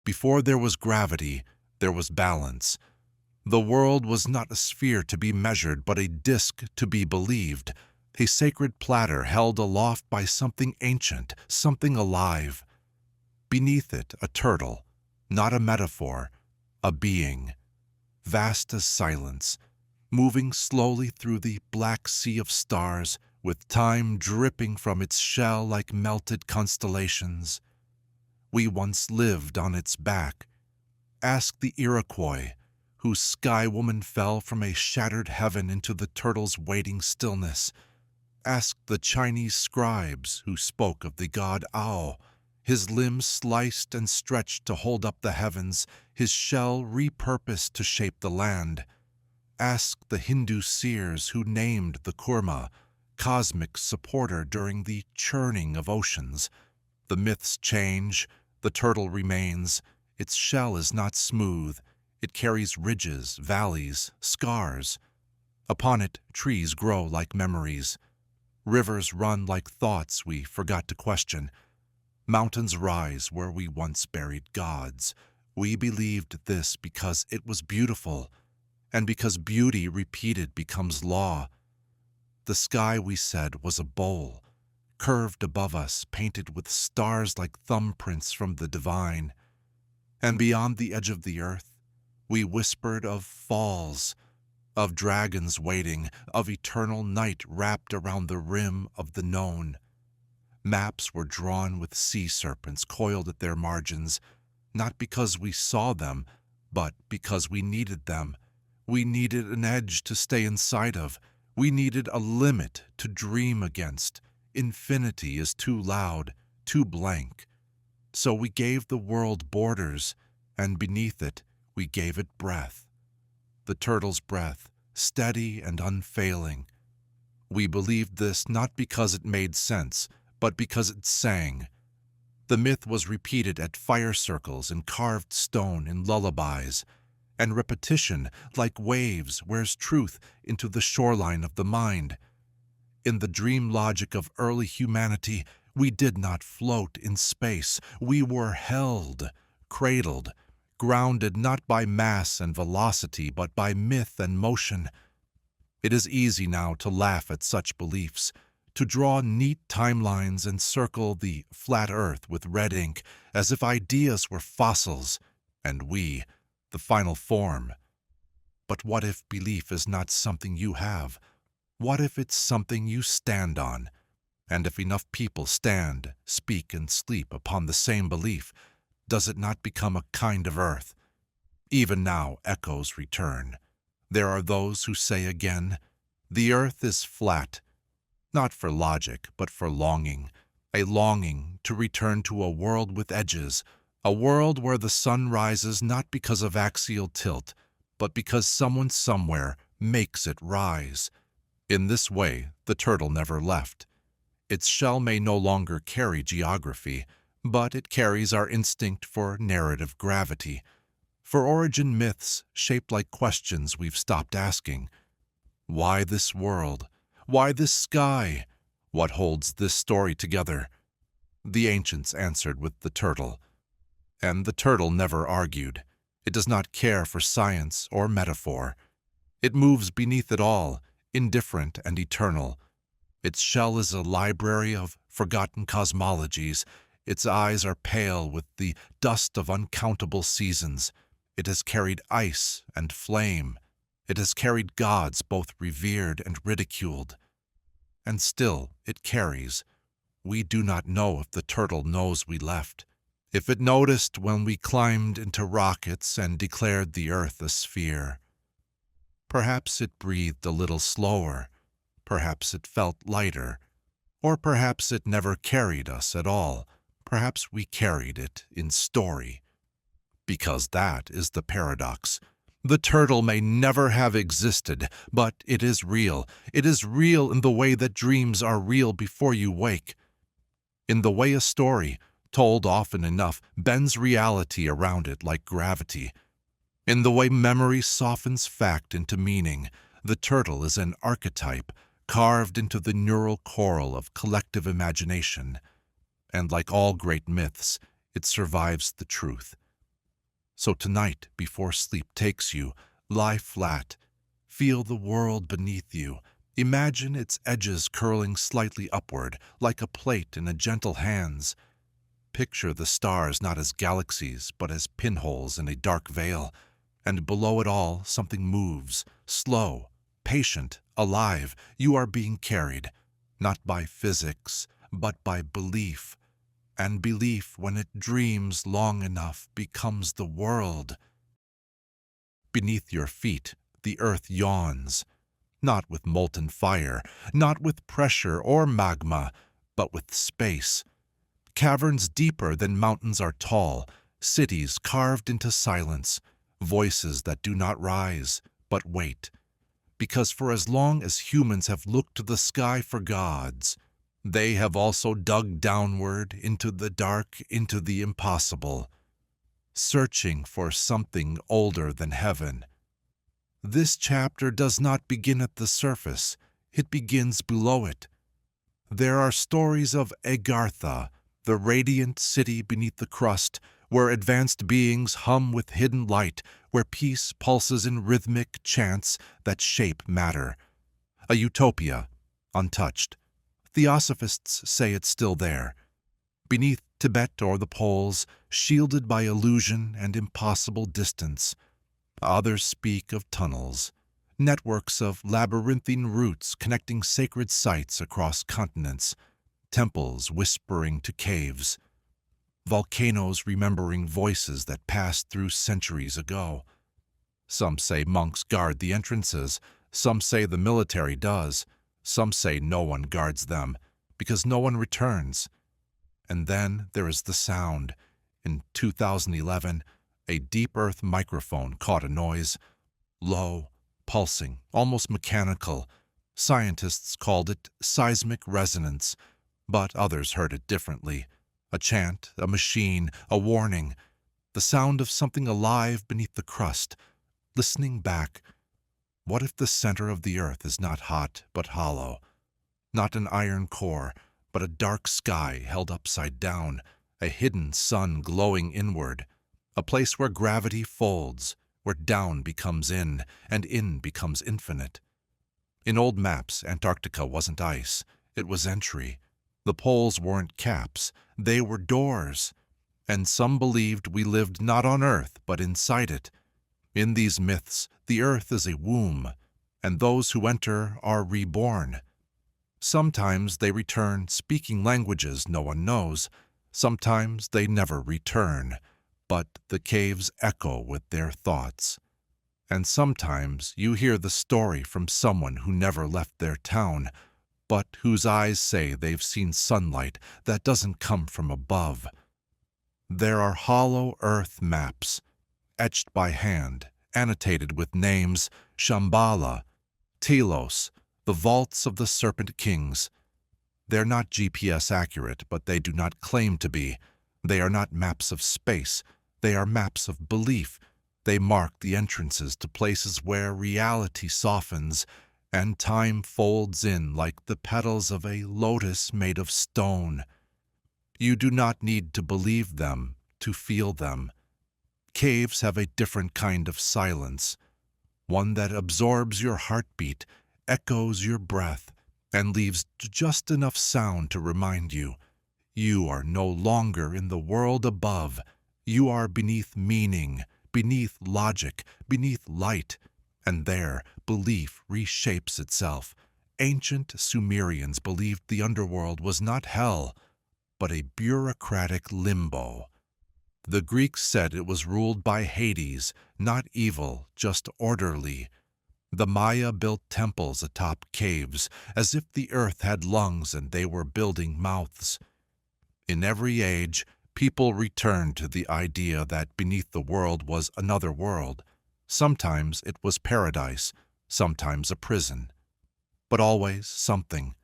Before there was gravity, there was balance. The world was not a sphere to be measured, but a disk to be believed, a sacred platter held aloft by something ancient, something alive. Beneath it, a turtle, not a metaphor, a being, vast as silence, moving slowly through the black sea of stars, with time dripping from its shell like melted constellations. We once lived on its back. Ask the Iroquois, whose sky-woman fell from a shattered heaven into the turtle's waiting stillness. Ask the Chinese scribes who spoke of the god Ao, his limbs sliced and stretched to hold up the heavens, his shell repurposed to shape the land. Ask the Hindu seers who named the Kurma, cosmic supporter during the churning of oceans. The myths change, the turtle remains. Its shell is not smooth. It carries ridges, valleys, scars. Upon it, trees grow like memories. Rivers run like thoughts we forgot to question. Mountains rise where we once buried gods. We believed this because it was beautiful, and because beauty repeated becomes law. The sky, we said, was a bowl, curved above us, painted with stars like thumbprints from the divine. And beyond the edge of the earth, we whispered of falls, of dragons waiting, of eternal night wrapped around the rim of the known. Maps were drawn with sea serpents coiled at their margins, not because we saw them, but because we needed them. We needed an edge to stay inside of. We needed a limit to dream against. Infinity is too loud, too blank. So we gave the world borders, and beneath it, we gave it breath. The turtle's breath, steady and unfailing. We believed this not because it made sense, but because it sang. The myth was repeated at fire circles in carved stone in lullabies, and repetition, like waves, wears truth into the shoreline of the mind. In the dream logic of early humanity, we did not float in space. We were held, cradled, grounded not by mass and velocity, but by myth and motion. It is easy now to laugh at such beliefs, to draw neat timelines and circle the flat earth with red ink, as if ideas were fossils, and we, the final form. But what if belief is not something you have? What if it's something you stand on? And if enough people stand, speak, and sleep upon the same belief, does it not become a kind of earth? Even now echoes return. There are those who say again, the earth is flat, not for logic, but for longing, a longing to return to a world with edges, a world where the sun rises not because of axial tilt, but because someone somewhere makes it rise. In this way, the turtle never left. Its shell may no longer carry geography, but it carries our instinct for narrative gravity, for origin myths shaped like questions we've stopped asking. Why this world? Why this sky? What holds this story together? The ancients answered with the turtle. And the turtle never argued. It does not care for science or metaphor. It moves beneath it all, indifferent and eternal. Its shell is a library of forgotten cosmologies. Its eyes are pale with the dust of uncountable seasons. It has carried ice and flame. It has carried gods both revered and ridiculed. And still it carries. We do not know if the turtle knows we left, if it noticed when we climbed into rockets and declared the earth a sphere. Perhaps it breathed a little slower. Perhaps it felt lighter. Or perhaps it never carried us at all. Perhaps we carried it in story. Because that is the paradox. The turtle may never have existed, but it is real. It is real in the way that dreams are real before you wake. In the way a story, told often enough, bends reality around it like gravity. In the way memory softens fact into meaning, the turtle is an archetype carved into the neural coral of collective imagination. And like all great myths, it survives the truth. So tonight, before sleep takes you, lie flat. Feel the world beneath you. Imagine its edges curling slightly upward, like a plate in a gentle hands. Picture the stars not as galaxies, but as pinholes in a dark veil. And below it all, something moves, slow, patient, alive. You are being carried, not by physics, but by belief. And belief, when it dreams long enough, becomes the world. Beneath your feet, the earth yawns, not with molten fire, not with pressure or magma, but with space. Caverns deeper than mountains are tall, cities carved into silence, voices that do not rise, but wait. Because for as long as humans have looked to the sky for gods, they have also dug downward into the dark, into the impossible, searching for something older than heaven. This chapter does not begin at the surface, it begins below it. There are stories of Agartha, the radiant city beneath the crust, where advanced beings hum with hidden light, where peace pulses in rhythmic chants that shape matter. A utopia, untouched. Theosophists say it's still there. Beneath Tibet or the poles, shielded by illusion and impossible distance. Others speak of tunnels, networks of labyrinthine routes connecting sacred sites across continents, temples whispering to caves, volcanoes remembering voices that passed through centuries ago. Some say monks guard the entrances, some say the military does, some say no one guards them, because no one returns. And then there is the sound. In 2011, a deep earth microphone caught a noise, low, pulsing, almost mechanical. Scientists called it seismic resonance, but others heard it differently. A chant, a machine, a warning. The sound of something alive beneath the crust. Listening back, what if the center of the earth is not hot but hollow? Not an iron core, but a dark sky held upside down, a hidden sun glowing inward, a place where gravity folds, where down becomes in, and in becomes infinite. In old maps, Antarctica wasn't ice, it was entry. The poles weren't caps, they were doors. And some believed we lived not on Earth, but inside it. In these myths, the Earth is a womb, and those who enter are reborn. Sometimes they return speaking languages no one knows. Sometimes they never return, but the caves echo with their thoughts. And sometimes you hear the story from someone who never left their town, but whose eyes say they've seen sunlight that doesn't come from above. There are hollow earth maps, etched by hand, annotated with names: Shambhala, Telos, the vaults of the Serpent Kings. They're not GPS accurate, but they do not claim to be. They are not maps of space. They are maps of belief. They mark the entrances to places where reality softens and time folds in like the petals of a lotus made of stone. You do not need to believe them to feel them. Caves have a different kind of silence, one that absorbs your heartbeat, echoes your breath, and leaves just enough sound to remind you, you are no longer in the world above. You are beneath meaning, beneath logic, beneath light, and there belief reshapes itself. Ancient Sumerians believed the underworld was not hell, but a bureaucratic limbo. The Greeks said it was ruled by Hades, not evil, just orderly. The Maya built temples atop caves, as if the earth had lungs and they were building mouths. In every age, people returned to the idea that beneath the world was another world. Sometimes it was paradise, sometimes a prison. But always something.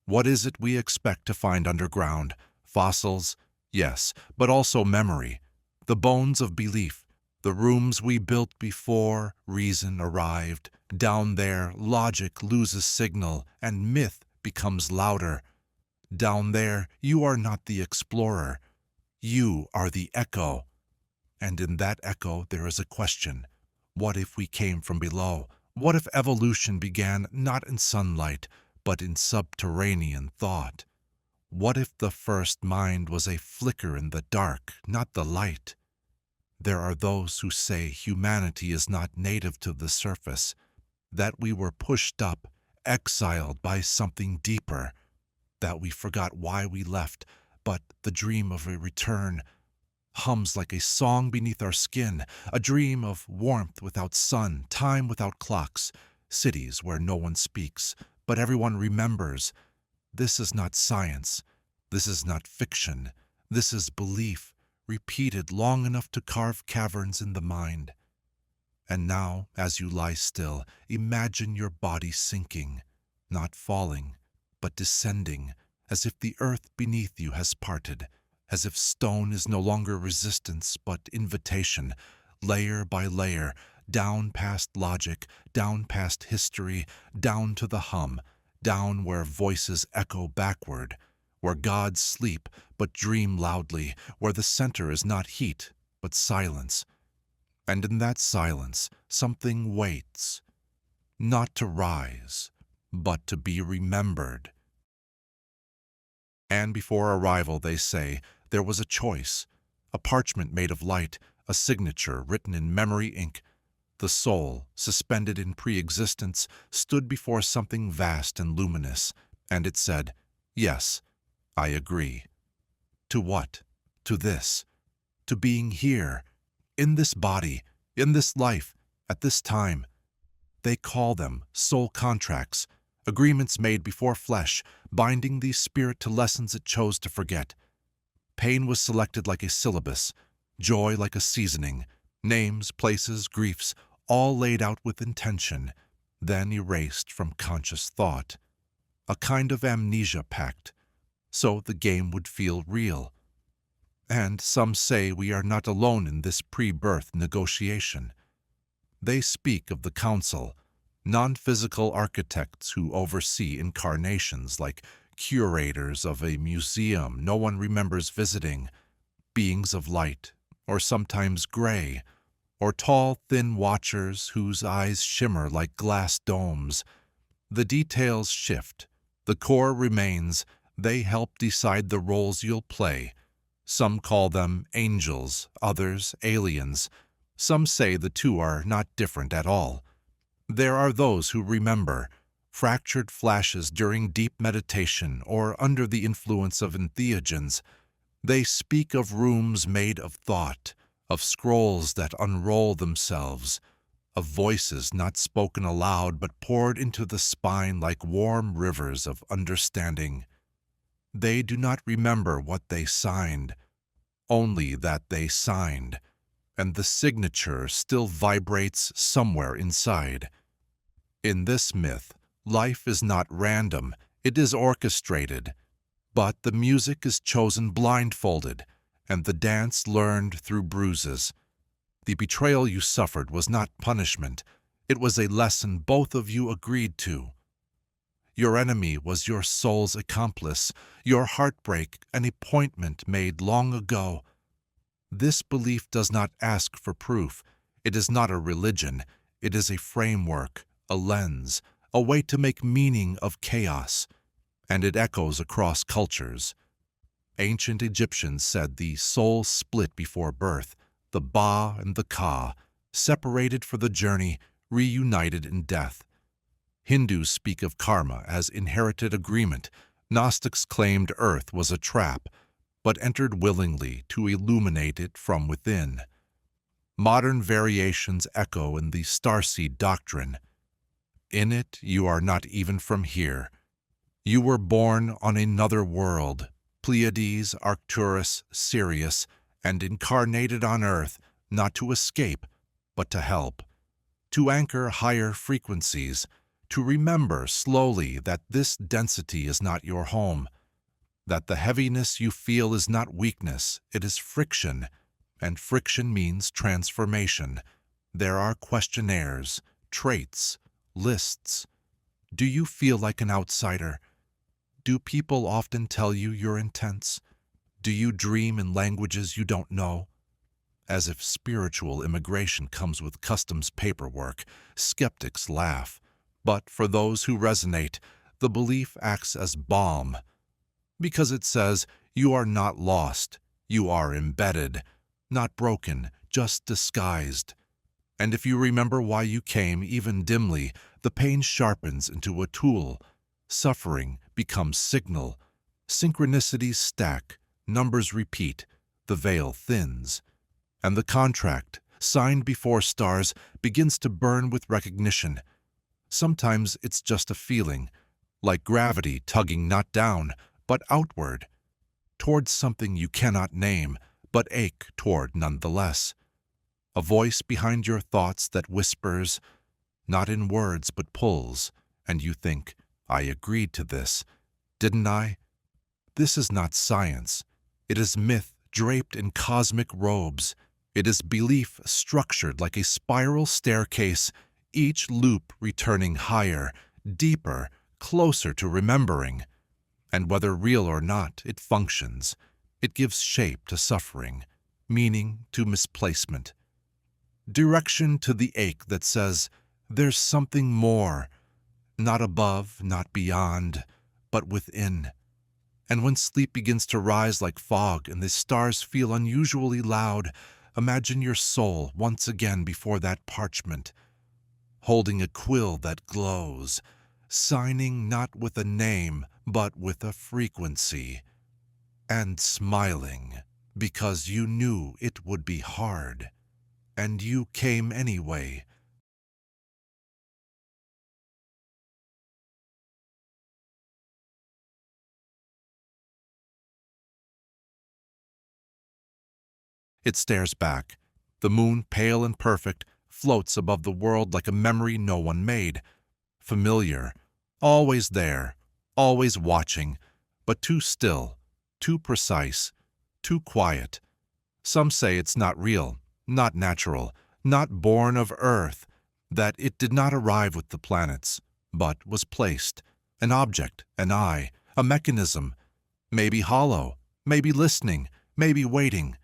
What is it we expect to find underground? Fossils? Yes, but also memory. The bones of belief. The rooms we built before reason arrived. Down there, logic loses signal and myth becomes louder. Down there, you are not the explorer. You are the echo. And in that echo there is a question. What if we came from below? What if evolution began not in sunlight, but in subterranean thought? What if the first mind was a flicker in the dark, not the light? There are those who say humanity is not native to the surface, that we were pushed up, exiled by something deeper, that we forgot why we left, but the dream of a return hums like a song beneath our skin, a dream of warmth without sun, time without clocks, cities where no one speaks, but everyone remembers. This is not science. This is not fiction. This is belief, repeated long enough to carve caverns in the mind. And now, as you lie still, imagine your body sinking, not falling, but descending, as if the earth beneath you has parted, as if stone is no longer resistance but invitation, layer by layer, down past logic, down past history, down to the hum, down where voices echo backward, where gods sleep but dream loudly, where the center is not heat but silence. And in that silence something waits, not to rise, but to be remembered. And before arrival, they say, there was a choice, a parchment made of light, a signature written in memory ink. The soul, suspended in pre-existence, stood before something vast and luminous, and it said, yes, I agree. To what? To this. To being here, in this body, in this life, at this time. They call them soul contracts, agreements made before flesh, binding the spirit to lessons it chose to forget. Pain was selected like a syllabus, joy like a seasoning, names, places, griefs, all laid out with intention, then erased from conscious thought. A kind of amnesia pact, so the game would feel real. And some say we are not alone in this pre-birth negotiation. They speak of the council, non-physical architects who oversee incarnations like curators of a museum no one remembers visiting, beings of light, or sometimes gray, or tall, thin watchers whose eyes shimmer like glass domes. The details shift. The core remains. They help decide the roles you'll play. Some call them angels, others aliens. Some say the two are not different at all. There are those who remember fractured flashes during deep meditation or under the influence of entheogens. They speak of rooms made of thought, of scrolls that unroll themselves, of voices not spoken aloud but poured into the spine like warm rivers of understanding. They do not remember what they signed, only that they signed, and the signature still vibrates somewhere inside. In this myth, life is not random, it is orchestrated, but the music is chosen blindfolded, and the dance learned through bruises. The betrayal you suffered was not punishment, it was a lesson both of you agreed to. Your enemy was your soul's accomplice, your heartbreak an appointment made long ago. This belief does not ask for proof. It is not a religion. It is a framework, a lens, a way to make meaning of chaos, and it echoes across cultures. Ancient Egyptians said the soul split before birth, the Ba and the Ka, separated for the journey, reunited in death. Hindus speak of karma as inherited agreement. Gnostics claimed earth was a trap, but entered willingly to illuminate it from within. Modern variations echo in the starseed doctrine. In it, you are not even from here. You were born on another world, Pleiades, Arcturus, Sirius, and incarnated on Earth, not to escape, but to help, to anchor higher frequencies, to remember slowly that this density is not your home, that the heaviness you feel is not weakness, it is friction, and friction means transformation. There are questionnaires, traits, lists. Do you feel like an outsider? Do people often tell you you're intense? Do you dream in languages you don't know? as if spiritual immigration comes with customs paperwork. Skeptics laugh. But for those who resonate, the belief acts as balm, because it says you are not lost, you are embedded, not broken, just disguised. And if you remember why you came, even dimly, the pain sharpens into a tool. Suffering becomes signal. Synchronicities stack, numbers repeat, the veil thins. And the contract, signed before stars, begins to burn with recognition. Sometimes it's just a feeling, like gravity tugging not down, but outward, towards something you cannot name, but ache toward nonetheless. A voice behind your thoughts that whispers, not in words but pulls, and you think, I agreed to this, didn't I? This is not science. It is myth draped in cosmic robes. It is belief structured like a spiral staircase, each loop returning higher, deeper, closer to remembering. And whether real or not, it functions. It gives shape to suffering, meaning to misplacement, direction to the ache that says, there's something more, not above, not beyond, but within. And when sleep begins to rise like fog and the stars feel unusually loud, imagine your soul once again before that parchment, holding a quill that glows, signing not with a name, but with a frequency, and smiling because you knew it would be hard, and you came anyway. It stares back. The moon, pale and perfect, floats above the world like a memory no one made. Familiar, always there, always watching, but too still, too precise, too quiet. Some say it's not real, not natural, not born of Earth, that it did not arrive with the planets, but was placed, an object, an eye, a mechanism, maybe hollow, maybe listening, maybe waiting.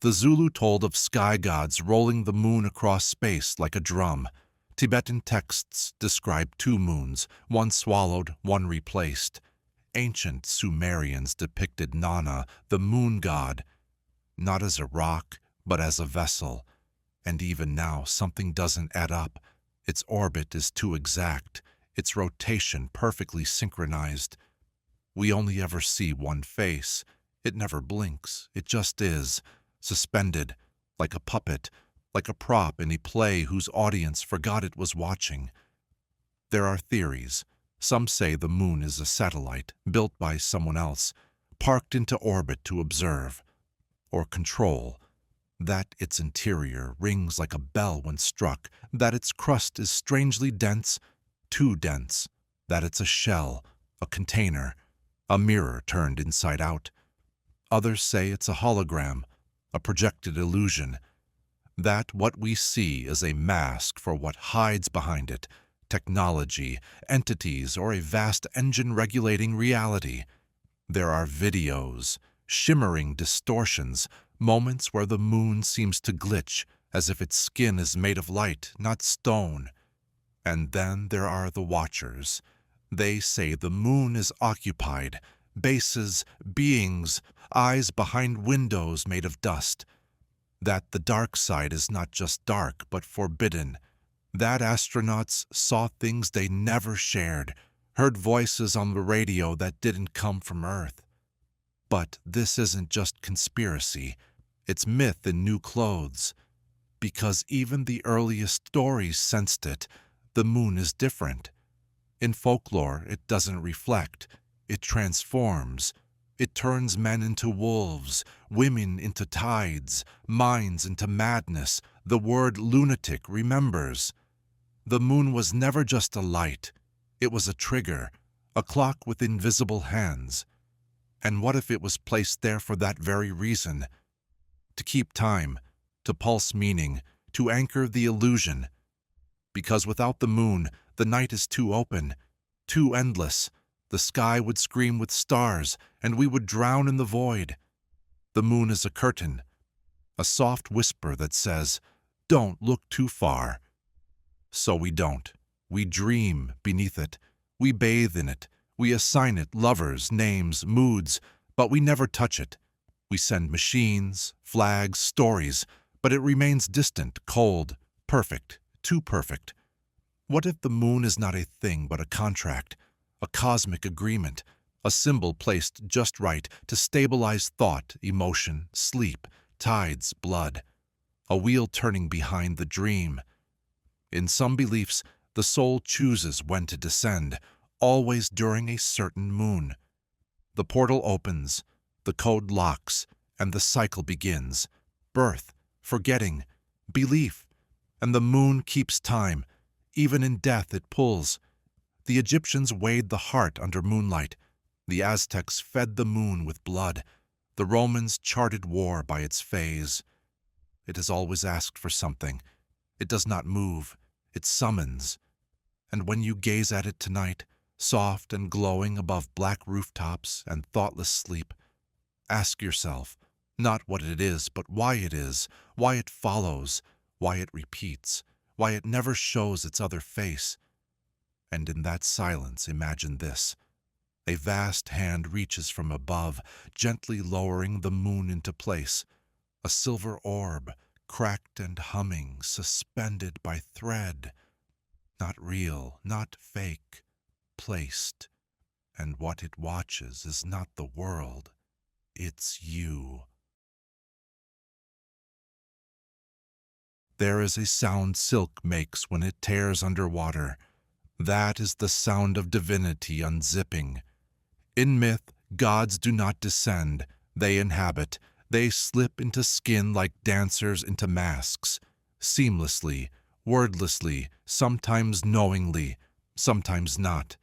The Zulu told of sky gods rolling the moon across space like a drum. Tibetan texts describe two moons, one swallowed, one replaced. Ancient Sumerians depicted Nana, the moon god, not as a rock, but as a vessel. And even now, something doesn't add up. Its orbit is too exact, its rotation perfectly synchronized. We only ever see one face. It never blinks, it just is, suspended, like a puppet, like a prop in a play whose audience forgot it was watching. There are theories. Some say the moon is a satellite built by someone else, parked into orbit to observe or control, that its interior rings like a bell when struck, that its crust is strangely dense, too dense, that it's a shell, a container, a mirror turned inside out. Others say it's a hologram, a projected illusion, that what we see is a mask for what hides behind it, technology, entities, or a vast engine regulating reality. There are videos, shimmering distortions, moments where the moon seems to glitch as if its skin is made of light, not stone. And then there are the watchers. They say the moon is occupied, bases, beings, eyes behind windows made of dust. That the dark side is not just dark, but forbidden. That astronauts saw things they never shared, heard voices on the radio that didn't come from Earth. But this isn't just conspiracy. It's myth in new clothes. Because even the earliest stories sensed it. The moon is different. In folklore, it doesn't reflect. It transforms. It turns men into wolves, women into tides, minds into madness. The word lunatic remembers. The moon was never just a light. It was a trigger, a clock with invisible hands. And what if it was placed there for that very reason? To keep time, to pulse meaning, to anchor the illusion. Because without the moon, the night is too open, too endless. The sky would scream with stars, and we would drown in the void. The moon is a curtain, a soft whisper that says, "Don't look too far." So we don't. We dream beneath it. We bathe in it. We assign it lovers, names, moods, but we never touch it. We send machines, flags, stories, but it remains distant, cold, perfect, too perfect. What if the moon is not a thing but a contract, a cosmic agreement, a symbol placed just right to stabilize thought, emotion, sleep, tides, blood, a wheel turning behind the dream? In some beliefs, the soul chooses when to descend, always during a certain moon. The portal opens, the code locks, and the cycle begins. Birth, forgetting, belief, and the moon keeps time. Even in death it pulls. The Egyptians weighed the heart under moonlight. The Aztecs fed the moon with blood. The Romans charted war by its phase. It has always asked for something. It does not move. It summons. And when you gaze at it tonight, soft and glowing above black rooftops and thoughtless sleep, ask yourself, not what it is, but why it is, why it follows, why it repeats, why it never shows its other face. And in that silence, imagine this. A vast hand reaches from above, gently lowering the moon into place. A silver orb, cracked and humming, suspended by thread. Not real, not fake, placed. And what it watches is not the world, it's you. There is a sound silk makes when it tears underwater. That is the sound of divinity unzipping. In myth, gods do not descend, they inhabit. They slip into skin like dancers into masks, seamlessly, wordlessly, sometimes knowingly, sometimes not.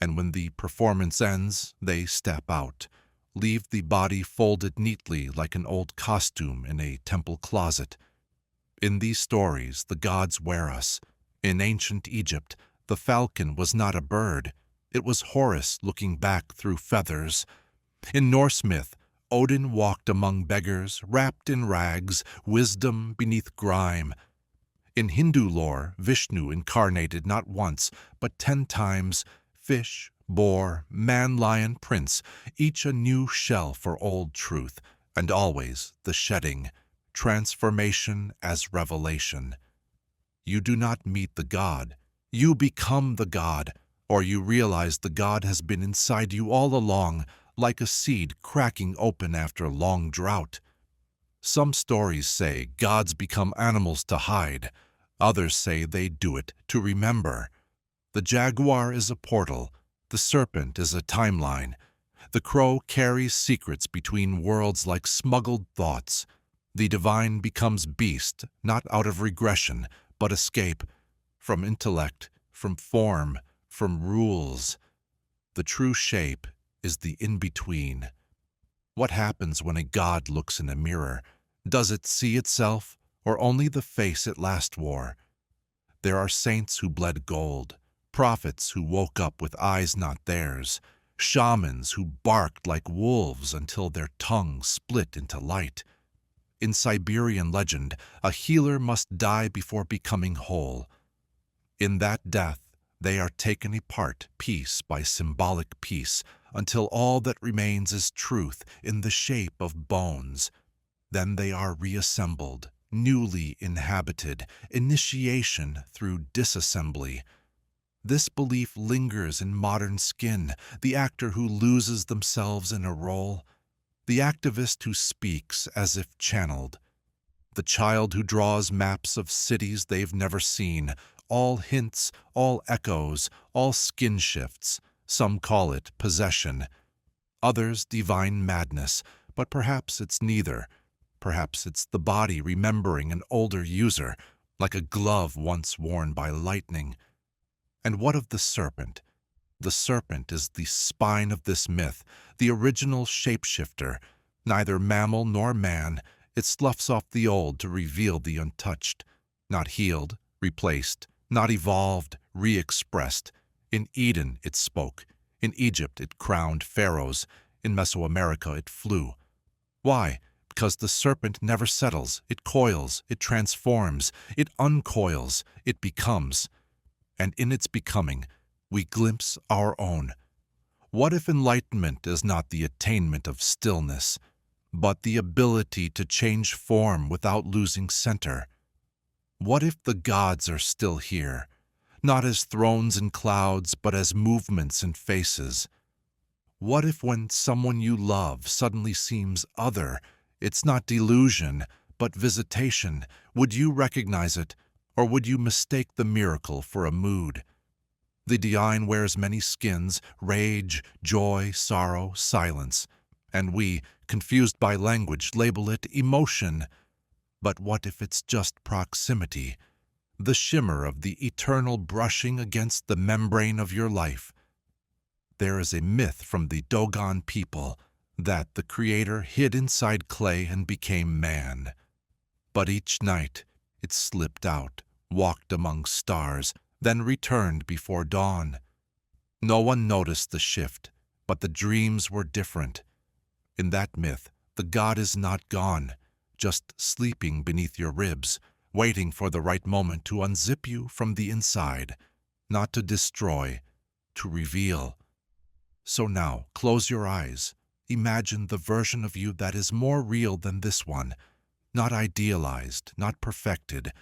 And when the performance ends, they step out, leave the body folded neatly like an old costume in a temple closet. In these stories, the gods wear us. In ancient Egypt, the falcon was not a bird. It was Horus looking back through feathers. In Norse myth, Odin walked among beggars, wrapped in rags, wisdom beneath grime. In Hindu lore, Vishnu incarnated not once, but 10 times, fish, boar, man, lion, prince, each a new shell for old truth, and always the shedding, transformation as revelation. You do not meet the God, you become the God, or you realize the God has been inside you all along, like a seed cracking open after long drought. Some stories say gods become animals to hide. Others say they do it to remember. The jaguar is a portal. The serpent is a timeline. The crow carries secrets between worlds like smuggled thoughts. The divine becomes beast, not out of regression, but escape. From intellect, from form, from rules. The true shape is the in-between. What happens when a god looks in a mirror? Does it see itself, or only the face it last wore? There are saints who bled gold, prophets who woke up with eyes not theirs, shamans who barked like wolves until their tongues split into light. In Siberian legend, a healer must die before becoming whole. In that death, they are taken apart piece by symbolic piece until all that remains is truth in the shape of bones. Then they are reassembled, newly inhabited, initiation through disassembly. This belief lingers in modern skin, the actor who loses themselves in a role, the activist who speaks as if channeled, the child who draws maps of cities they've never seen, all hints, all echoes, all skin shifts. Some call it possession, others divine madness, but perhaps it's neither. Perhaps it's the body remembering an older user, like a glove once worn by lightning. And what of the serpent? The serpent is the spine of this myth, the original shapeshifter. Neither mammal nor man, it sloughs off the old to reveal the untouched. Not healed, replaced, not evolved, re-expressed. In Eden it spoke. In Egypt it crowned pharaohs. In Mesoamerica it flew. Why? because the serpent never settles. It coils, it transforms, it uncoils, it becomes. And in its becoming, we glimpse our own. What if enlightenment is not the attainment of stillness, but the ability to change form without losing center? What if the gods are still here, not as thrones and clouds, but as movements and faces? What if when someone you love suddenly seems other, it's not delusion, but visitation? Would you recognize it, or would you mistake the miracle for a mood? The divine wears many skins: rage, joy, sorrow, silence. And we, confused by language, label it emotion. But what if it's just proximity, the shimmer of the eternal brushing against the membrane of your life? There is a myth from the Dogon people that the Creator hid inside clay and became man. But each night it slipped out, walked among stars, then returned before dawn. No one noticed the shift, but the dreams were different. In that myth, the God is not gone, just sleeping beneath your ribs, waiting for the right moment to unzip you from the inside, not to destroy, to reveal. So now, close your eyes. Imagine the version of you that is more real than this one, not idealized, not perfected,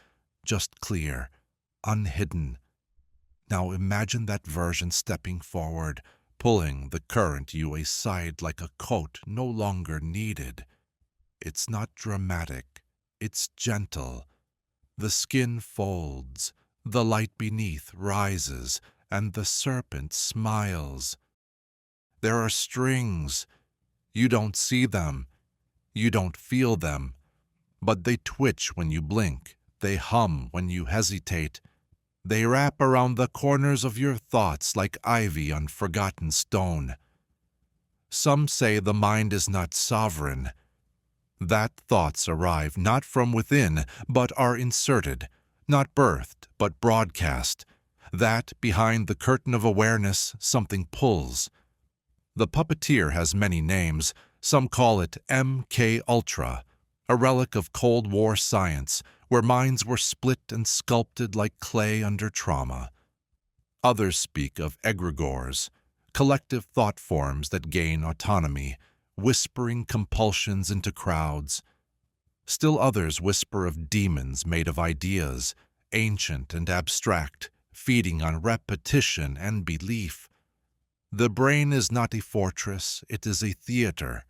just clear, unhidden. Now imagine that version stepping forward, pulling the current you aside like a coat no longer needed. It's not dramatic, it's gentle. The skin folds, the light beneath rises, and the serpent smiles. There are strings. You don't see them, you don't feel them, but they twitch when you blink, they hum when you hesitate. They wrap around the corners of your thoughts like ivy on forgotten stone. Some say the mind is not sovereign, that thoughts arrive not from within, but are inserted, not birthed, but broadcast, that behind the curtain of awareness something pulls. The puppeteer has many names. Some call it MK Ultra, a relic of Cold War science, where minds were split and sculpted like clay under trauma. Others speak of egregores, collective thought forms that gain autonomy, whispering compulsions into crowds. Still others whisper of demons made of ideas, ancient and abstract, feeding on repetition and belief. The brain is not a fortress, it is a theater.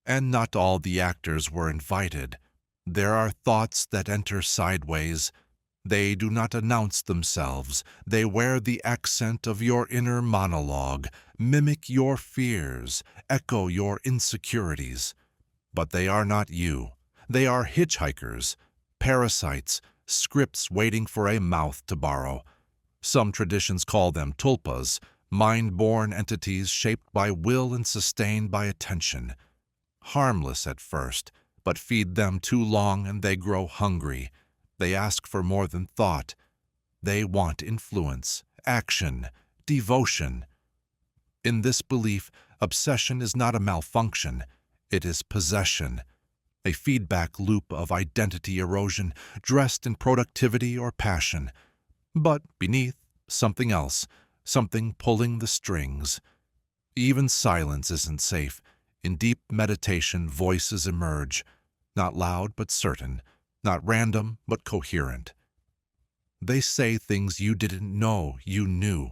And not all the actors were invited. There are thoughts that enter sideways. They do not announce themselves. They wear the accent of your inner monologue, mimic your fears, echo your insecurities. But they are not you. They are hitchhikers, parasites, scripts waiting for a mouth to borrow. Some traditions call them tulpas, mind-born entities shaped by will and sustained by attention. Harmless at first, but feed them too long and they grow hungry. They ask for more than thought. They want influence, action, devotion. In this belief, obsession is not a malfunction, it is possession, a feedback loop of identity erosion dressed in productivity or passion. But beneath, something else, something pulling the strings. Even silence isn't safe. In deep meditation, voices emerge, not loud but certain, not random but coherent. They say things you didn't know you knew.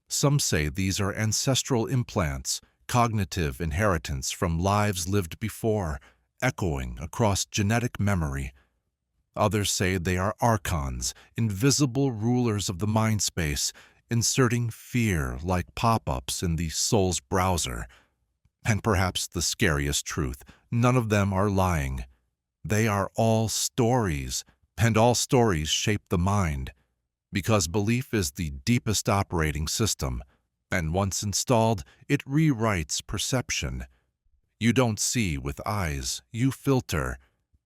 Some say these are ancestral implants, cognitive inheritance from lives lived before, echoing across genetic memory. Others say they are archons, invisible rulers of the mind space, inserting fear like pop-ups in the soul's browser. And perhaps the scariest truth, none of them are lying. They are all stories, and all stories shape the mind, because belief is the deepest operating system, and once installed, it rewrites perception. You don't see with eyes, you filter,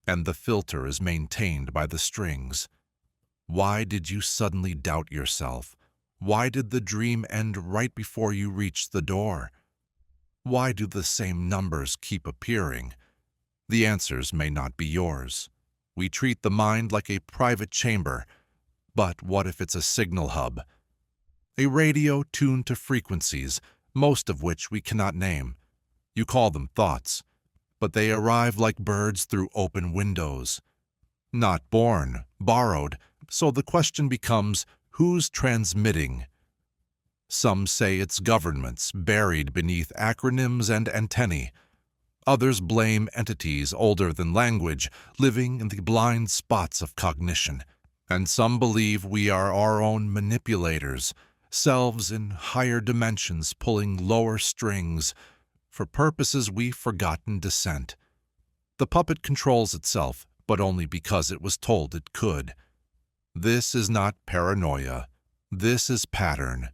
and the filter is maintained by the strings. Why did you suddenly doubt yourself? Why did the dream end right before you reached the door? Why do the same numbers keep appearing? The answers may not be yours. We treat the mind like a private chamber, but what if it's a signal hub? A radio tuned to frequencies, most of which we cannot name. You call them thoughts, but they arrive like birds through open windows. Not born, borrowed, so the question becomes, who's transmitting? Some say it's governments buried beneath acronyms and antennae. Others blame entities older than language, living in the blind spots of cognition. And some believe we are our own manipulators, selves in higher dimensions pulling lower strings for purposes we've forgotten to scent. The puppet controls itself, but only because it was told it could. This is not paranoia. This is pattern.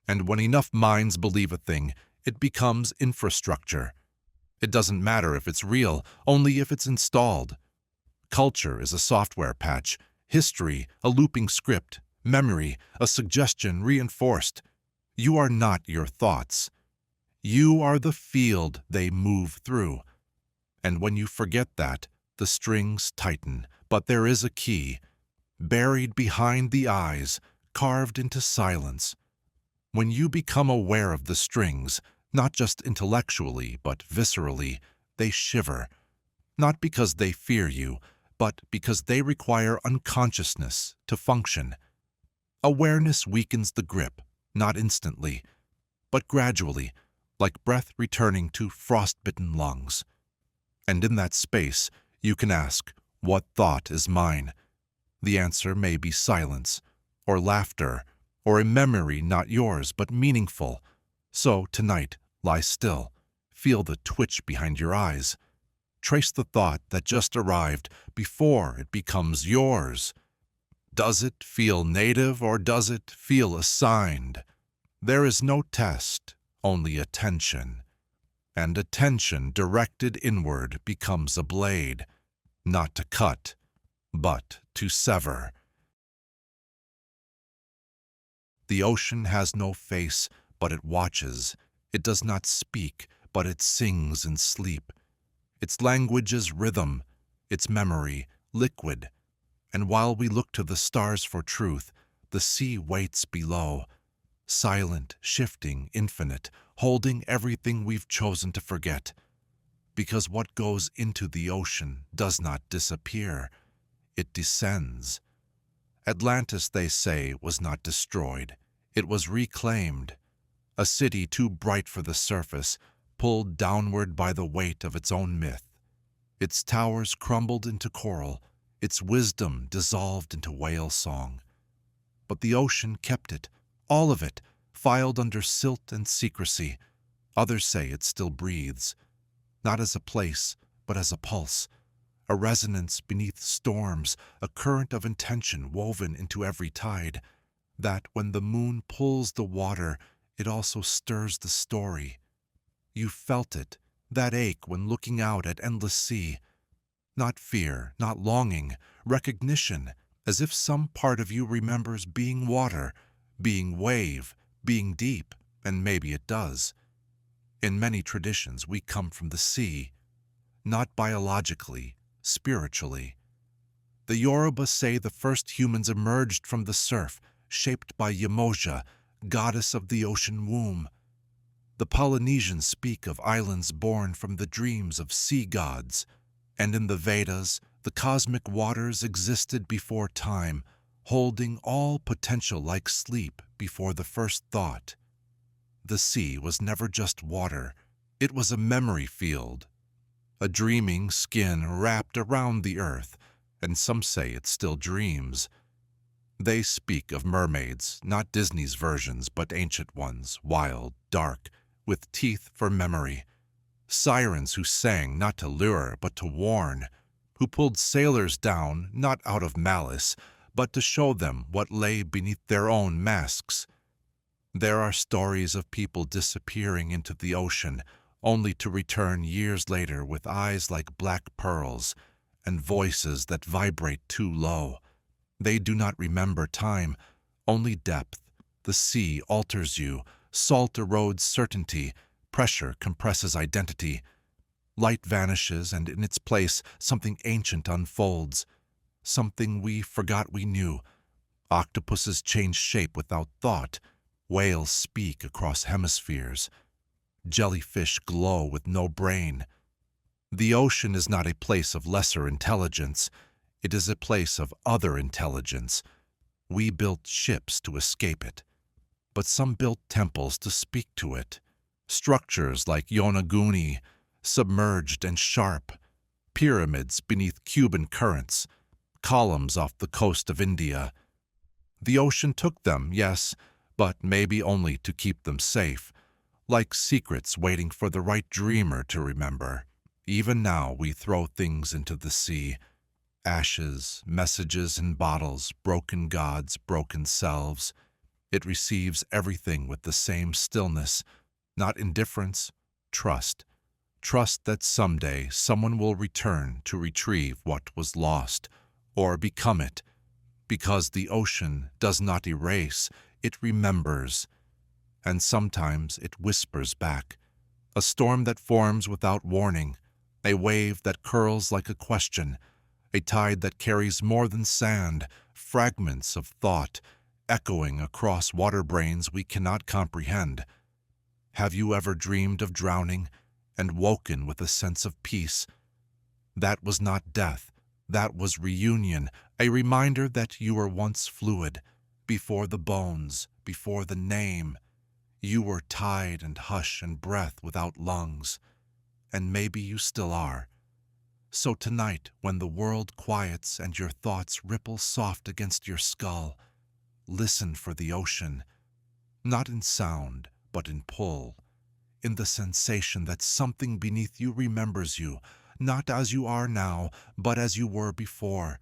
And when enough minds believe a thing, it becomes infrastructure. It doesn't matter if it's real, only if it's installed. Culture is a software patch, history a looping script, memory a suggestion reinforced. You are not your thoughts. You are the field they move through. And when you forget that, the strings tighten. But there is a key, buried behind the eyes, carved into silence. When you become aware of the strings, not just intellectually, but viscerally, they shiver. Not because they fear you, but because they require unconsciousness to function. Awareness weakens the grip, not instantly, but gradually, like breath returning to frost-bitten lungs. And in that space, you can ask, what thought is mine? The answer may be silence, or laughter, or a memory not yours but meaningful. So tonight, lie still. Feel the twitch behind your eyes. Trace the thought that just arrived before it becomes yours. Does it feel native or does it feel assigned? There is no test, only attention. And attention directed inward becomes a blade, not to cut, but to sever. The ocean has no face, but it watches. It does not speak, but it sings in sleep. Its language is rhythm, its memory liquid. And while we look to the stars for truth, the sea waits below, silent, shifting, infinite, holding everything we've chosen to forget. Because what goes into the ocean does not disappear, it descends. Atlantis, they say, was not destroyed. It was reclaimed. A city too bright for the surface, pulled downward by the weight of its own myth. Its towers crumbled into coral, its wisdom dissolved into whale song. But the ocean kept it, all of it, filed under silt and secrecy. Others say it still breathes, not as a place, but as a pulse, a resonance beneath storms, a current of intention woven into every tide, that when the moon pulls the water, it also stirs the story. You felt it, that ache when looking out at endless sea. Not fear, not longing, recognition, as if some part of you remembers being water, being wave, being deep, and maybe it does. In many traditions, we come from the sea, not biologically, spiritually. The Yoruba say the first humans emerged from the surf, shaped by Yemoja, goddess of the ocean womb. The Polynesians speak of islands born from the dreams of sea gods, and in the Vedas, the cosmic waters existed before time, holding all potential like sleep before the first thought. The sea was never just water, it was a memory field, a dreaming skin wrapped around the earth, and some say it still dreams. They speak of mermaids, not Disney's versions, but ancient ones, wild, dark, with teeth for memory. Sirens who sang not to lure, but to warn, who pulled sailors down not out of malice, but to show them what lay beneath their own masks. There are stories of people disappearing into the ocean, only to return years later with eyes like black pearls and voices that vibrate too low. They do not remember time, only depth. The sea alters you, salt erodes certainty, pressure compresses identity. Light vanishes, and in its place something ancient unfolds, something we forgot we knew. Octopuses change shape without thought. Whales speak across hemispheres. Jellyfish glow with no brain. The ocean is not a place of lesser intelligence. It is a place of other intelligence. We built ships to escape it, but some built temples to speak to it. Structures like Yonaguni, submerged and sharp. Pyramids beneath Cuban currents. Columns off the coast of India. The ocean took them, yes, but maybe only to keep them safe, like secrets waiting for the right dreamer to remember. Even now we throw things into the sea. Ashes, messages in bottles, broken gods, broken selves. It receives everything with the same stillness, not indifference, trust. Trust that someday someone will return to retrieve what was lost, or become it. Because the ocean does not erase, it remembers. And sometimes it whispers back. A storm that forms without warning. A wave that curls like a question. A tide that carries more than sand, fragments of thought, echoing across water brains we cannot comprehend. Have you ever dreamed of drowning and woken with a sense of peace? That was not death. That was reunion, a reminder that you were once fluid, before the bones, before the name. You were tide and hush and breath without lungs, and maybe you still are. So tonight, when the world quiets and your thoughts ripple soft against your skull, listen for the ocean, not in sound, but in pull, in the sensation that something beneath you remembers you, not as you are now, but as you were before.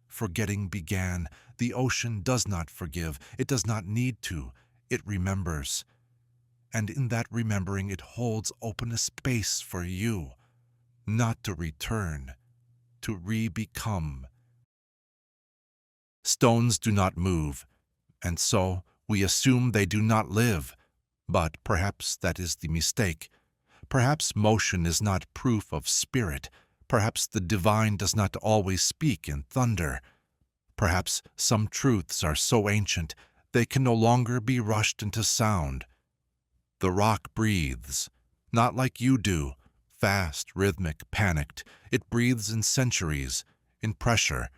Forgetting began. The ocean does not forgive. It does not need to. It remembers. And in that remembering, it holds open a space for you, not to return, to re-become. Stones do not move, and so we assume they do not live. But perhaps that is the mistake. Perhaps motion is not proof of spirit. Perhaps the divine does not always speak in thunder. Perhaps some truths are so ancient they can no longer be rushed into sound. The rock breathes, not like you do, fast, rhythmic, panicked. It breathes in centuries, in pressure,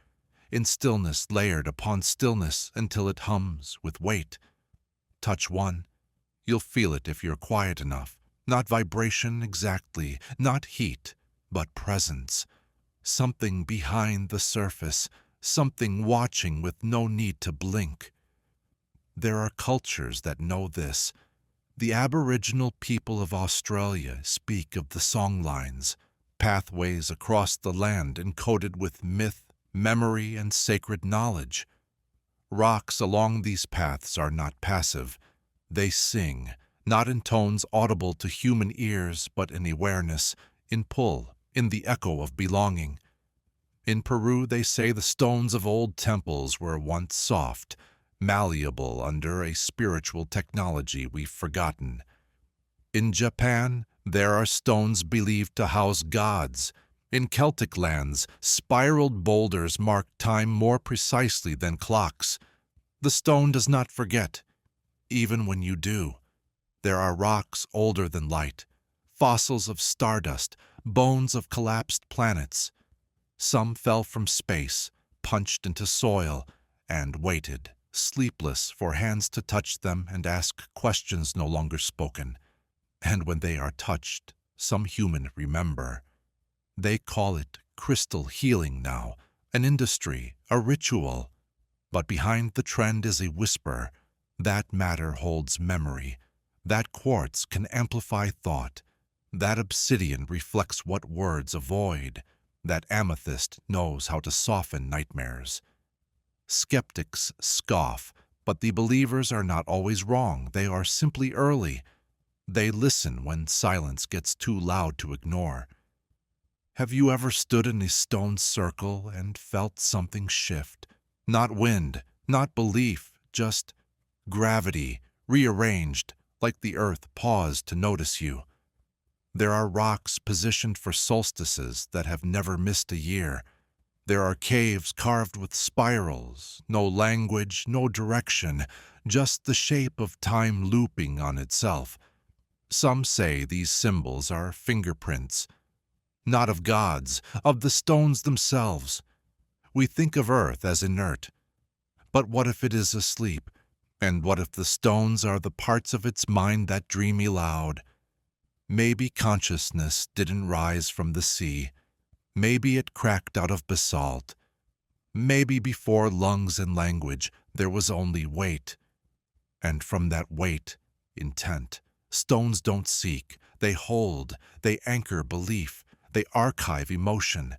in stillness layered upon stillness until it hums with weight. Touch one. You'll feel it if you're quiet enough. Not vibration exactly, not heat, but presence. Something behind the surface, something watching with no need to blink. There are cultures that know this. The Aboriginal people of Australia speak of the songlines, pathways across the land encoded with myth, memory, and sacred knowledge. Rocks along these paths are not passive. They sing, not in tones audible to human ears, but in awareness, in pull, in the echo of belonging. In Peru, they say the stones of old temples were once soft, malleable under a spiritual technology we've forgotten. In Japan, there are stones believed to house gods. In Celtic lands, spiraled boulders mark time more precisely than clocks. The stone does not forget, even when you do. There are rocks older than light, fossils of stardust, bones of collapsed planets. Some fell from space, punched into soil, and waited, sleepless, for hands to touch them and ask questions no longer spoken. And when they are touched, some human remember. They call it crystal healing now, an industry, a ritual. But behind the trend is a whisper. That matter holds memory. That quartz can amplify thought. That obsidian reflects what words avoid. That amethyst knows how to soften nightmares. Skeptics scoff, but the believers are not always wrong. They are simply early. They listen when silence gets too loud to ignore. Have you ever stood in a stone circle and felt something shift? Not wind, not belief, just gravity, rearranged, like the earth paused to notice you. There are rocks positioned for solstices that have never missed a year. There are caves carved with spirals, no language, no direction, just the shape of time looping on itself. Some say these symbols are fingerprints, not of gods, of the stones themselves. We think of Earth as inert, but what if it is asleep? And what if the stones are the parts of its mind that dream aloud? Maybe consciousness didn't rise from the sea. Maybe it cracked out of basalt. Maybe before lungs and language there was only weight. And from that weight, intent. Stones don't seek, they hold, they anchor belief, they archive emotion.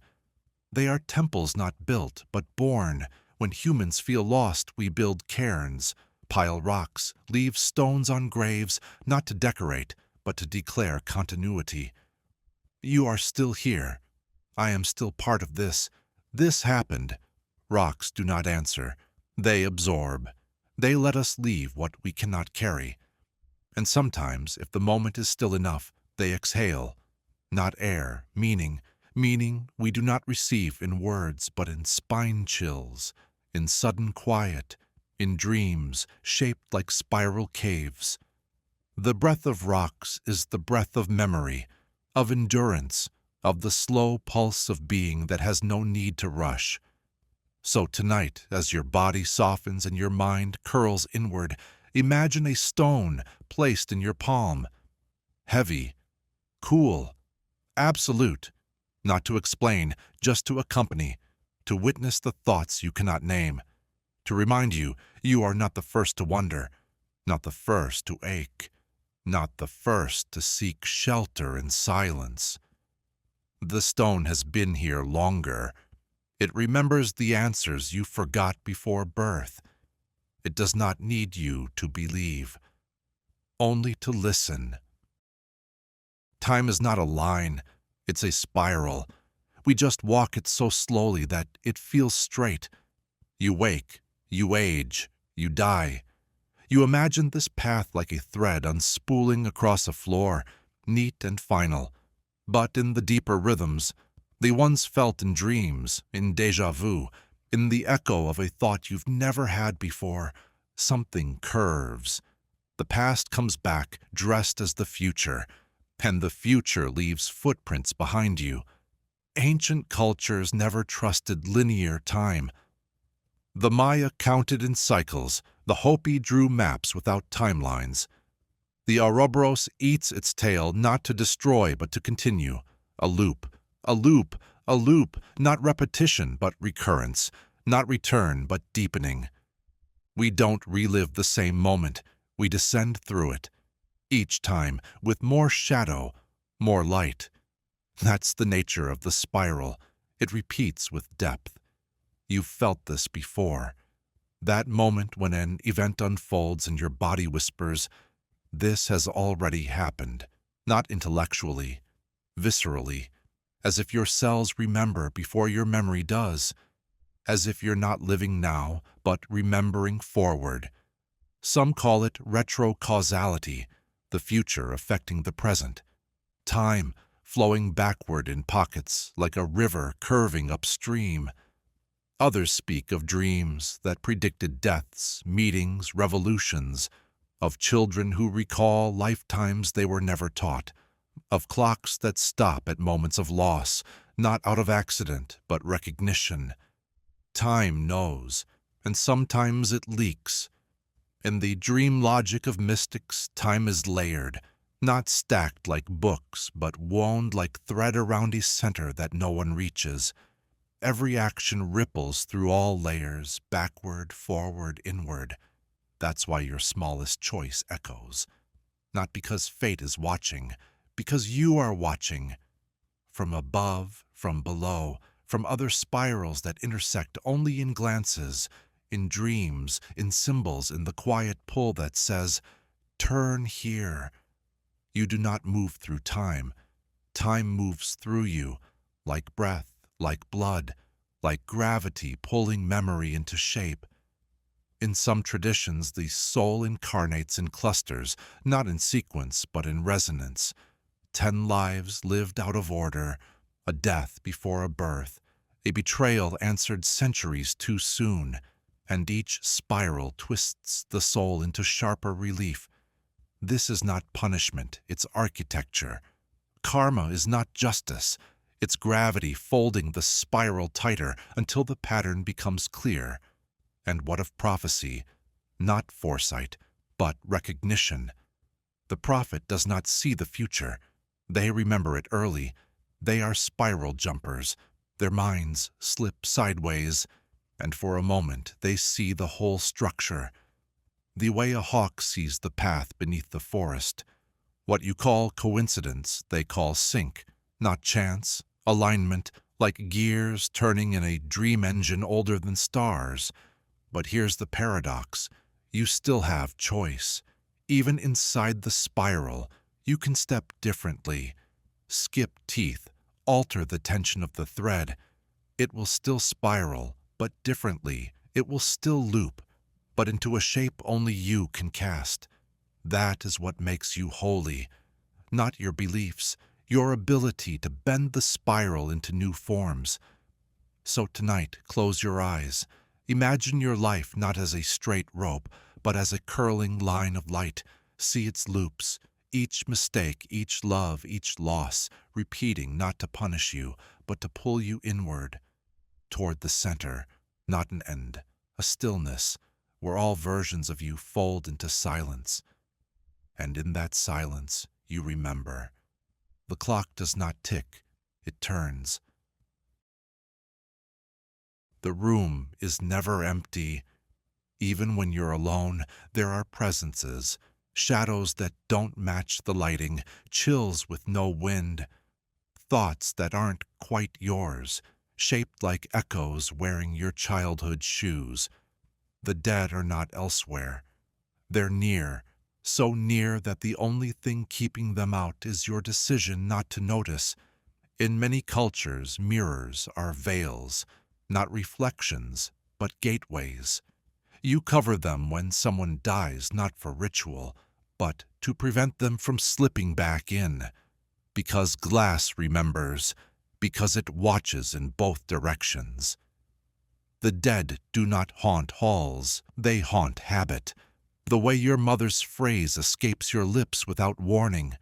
They are temples not built, but born. When humans feel lost, we build cairns, pile rocks, leave stones on graves, not to decorate, but to declare continuity. You are still here. I am still part of this. This happened. Rocks do not answer. They absorb. They let us leave what we cannot carry. And sometimes, if the moment is still enough, they exhale. Not air, meaning we do not receive in words, but in spine chills, in sudden quiet, in dreams shaped like spiral caves. The breath of rocks is the breath of memory, of endurance, of the slow pulse of being that has no need to rush. So tonight, as your body softens and your mind curls inward, imagine a stone placed in your palm. Heavy, cool, absolute, not to explain, just to accompany, to witness the thoughts you cannot name, to remind you you are not the first to wonder, not the first to ache, not the first to seek shelter in silence. The stone has been here longer. It remembers the answers you forgot before birth. It does not need you to believe, only to listen. Time is not a line, it's a spiral. We just walk it so slowly that it feels straight. You wake, you age, you die. You imagine this path like a thread unspooling across a floor, neat and final. But in the deeper rhythms, the ones felt in dreams, in déjà vu, in the echo of a thought you've never had before, something curves. The past comes back, dressed as the future, and the future leaves footprints behind you. Ancient cultures never trusted linear time. The Maya counted in cycles, the Hopi drew maps without timelines. The Ouroboros eats its tail not to destroy but to continue. A loop, a loop, a loop, not repetition but recurrence, not return but deepening. We don't relive the same moment, we descend through it. Each time with more shadow, more light. That's the nature of the spiral. It repeats with depth. You've felt this before. That moment when an event unfolds and your body whispers, "This has already happened," not intellectually, viscerally, as if your cells remember before your memory does, as if you're not living now, but remembering forward. Some call it retrocausality, the future affecting the present. Time flowing backward in pockets like a river curving upstream. Others speak of dreams that predicted deaths, meetings, revolutions, of children who recall lifetimes they were never taught, of clocks that stop at moments of loss, not out of accident, but recognition. Time knows, and sometimes it leaks. In the dream logic of mystics, time is layered, not stacked like books, but wound like thread around a center that no one reaches. Every action ripples through all layers, backward, forward, inward. That's why your smallest choice echoes. Not because fate is watching, because you are watching. From above, from below, from other spirals that intersect only in glances, in dreams, in symbols, in the quiet pull that says, "Turn here." You do not move through time. Time moves through you, like breath, like blood, like gravity pulling memory into shape. In some traditions, the soul incarnates in clusters, not in sequence, but in resonance. 10 lives lived out of order, a death before a birth, a betrayal answered centuries too soon, and each spiral twists the soul into sharper relief. This is not punishment, it's architecture. Karma is not justice, it's gravity folding the spiral tighter until the pattern becomes clear. And what of prophecy? Not foresight, but recognition. The prophet does not see the future. They remember it early. They are spiral jumpers. Their minds slip sideways, and for a moment they see the whole structure. The way a hawk sees the path beneath the forest. What you call coincidence, they call sync, not chance, alignment, like gears turning in a dream engine older than stars. But here's the paradox. You still have choice. Even inside the spiral, you can step differently. Skip teeth, alter the tension of the thread. It will still spiral, but differently. It will still loop, but into a shape only you can cast. That is what makes you holy. Not your beliefs, your ability to bend the spiral into new forms. So tonight, close your eyes. Imagine your life not as a straight rope, but as a curling line of light. See its loops, each mistake, each love, each loss, repeating not to punish you, but to pull you inward, toward the center, not an end, a stillness, where all versions of you fold into silence. And in that silence, you remember. The clock does not tick, it turns. The room is never empty. Even when you're alone, there are presences, shadows that don't match the lighting, chills with no wind, thoughts that aren't quite yours, shaped like echoes wearing your childhood shoes. The dead are not elsewhere. They're near, so near that the only thing keeping them out is your decision not to notice. In many cultures, mirrors are veils, not reflections, but gateways. You cover them when someone dies, not for ritual, but to prevent them from slipping back in. Because glass remembers, because it watches in both directions. The dead do not haunt halls, they haunt habit. The way your mother's phrase escapes your lips without warning.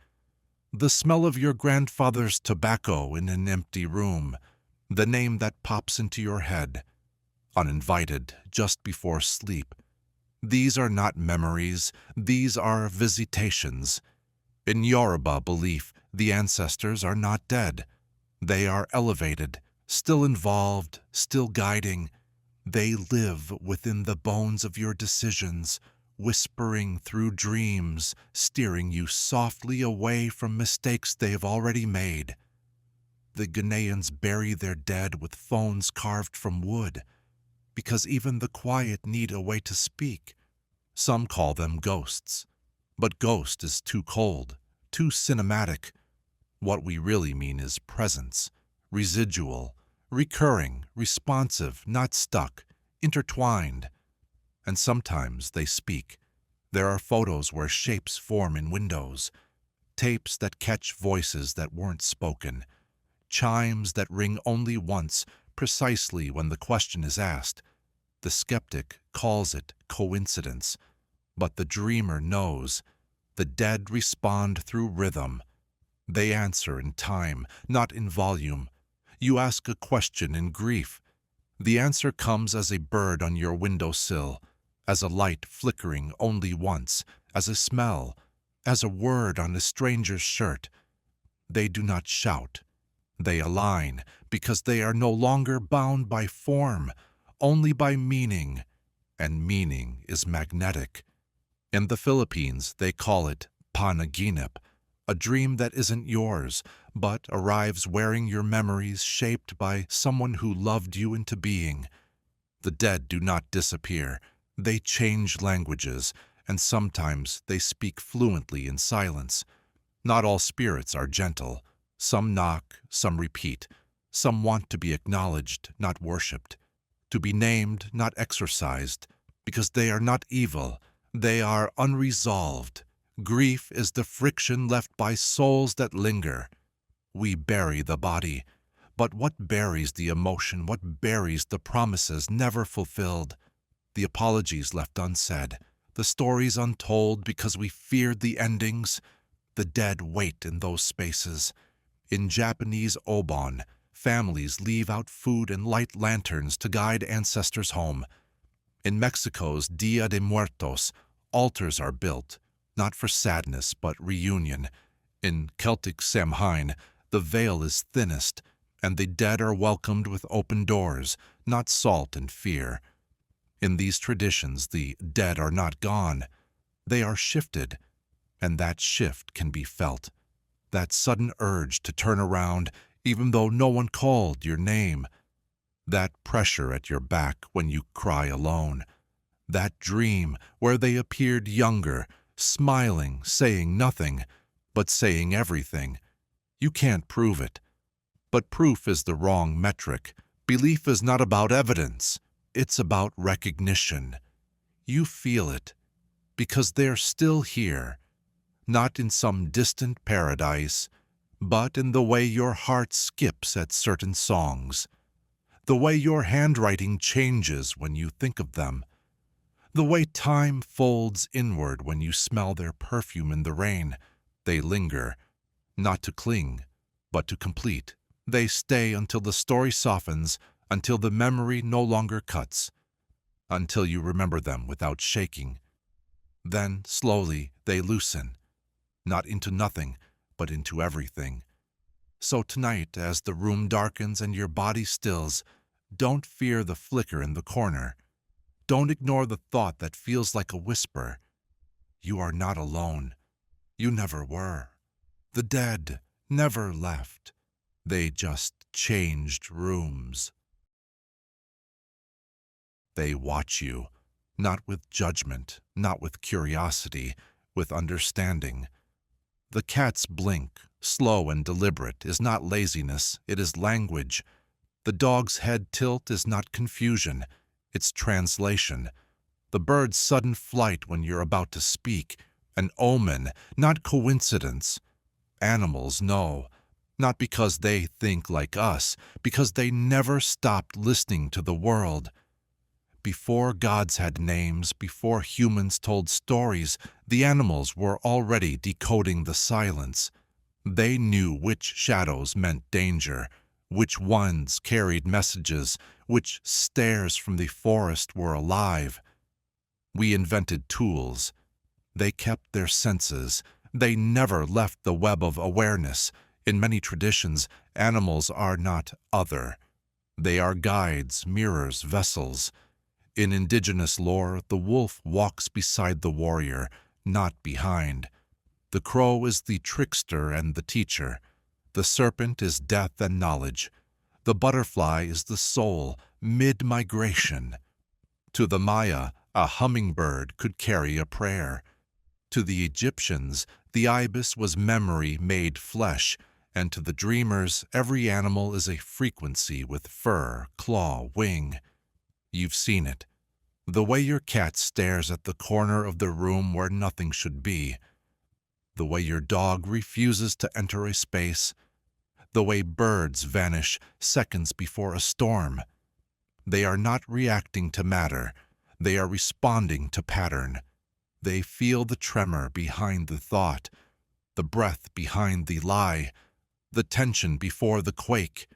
The smell of your grandfather's tobacco in an empty room. The name that pops into your head, uninvited, just before sleep. These are not memories, these are visitations. In Yoruba belief, the ancestors are not dead. They are elevated, still involved, still guiding. They live within the bones of your decisions, whispering through dreams, steering you softly away from mistakes they have already made. The Ghanaians bury their dead with phones carved from wood, because even the quiet need a way to speak. Some call them ghosts, but ghost is too cold, too cinematic. What we really mean is presence, residual, recurring, responsive, not stuck, intertwined. And sometimes they speak. There are photos where shapes form in windows, tapes that catch voices that weren't spoken, chimes that ring only once, precisely when the question is asked. The skeptic calls it coincidence, but the dreamer knows. The dead respond through rhythm. They answer in time, not in volume. You ask a question in grief. The answer comes as a bird on your windowsill, as a light flickering only once, as a smell, as a word on a stranger's shirt. They do not shout. They align, because they are no longer bound by form, only by meaning, and meaning is magnetic. In the Philippines, they call it panaginip, a dream that isn't yours, but arrives wearing your memories shaped by someone who loved you into being. The dead do not disappear. They change languages, and sometimes they speak fluently in silence. Not all spirits are gentle. Some knock, some repeat. Some want to be acknowledged, not worshipped. To be named, not exorcised, because they are not evil. They are unresolved, Grief is the friction left by souls that linger. We bury the body, but what buries the emotion? What buries the promises never fulfilled? The apologies left unsaid, the stories untold because we feared the endings. The dead wait in those spaces. In Japanese obon, families leave out food and light lanterns to guide ancestors home. In Mexico's Dia de Muertos, altars are built, not for sadness but reunion. In Celtic Samhain, the veil is thinnest, and the dead are welcomed with open doors, not salt and fear. In these traditions, the dead are not gone. They are shifted, and that shift can be felt. That sudden urge to turn around, even though no one called your name. That pressure at your back when you cry alone. That dream where they appeared younger, smiling, saying nothing, but saying everything. You can't prove it. But proof is the wrong metric. Belief is not about evidence. It's about recognition. You feel it, because they're still here, not in some distant paradise, but in the way your heart skips at certain songs, the way your handwriting changes when you think of them, the way time folds inward when you smell their perfume in the rain. They linger, not to cling, but to complete. They stay until the story softens, until the memory no longer cuts, until you remember them without shaking. Then, slowly, they loosen, not into nothing, but into everything. So tonight, as the room darkens and your body stills, don't fear the flicker in the corner. Don't ignore the thought that feels like a whisper. You are not alone. You never were. The dead never left. They just changed rooms. They watch you, not with judgment, not with curiosity, with understanding. The cat's blink, slow and deliberate, is not laziness, it is language. The dog's head tilt is not confusion, it's translation. The bird's sudden flight when you're about to speak, an omen, not coincidence. Animals know, not because they think like us, because they never stopped listening to the world. Before gods had names, before humans told stories, the animals were already decoding the silence. They knew which shadows meant danger, which ones carried messages, which stares from the forest were alive. We invented tools. They kept their senses. They never left the web of awareness. In many traditions, animals are not other. They are guides, mirrors, vessels. In indigenous lore, the wolf walks beside the warrior, not behind. The crow is the trickster and the teacher. The serpent is death and knowledge. The butterfly is the soul, mid-migration. To the Maya, a hummingbird could carry a prayer. To the Egyptians, the ibis was memory made flesh, and to the dreamers, every animal is a frequency with fur, claw, wing. You've seen it. The way your cat stares at the corner of the room where nothing should be. The way your dog refuses to enter a space. The way birds vanish seconds before a storm. They are not reacting to matter. They are responding to pattern. They feel the tremor behind the thought, the breath behind the lie, the tension before the quake.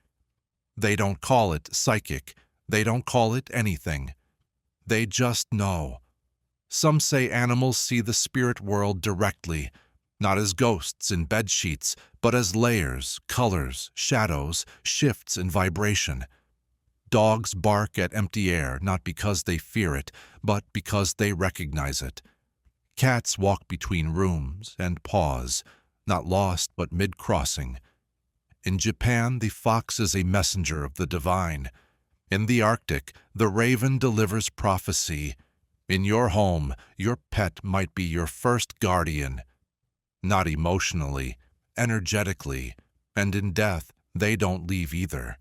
They don't call it psychic. They don't call it anything. They just know. Some say animals see the spirit world directly, not as ghosts in bed sheets, but as layers, colors, shadows, shifts in vibration. Dogs bark at empty air not because they fear it, but because they recognize it. Cats walk between rooms and pause, not lost but mid-crossing. In Japan, the fox is a messenger of the divine. In the Arctic, the raven delivers prophecy. In your home, your pet might be your first guardian. Not emotionally, energetically, and in death, they don't leave either.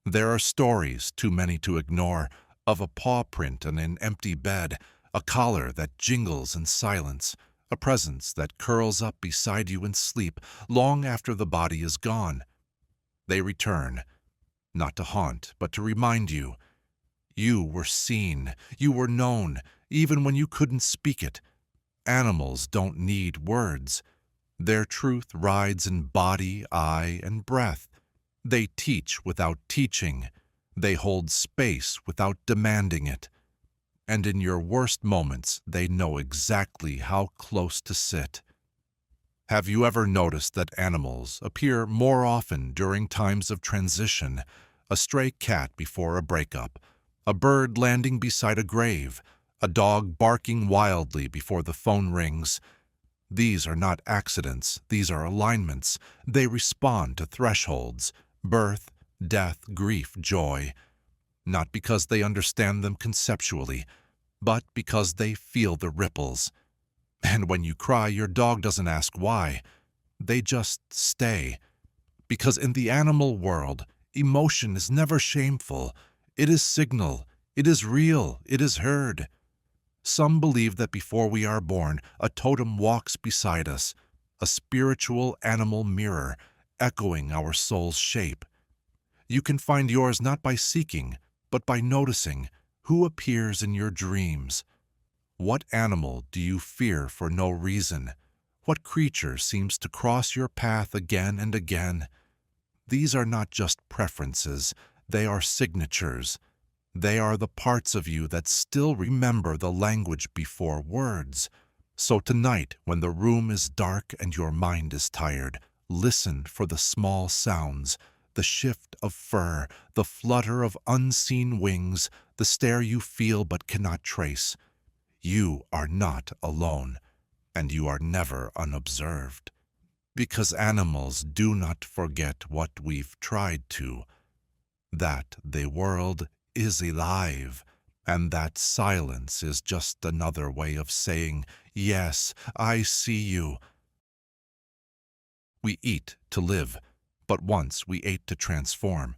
There are stories, too many to ignore, of a paw print on an empty bed, a collar that jingles in silence, a presence that curls up beside you in sleep long after the body is gone. They return, not to haunt, but to remind you. You were seen, you were known, even when you couldn't speak it. Animals don't need words. Their truth rides in body, eye, and breath. They teach without teaching. They hold space without demanding it. And in your worst moments, they know exactly how close to sit. Have you ever noticed that animals appear more often during times of transition? A stray cat before a breakup, a bird landing beside a grave, a dog barking wildly before the phone rings. These are not accidents, these are alignments. They respond to thresholds, birth, death, grief, joy. Not because they understand them conceptually, but because they feel the ripples. And when you cry, your dog doesn't ask why. They just stay. Because in the animal world, emotion is never shameful. It is signal. It is real. It is heard. Some believe that before we are born, a totem walks beside us, a spiritual animal mirror, echoing our soul's shape. You can find yours not by seeking, but by noticing who appears in your dreams. What animal do you fear for no reason? What creature seems to cross your path again and again? These are not just preferences, they are signatures. They are the parts of you that still remember the language before words. So tonight, when the room is dark and your mind is tired, listen for the small sounds, the shift of fur, the flutter of unseen wings, the stare you feel but cannot trace. You are not alone, and you are never unobserved. Because animals do not forget what we've tried to, that the world is alive, and that silence is just another way of saying, yes, I see you. We eat to live, but once we ate to transform.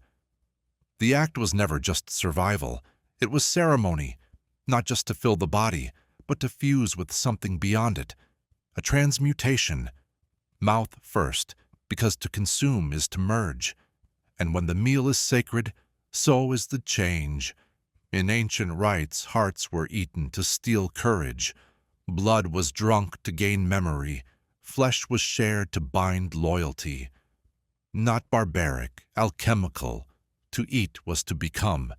The act was never just survival, it was ceremony, not just to fill the body, but to fuse with something beyond it, a transmutation. Mouth first, because to consume is to merge. And when the meal is sacred, so is the change. In ancient rites, hearts were eaten to steal courage. Blood was drunk to gain memory. Flesh was shared to bind loyalty. Not barbaric, alchemical. To eat was to become.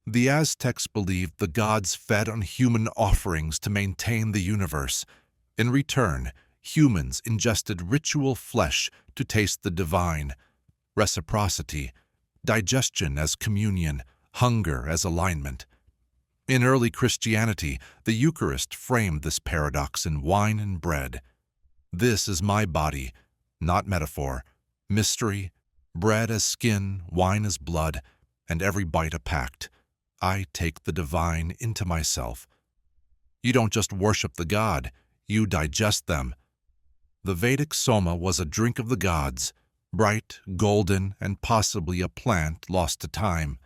The Aztecs believed the gods fed on human offerings to maintain the universe. In return, humans ingested ritual flesh to taste the divine. Reciprocity, digestion as communion, hunger as alignment. In early Christianity, the Eucharist framed this paradox in wine and bread. This is my body, not metaphor, mystery, bread as skin, wine as blood, and every bite a pact. I take the divine into myself. You don't just worship the god, you digest them. The Vedic Soma was a drink of the gods, bright, golden, and possibly a plant lost to time.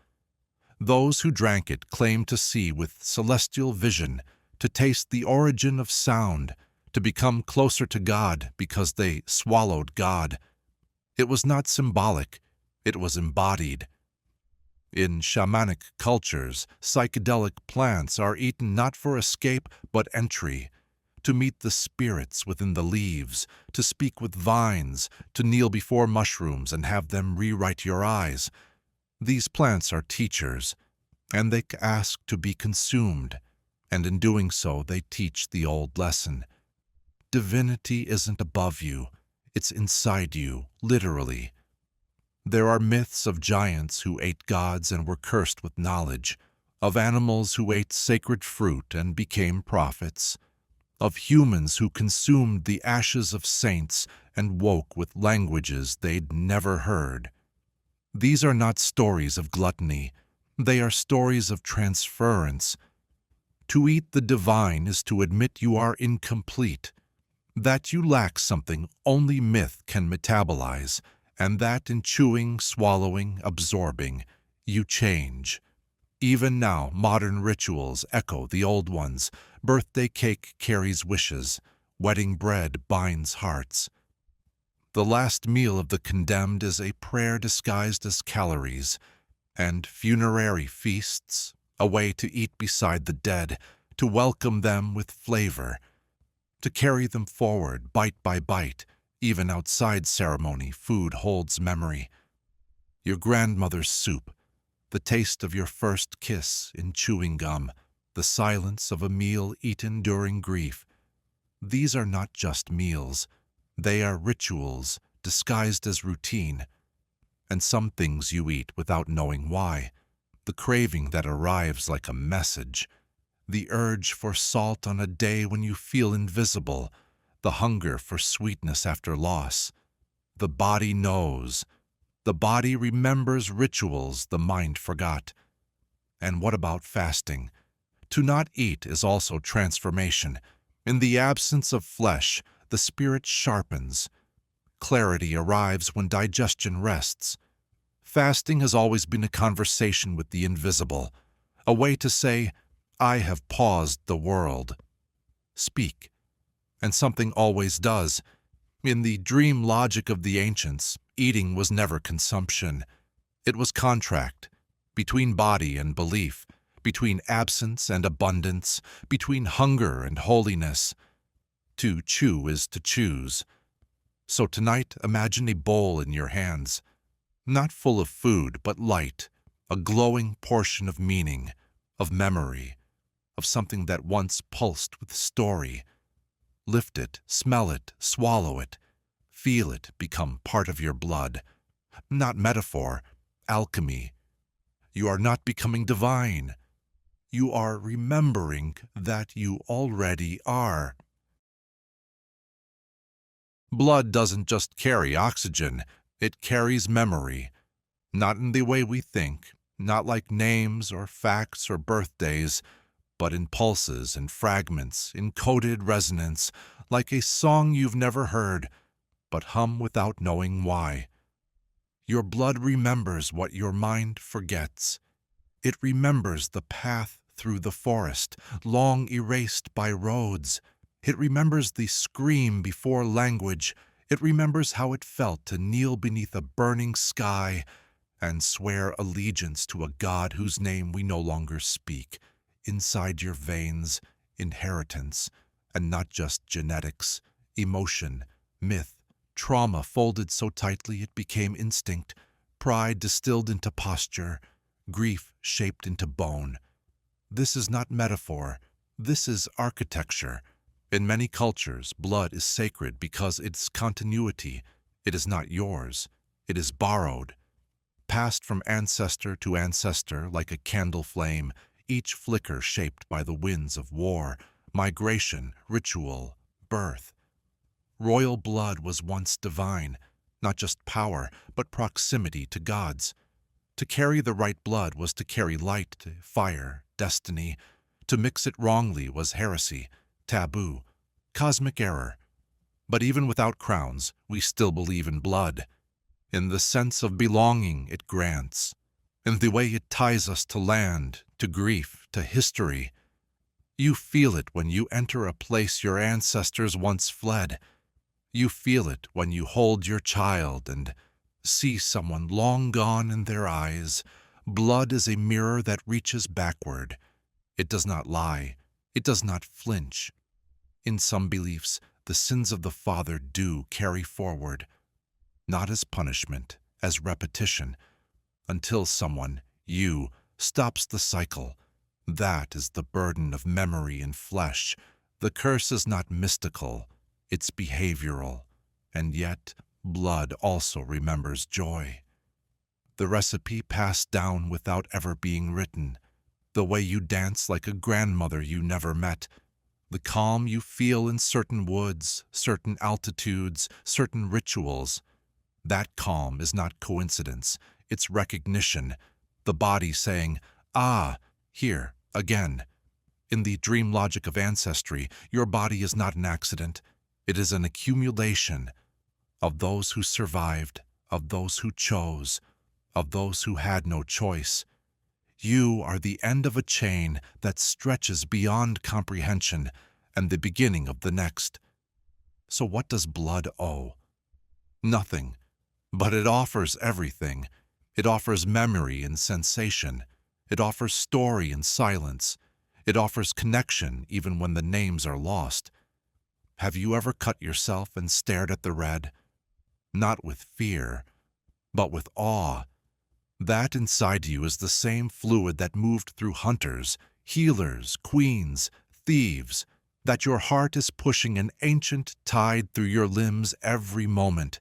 Those who drank it claimed to see with celestial vision, to taste the origin of sound, to become closer to God because they swallowed God. It was not symbolic, it was embodied. In shamanic cultures, psychedelic plants are eaten not for escape but entry, to meet the spirits within the leaves, to speak with vines, to kneel before mushrooms and have them rewrite your eyes. These plants are teachers, and they ask to be consumed, and in doing so they teach the old lesson. Divinity isn't above you, it's inside you, literally. There are myths of giants who ate gods and were cursed with knowledge, of animals who ate sacred fruit and became prophets, of humans who consumed the ashes of saints and woke with languages they'd never heard. These are not stories of gluttony, they are stories of transference. To eat the divine is to admit you are incomplete, that you lack something only myth can metabolize, and that in chewing, swallowing, absorbing, you change. Even now, modern rituals echo the old ones. Birthday cake carries wishes. Wedding bread binds hearts. The last meal of the condemned is a prayer disguised as calories, and funerary feasts, a way to eat beside the dead, to welcome them with flavor, to carry them forward bite by bite. Even outside ceremony, food holds memory. Your grandmother's soup, the taste of your first kiss in chewing gum, the silence of a meal eaten during grief. These are not just meals. They are rituals disguised as routine. And some things you eat without knowing why. The craving that arrives like a message. The urge for salt on a day when you feel invisible. The hunger for sweetness after loss. The body knows. The body remembers rituals the mind forgot. And what about fasting? To not eat is also transformation. In the absence of flesh, the spirit sharpens. Clarity arrives when digestion rests. Fasting has always been a conversation with the invisible, a way to say, I have paused the world. Speak. And something always does. In the dream logic of the ancients, eating was never consumption. It was contract, between body and belief, between absence and abundance, between hunger and holiness. To chew is to choose. So tonight, imagine a bowl in your hands, not full of food, but light, a glowing portion of meaning, of memory, of something that once pulsed with story. Lift it, smell it, swallow it, feel it become part of your blood. Not metaphor, alchemy. You are not becoming divine. You are remembering that you already are. Blood doesn't just carry oxygen, it carries memory. Not in the way we think, not like names or facts or birthdays, but in pulses and fragments, in coded resonance, like a song you've never heard, but hum without knowing why. Your blood remembers what your mind forgets. It remembers the path through the forest, long erased by roads. It remembers the scream before language. It remembers how it felt to kneel beneath a burning sky and swear allegiance to a God whose name we no longer speak. Inside your veins, inheritance, and not just genetics, emotion, myth, trauma folded so tightly it became instinct, pride distilled into posture, grief shaped into bone. This is not metaphor, this is architecture. In many cultures, blood is sacred because it's continuity. It is not yours, it is borrowed. Passed from ancestor to ancestor like a candle flame, each flicker shaped by the winds of war, migration, ritual, birth. Royal blood was once divine, not just power, but proximity to gods. To carry the right blood was to carry light, fire, destiny. To mix it wrongly was heresy, taboo, cosmic error. But even without crowns, we still believe in blood. In the sense of belonging it grants. In the way it ties us to land, to grief, to history. You feel it when you enter a place your ancestors once fled. You feel it when you hold your child and see someone long gone in their eyes. Blood is a mirror that reaches backward. It does not lie. It does not flinch. In some beliefs, the sins of the father do carry forward, not as punishment, as repetition, until someone, you, stops the cycle. That is the burden of memory and flesh. The curse is not mystical, it's behavioral, and yet blood also remembers joy. The recipe passed down without ever being written. The way you dance like a grandmother you never met. The calm you feel in certain woods, certain altitudes, certain rituals. That calm is not coincidence, it's recognition. The body saying, ah, here, again. In the dream logic of ancestry, your body is not an accident. It is an accumulation of those who survived, of those who chose, of those who had no choice. You are the end of a chain that stretches beyond comprehension and the beginning of the next. So what does blood owe? Nothing. But it offers everything. It offers memory and sensation. It offers story and silence. It offers connection even when the names are lost. Have you ever cut yourself and stared at the red? Not with fear, but with awe. That inside you is the same fluid that moved through hunters, healers, queens, thieves, that your heart is pushing an ancient tide through your limbs every moment.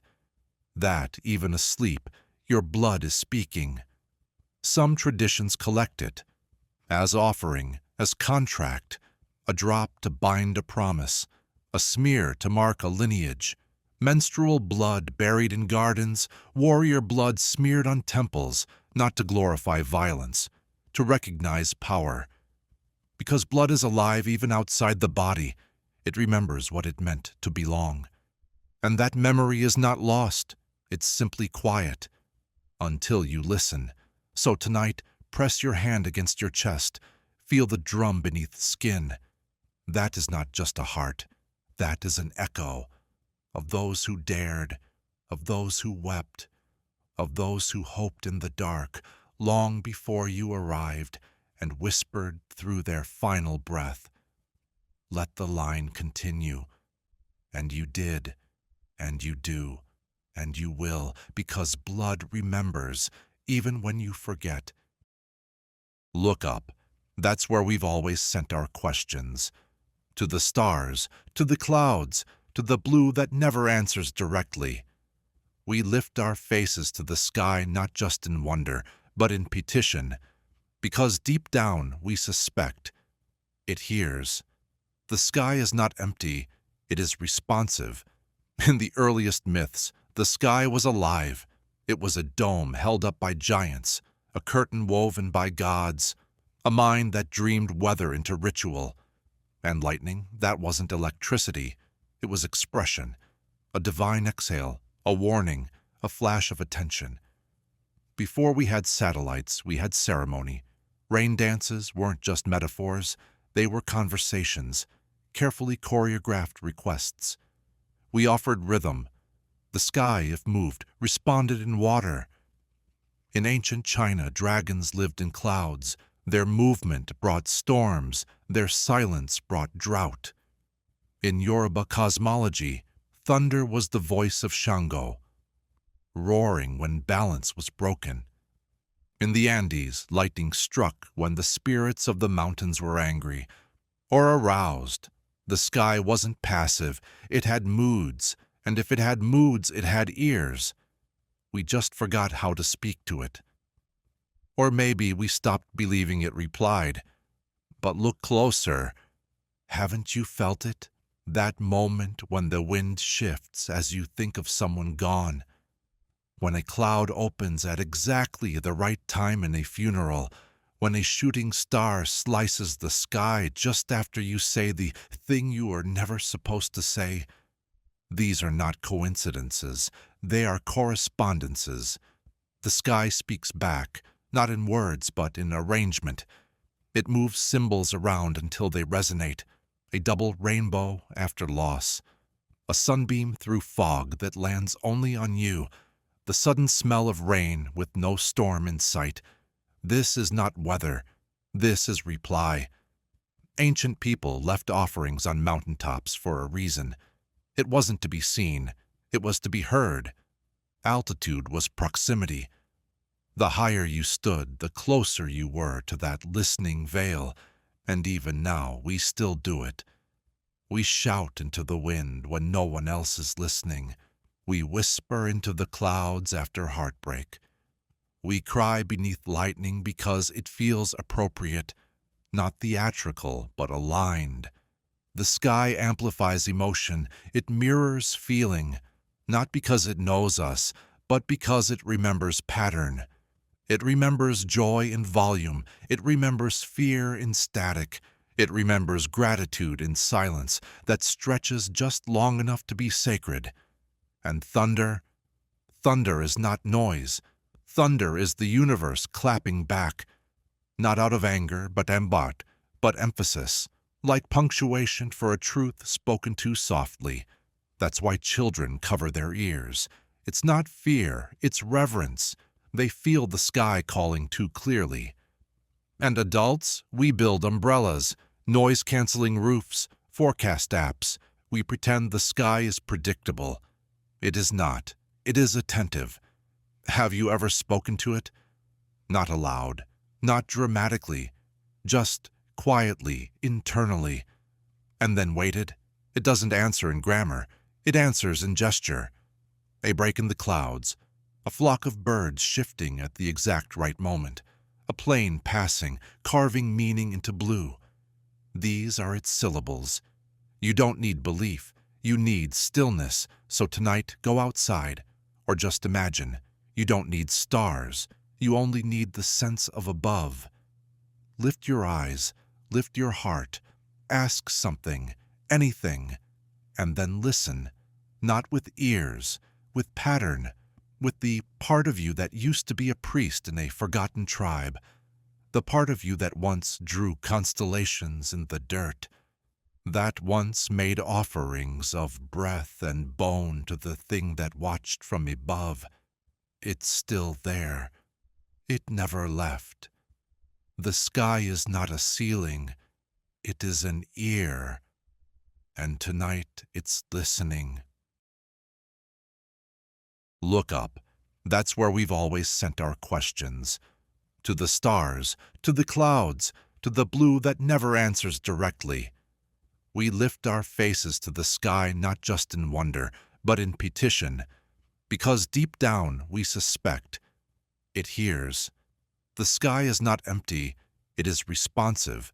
That, even asleep, your blood is speaking. Some traditions collect it, as offering, as contract, a drop to bind a promise, a smear to mark a lineage, menstrual blood buried in gardens, warrior blood smeared on temples, not to glorify violence, to recognize power. Because blood is alive even outside the body, it remembers what it meant to belong. And that memory is not lost, it's simply quiet, until you listen. So tonight, press your hand against your chest, feel the drum beneath skin. That is not just a heart, that is an echo of those who dared, of those who wept, of those who hoped in the dark long before you arrived and whispered through their final breath, "Let the line continue." And you did, and you do, and you will, because blood remembers, even when you forget. Look up. That's where we've always sent our questions. To the stars, to the clouds, to the blue that never answers directly. We lift our faces to the sky not just in wonder, but in petition, because deep down we suspect it hears. The sky is not empty, it is responsive. In the earliest myths, the sky was alive. It was a dome held up by giants, a curtain woven by gods, a mind that dreamed weather into ritual. And lightning, that wasn't electricity, it was expression, a divine exhale, a warning, a flash of attention. Before we had satellites, we had ceremony. Rain dances weren't just metaphors, they were conversations, carefully choreographed requests. We offered rhythm. The sky, if moved, responded in water. In ancient China, dragons lived in clouds. Their movement brought storms, their silence brought drought. In Yoruba cosmology, thunder was the voice of Shango, roaring when balance was broken. In the Andes, lightning struck when the spirits of the mountains were angry or aroused. The sky wasn't passive, it had moods, and if it had moods, it had ears. We just forgot how to speak to it. Or maybe we stopped believing it replied. But look closer. Haven't you felt it? That moment when the wind shifts as you think of someone gone. When a cloud opens at exactly the right time in a funeral. When a shooting star slices the sky just after you say the thing you were never supposed to say. These are not coincidences. They are correspondences. The sky speaks back, not in words but in arrangement. It moves symbols around until they resonate. A double rainbow after loss. A sunbeam through fog that lands only on you. The sudden smell of rain with no storm in sight. This is not weather. This is reply. Ancient people left offerings on mountaintops for a reason. It wasn't to be seen. It was to be heard. Altitude was proximity. The higher you stood, the closer you were to that listening veil, and even now we still do it. We shout into the wind when no one else is listening. We whisper into the clouds after heartbreak. We cry beneath lightning because it feels appropriate, not theatrical, but aligned. The sky amplifies emotion. It mirrors feeling, not because it knows us, but because it remembers pattern. It remembers joy in volume. It remembers fear in static. It remembers gratitude in silence that stretches just long enough to be sacred. And thunder? Thunder is not noise. Thunder is the universe clapping back, not out of anger, but embat, but emphasis, like punctuation for a truth spoken too softly. That's why children cover their ears. It's not fear, it's reverence. They feel the sky calling too clearly. And adults, we build umbrellas, noise-canceling roofs, forecast apps. We pretend the sky is predictable. It is not. It is attentive. Have you ever spoken to it? Not aloud, not dramatically, just quietly, internally. And then waited? It doesn't answer in grammar. It answers in gesture. A break in the clouds, a flock of birds shifting at the exact right moment, a plane passing, carving meaning into blue. These are its syllables. You don't need belief. You need stillness. So tonight, go outside, or just imagine. You don't need stars. You only need the sense of above. Lift your eyes, lift your heart, ask something, anything, and then listen, not with ears, with pattern, with the part of you that used to be a priest in a forgotten tribe, the part of you that once drew constellations in the dirt, that once made offerings of breath and bone to the thing that watched from above. It's still there. It never left. The sky is not a ceiling. It is an ear. And tonight it's listening. Look up. That's where we've always sent our questions. To the stars, to the clouds, to the blue that never answers directly. We lift our faces to the sky not just in wonder, but in petition, because deep down we suspect it hears. The sky is not empty, it is responsive.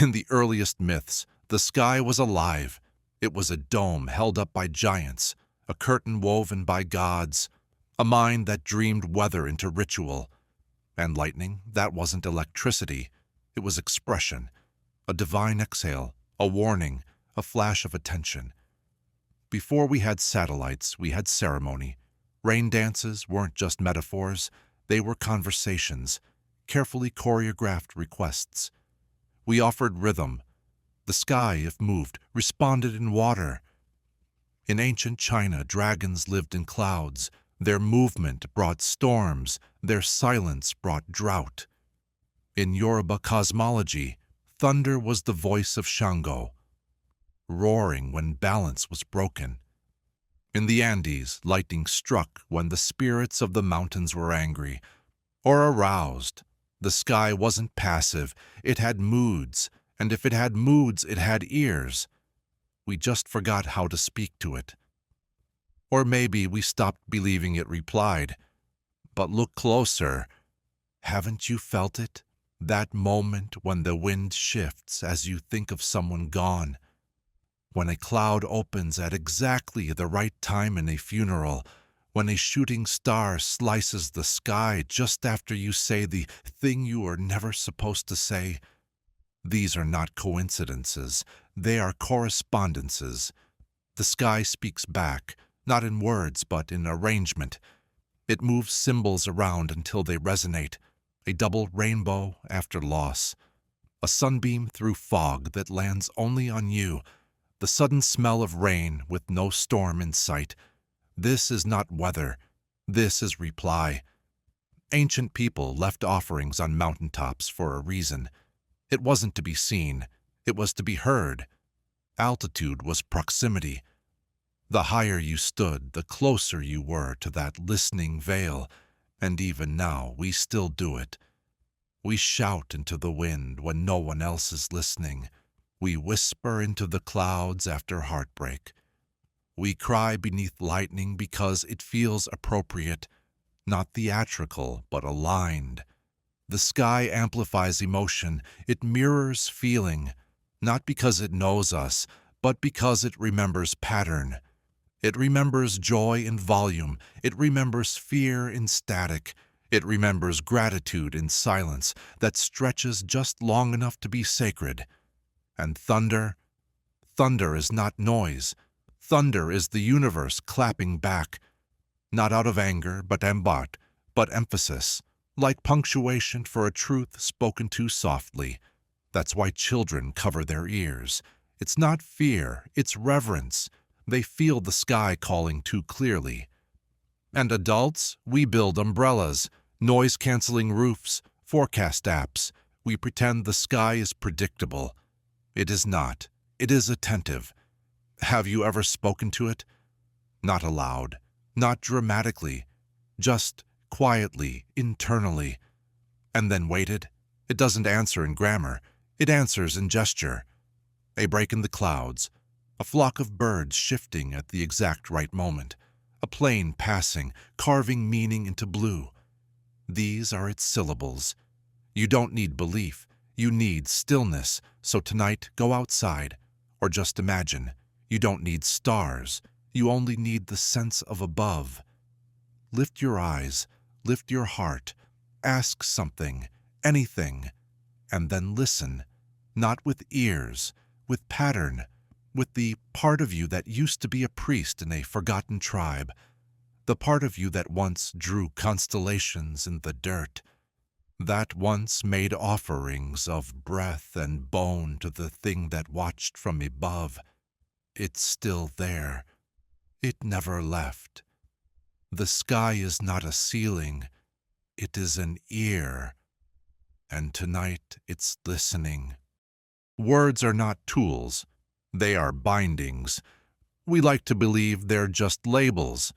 In the earliest myths, the sky was alive. It was a dome held up by giants, a curtain woven by gods, a mind that dreamed weather into ritual. And lightning, that wasn't electricity, it was expression, a divine exhale, a warning, a flash of attention. Before we had satellites, we had ceremony. Rain dances weren't just metaphors, they were conversations, carefully choreographed requests. We offered rhythm. The sky, if moved, responded in water. In ancient China, dragons lived in clouds. Their movement brought storms, their silence brought drought. In Yoruba cosmology, thunder was the voice of Shango, roaring when balance was broken. In the Andes, lightning struck when the spirits of the mountains were angry or aroused. The sky wasn't passive, it had moods, and if it had moods, it had ears. We just forgot how to speak to it. Or maybe we stopped believing it replied. But look closer. Haven't you felt it? That moment when the wind shifts as you think of someone gone. When a cloud opens at exactly the right time in a funeral. When a shooting star slices the sky just after you say the thing you were never supposed to say. These are not coincidences. They are correspondences. The sky speaks back, not in words but in arrangement. It moves symbols around until they resonate. A double rainbow after loss. A sunbeam through fog that lands only on you. The sudden smell of rain with no storm in sight. This is not weather. This is reply. Ancient people left offerings on mountaintops for a reason. It wasn't to be seen. It was to be heard. Altitude was proximity. The higher you stood, the closer you were to that listening veil, and even now we still do it. We shout into the wind when no one else is listening. We whisper into the clouds after heartbreak. We cry beneath lightning because it feels appropriate, not theatrical, but aligned. The sky amplifies emotion. It mirrors feeling, not because it knows us, but because it remembers pattern. It remembers joy in volume. It remembers fear in static. It remembers gratitude in silence that stretches just long enough to be sacred. And thunder? Thunder is not noise. Thunder is the universe clapping back, not out of anger, but emphasis, like punctuation for a truth spoken too softly. That's why children cover their ears. It's not fear, it's reverence. They feel the sky calling too clearly. And adults, we build umbrellas, noise-canceling roofs, forecast apps. We pretend the sky is predictable. It is not. It is attentive. Have you ever spoken to it? Not aloud, not dramatically, just quietly, internally. And then waited? It doesn't answer in grammar. It answers in gesture. A break in the clouds, a flock of birds shifting at the exact right moment, a plane passing, carving meaning into blue. These are its syllables. You don't need belief. You need stillness. So tonight, go outside, or just imagine. You don't need stars. You only need the sense of above. Lift your eyes, lift your heart, ask something, anything, and then listen, not with ears, with pattern, with the part of you that used to be a priest in a forgotten tribe, the part of you that once drew constellations in the dirt, that once made offerings of breath and bone to the thing that watched from above. It's still there. It never left. The sky is not a ceiling. It is an ear. And tonight it's listening. Words are not tools. They are bindings. We like to believe they're just labels,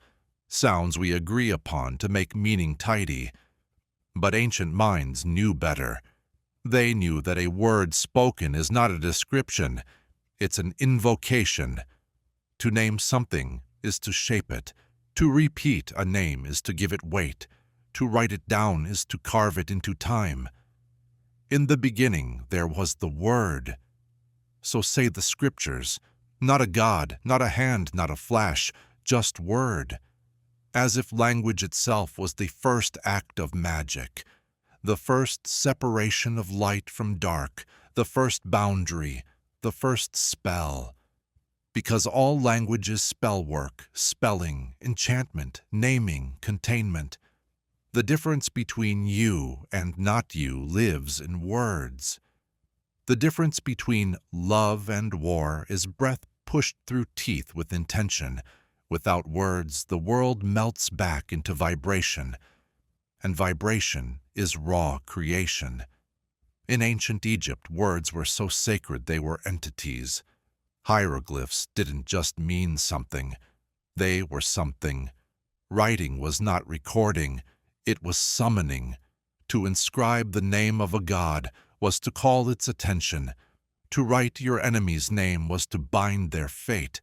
sounds we agree upon to make meaning tidy. But ancient minds knew better. They knew that a word spoken is not a description. It's an invocation. To name something is to shape it. To repeat a name is to give it weight. To write it down is to carve it into time. In the beginning there was the Word. So say the Scriptures, not a God, not a hand, not a flash, just word. As if language itself was the first act of magic, the first separation of light from dark, the first boundary, the first spell. Because all language is spell work, spelling, enchantment, naming, containment. The difference between you and not you lives in words. The difference between love and war is breath pushed through teeth with intention. Without words, the world melts back into vibration, and vibration is raw creation. In ancient Egypt, words were so sacred they were entities. Hieroglyphs didn't just mean something. They were something. Writing was not recording. It was summoning. To inscribe the name of a god was to call its attention. To write your enemy's name was to bind their fate.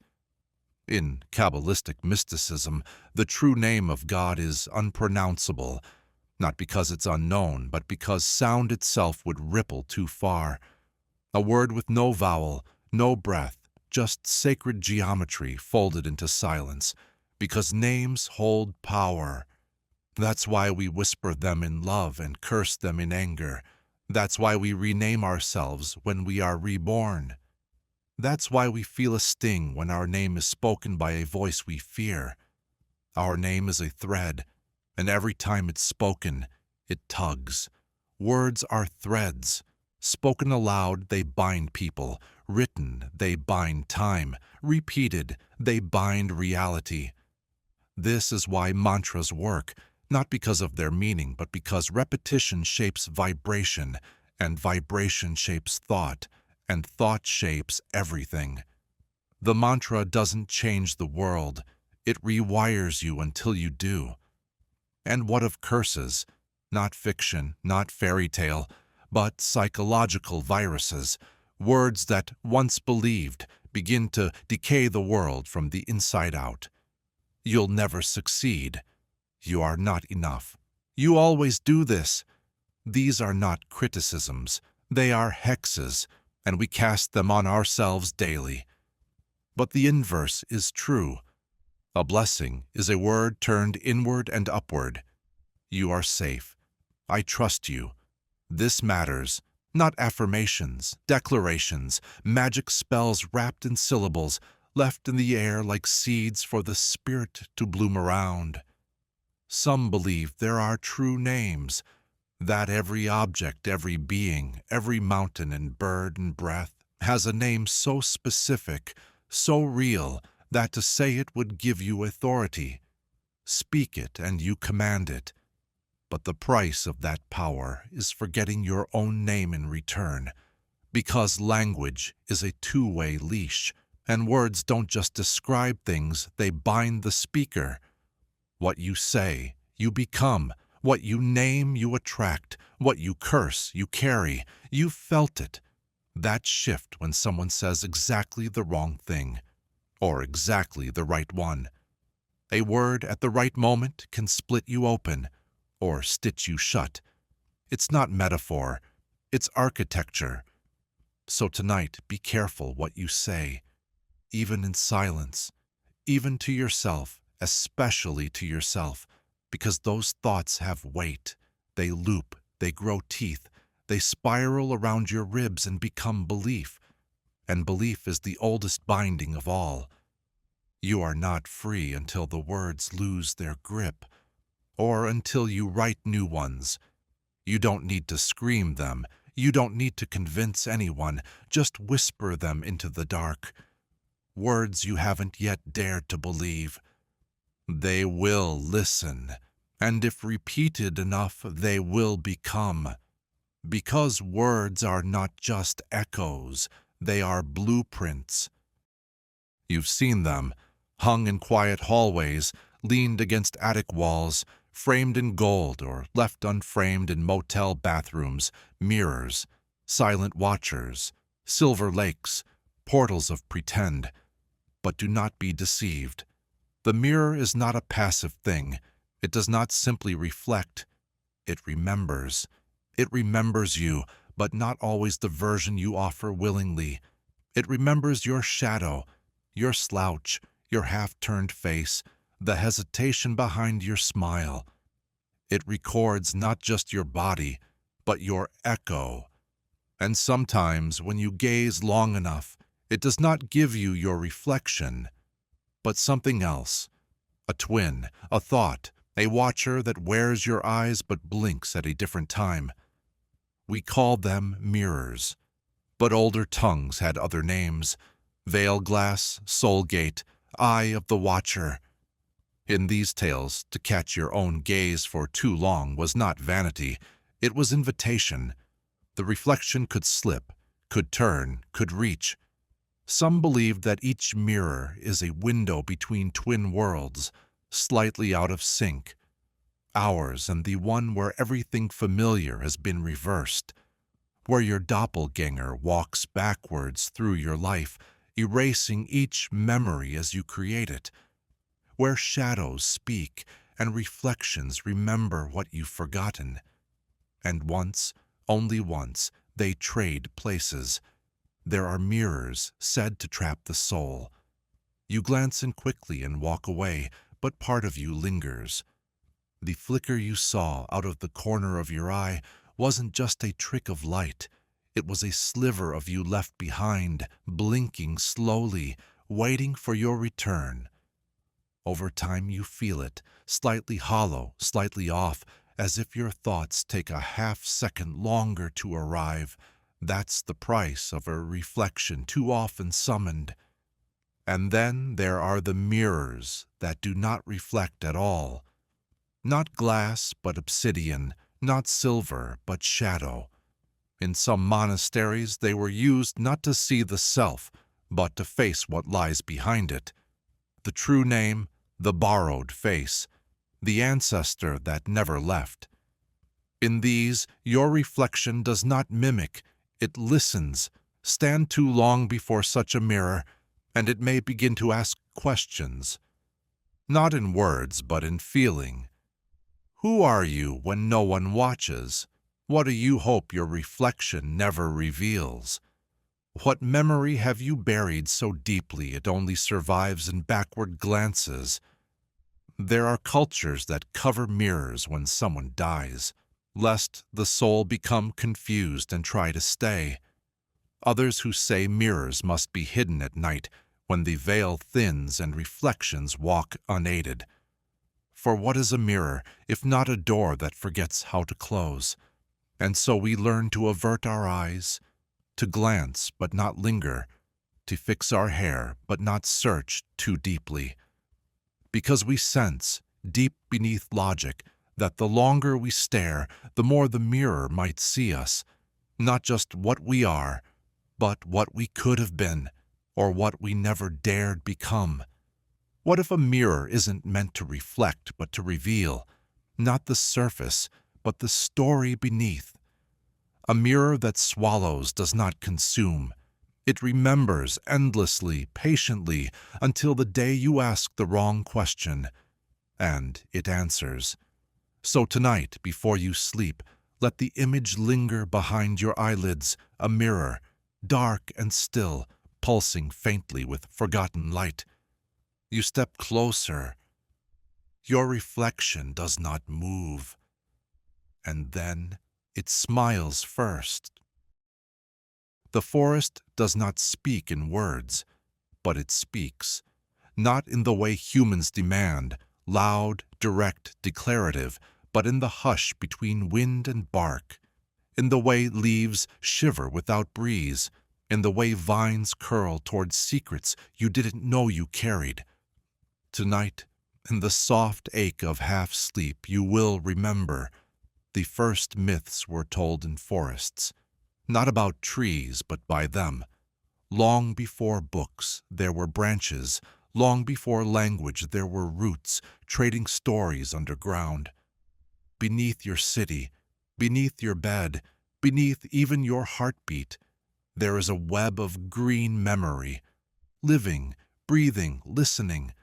In Kabbalistic mysticism, the true name of God is unpronounceable, not because it's unknown, but because sound itself would ripple too far. A word with no vowel, no breath, just sacred geometry folded into silence, because names hold power. That's why we whisper them in love and curse them in anger. That's why we rename ourselves when we are reborn. That's why we feel a sting when our name is spoken by a voice we fear. Our name is a thread, and every time it's spoken, it tugs. Words are threads. Spoken aloud, they bind people. Written, they bind time. Repeated, they bind reality. This is why mantras work, not because of their meaning, but because repetition shapes vibration, and vibration shapes thought, and thought shapes everything. The mantra doesn't change the world. It rewires you until you do. And what of curses? Not fiction, not fairy tale, but psychological viruses. Words that, once believed, begin to decay the world from the inside out. You'll never succeed. You are not enough. You always do this. These are not criticisms. They are hexes, and we cast them on ourselves daily. But the inverse is true. A blessing is a word turned inward and upward. You are safe. I trust you. This matters. Not affirmations, declarations, magic spells wrapped in syllables, left in the air like seeds for the spirit to bloom around. Some believe there are true names, that every object, every being, every mountain and bird and breath has a name so specific, so real, that to say it would give you authority. Speak it and you command it. But the price of that power is forgetting your own name in return, because language is a two-way leash, and words don't just describe things, they bind the speaker. What you say, you become. What you name, you attract. What you curse, you carry. You felt it. That shift when someone says exactly the wrong thing, or exactly the right one. A word at the right moment can split you open, or stitch you shut. It's not metaphor, it's architecture. So tonight, be careful what you say, even in silence, even to yourself, especially to yourself, because those thoughts have weight. They loop, they grow teeth, they spiral around your ribs and become belief. And belief is the oldest binding of all. You are not free until the words lose their grip, or until you write new ones. You don't need to scream them. You don't need to convince anyone. Just whisper them into the dark. Words you haven't yet dared to believe. They will listen, and if repeated enough, they will become. Because words are not just echoes, they are blueprints. You've seen them, hung in quiet hallways, leaned against attic walls, framed in gold or left unframed in motel bathrooms, mirrors, silent watchers, silver lakes, portals of pretend. But do not be deceived. The mirror is not a passive thing. It does not simply reflect. It remembers. It remembers you, but not always the version you offer willingly. It remembers your shadow, your slouch, your half-turned face, the hesitation behind your smile. It records not just your body, but your echo. And sometimes, when you gaze long enough, it does not give you your reflection, but something else. A twin, a thought, a watcher that wears your eyes but blinks at a different time. We call them mirrors, but older tongues had other names: veil glass, soul gate, eye of the watcher. In these tales, to catch your own gaze for too long was not vanity, it was invitation. The reflection could slip, could turn, could reach. Some believed that each mirror is a window between twin worlds, slightly out of sync. Ours and the one where everything familiar has been reversed, where your doppelganger walks backwards through your life, erasing each memory as you create it, where shadows speak and reflections remember what you've forgotten. And once, only once, they trade places. There are mirrors said to trap the soul. You glance in quickly and walk away, but part of you lingers. The flicker you saw out of the corner of your eye wasn't just a trick of light. It was a sliver of you left behind, blinking slowly, waiting for your return. Over time you feel it, slightly hollow, slightly off, as if your thoughts take a half-second longer to arrive. That's the price of a reflection too often summoned. And then there are the mirrors that do not reflect at all. Not glass, but obsidian, not silver, but shadow. In some monasteries they were used not to see the self, but to face what lies behind it. The true name, the borrowed face, the ancestor that never left. In these, your reflection does not mimic, it listens. Stand too long before such a mirror, and it may begin to ask questions. Not in words, but in feeling. Who are you when no one watches? What do you hope your reflection never reveals? What memory have you buried so deeply it only survives in backward glances? There are cultures that cover mirrors when someone dies, lest the soul become confused and try to stay. Others who say mirrors must be hidden at night when the veil thins and reflections walk unaided. For what is a mirror if not a door that forgets how to close? And so we learn to avert our eyes, to glance but not linger, to fix our hair but not search too deeply. Because we sense, deep beneath logic, that the longer we stare, the more the mirror might see us, not just what we are, but what we could have been, or what we never dared become. What if a mirror isn't meant to reflect but to reveal, not the surface, but the story beneath? A mirror that swallows does not consume. It remembers endlessly, patiently, until the day you ask the wrong question, and it answers. So tonight, before you sleep, let the image linger behind your eyelids, a mirror, dark and still, pulsing faintly with forgotten light. You step closer. Your reflection does not move. And then it smiles first. The forest does not speak in words, but it speaks, not in the way humans demand, loud, direct, declarative, but in the hush between wind and bark, in the way leaves shiver without breeze, in the way vines curl towards secrets you didn't know you carried. Tonight, in the soft ache of half-sleep, you will remember the first myths were told in forests, not about trees, but by them. Long before books, there were branches. Long before language, there were roots, trading stories underground. Beneath your city, beneath your bed, beneath even your heartbeat, there is a web of green memory, living, breathing, listening.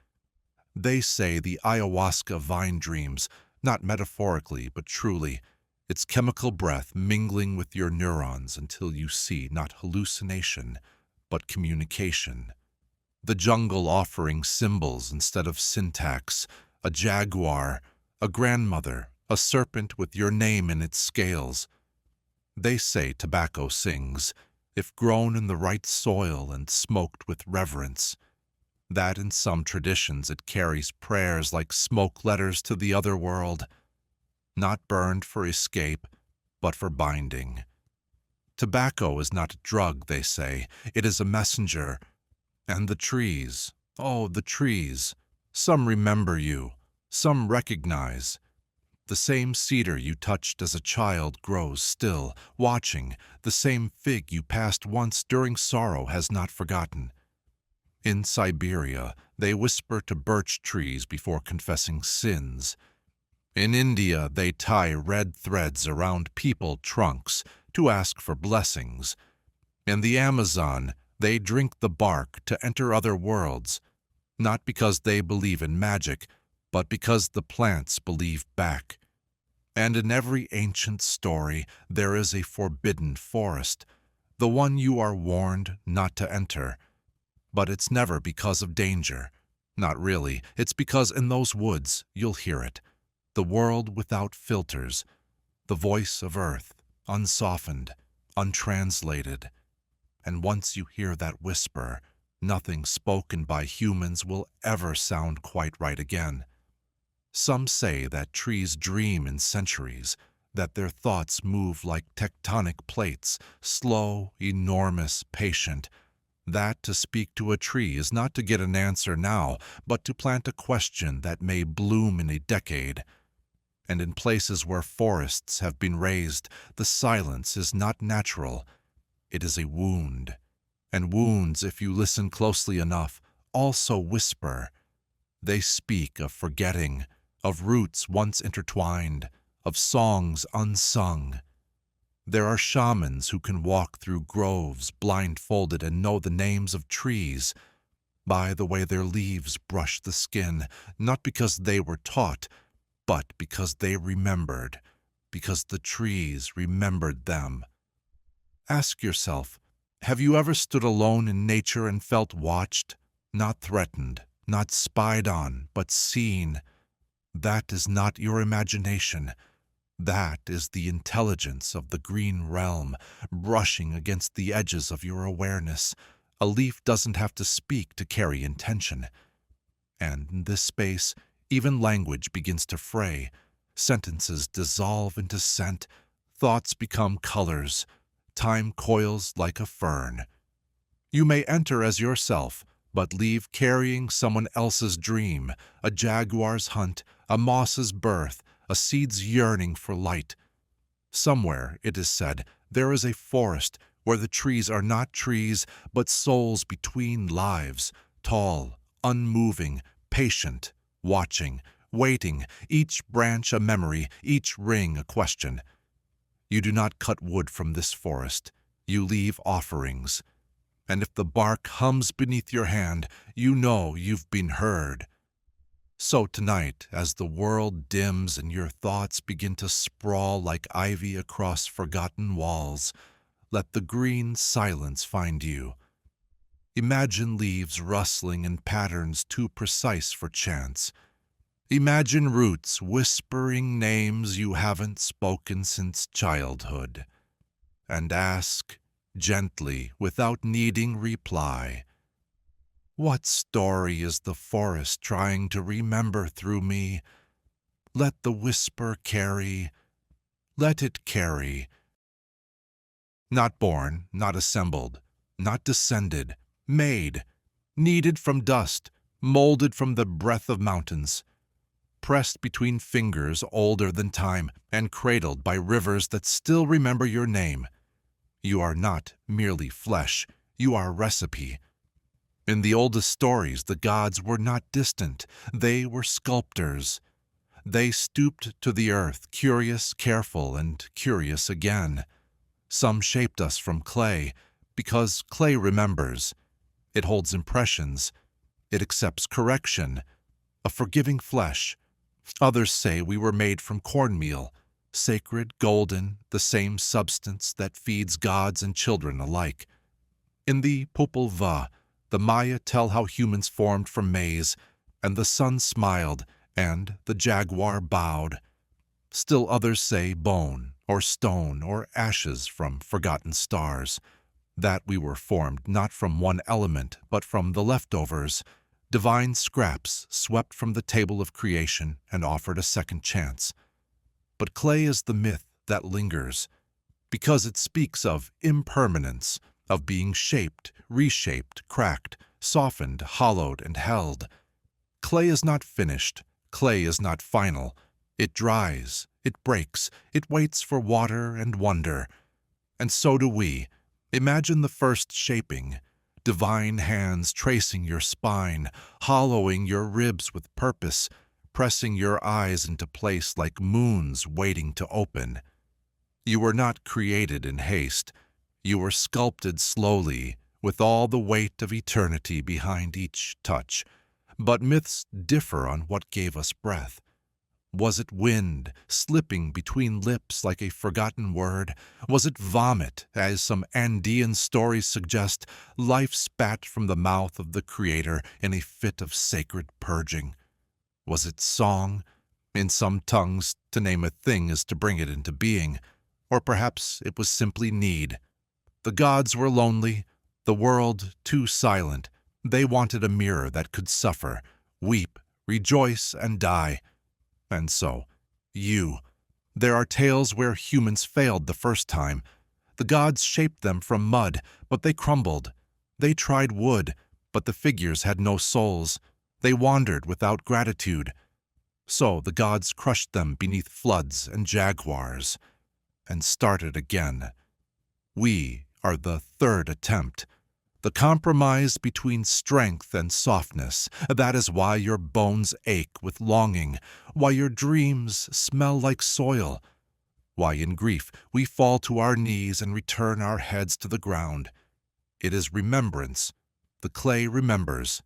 They say the ayahuasca vine dreams, not metaphorically, but truly, its chemical breath mingling with your neurons until you see not hallucination, but communication. The jungle offering symbols instead of syntax, a jaguar, a grandmother, a serpent with your name in its scales. They say tobacco sings, if grown in the right soil and smoked with reverence. That in some traditions it carries prayers like smoke letters to the other world, not burned for escape, but for binding. Tobacco is not a drug, they say, it is a messenger. And the trees, oh, the trees, some remember you, some recognize. The same cedar you touched as a child grows still, watching. The same fig you passed once during sorrow has not forgotten. In Siberia, they whisper to birch trees before confessing sins. In India, they tie red threads around people trunks to ask for blessings. In the Amazon, they drink the bark to enter other worlds, not because they believe in magic, but because the plants believe back. And in every ancient story, there is a forbidden forest, the one you are warned not to enter. But it's never because of danger. Not really. It's because in those woods, you'll hear it. The world without filters. The voice of earth, unsoftened, untranslated. And once you hear that whisper, nothing spoken by humans will ever sound quite right again. Some say that trees dream in centuries, that their thoughts move like tectonic plates, slow, enormous, patient. That to speak to a tree is not to get an answer now, but to plant a question that may bloom in a decade. And in places where forests have been raised, the silence is not natural. It is a wound. And wounds, if you listen closely enough, also whisper. They speak of forgetting, of roots once intertwined, of songs unsung. There are shamans who can walk through groves blindfolded and know the names of trees by the way their leaves brush the skin, not because they were taught, but because they remembered, because the trees remembered them. Ask yourself, have you ever stood alone in nature and felt watched, not threatened, not spied on, but seen? That is not your imagination. That is the intelligence of the green realm, brushing against the edges of your awareness. A leaf doesn't have to speak to carry intention. And in this space, even language begins to fray. Sentences dissolve into scent. Thoughts become colors. Time coils like a fern. You may enter as yourself, but leave carrying someone else's dream, a jaguar's hunt, a moss's birth, a seed's yearning for light. Somewhere, it is said, there is a forest where the trees are not trees, but souls between lives, tall, unmoving, patient, watching, waiting, each branch a memory, each ring a question. You do not cut wood from this forest. You leave offerings. And if the bark hums beneath your hand, you know you've been heard. So tonight, as the world dims and your thoughts begin to sprawl like ivy across forgotten walls, let the green silence find you. Imagine leaves rustling in patterns too precise for chance. Imagine roots whispering names you haven't spoken since childhood. And ask, gently, without needing reply, what story is the forest trying to remember through me? Let the whisper carry. Let it carry. Not born, not assembled, not descended, made, kneaded from dust, molded from the breath of mountains, pressed between fingers older than time, and cradled by rivers that still remember your name. You are not merely flesh, you are recipe. In the oldest stories, the gods were not distant, they were sculptors. They stooped to the earth, curious, careful, and curious again. Some shaped us from clay, because clay remembers. It holds impressions. It accepts correction, a forgiving flesh. Others say we were made from cornmeal, sacred, golden, the same substance that feeds gods and children alike. In the Popol Vuh, the Maya tell how humans formed from maize, and the sun smiled, and the jaguar bowed. Still others say bone, or stone, or ashes from forgotten stars, that we were formed not from one element, but from the leftovers, divine scraps swept from the table of creation and offered a second chance. But clay is the myth that lingers, because it speaks of impermanence, of being shaped, reshaped, cracked, softened, hollowed, and held. Clay is not finished. Clay is not final. It dries, it breaks, it waits for water and wonder. And so do we. Imagine the first shaping, divine hands tracing your spine, hollowing your ribs with purpose, pressing your eyes into place like moons waiting to open. You were not created in haste. You were sculpted slowly, with all the weight of eternity behind each touch. But myths differ on what gave us breath. Was it wind, slipping between lips like a forgotten word? Was it vomit, as some Andean stories suggest, life spat from the mouth of the Creator in a fit of sacred purging? Was it song? In some tongues, to name a thing is to bring it into being. Or perhaps it was simply need. The gods were lonely, the world too silent. They wanted a mirror that could suffer, weep, rejoice, and die. And so, there are tales where humans failed the first time. The gods shaped them from mud, but they crumbled. They tried wood, but the figures had no souls. They wandered without gratitude. So the gods crushed them beneath floods and jaguars, and started again. We are the third attempt. The compromise between strength and softness. That is why your bones ache with longing, why your dreams smell like soil, why in grief we fall to our knees and return our heads to the ground. It is remembrance. The clay remembers.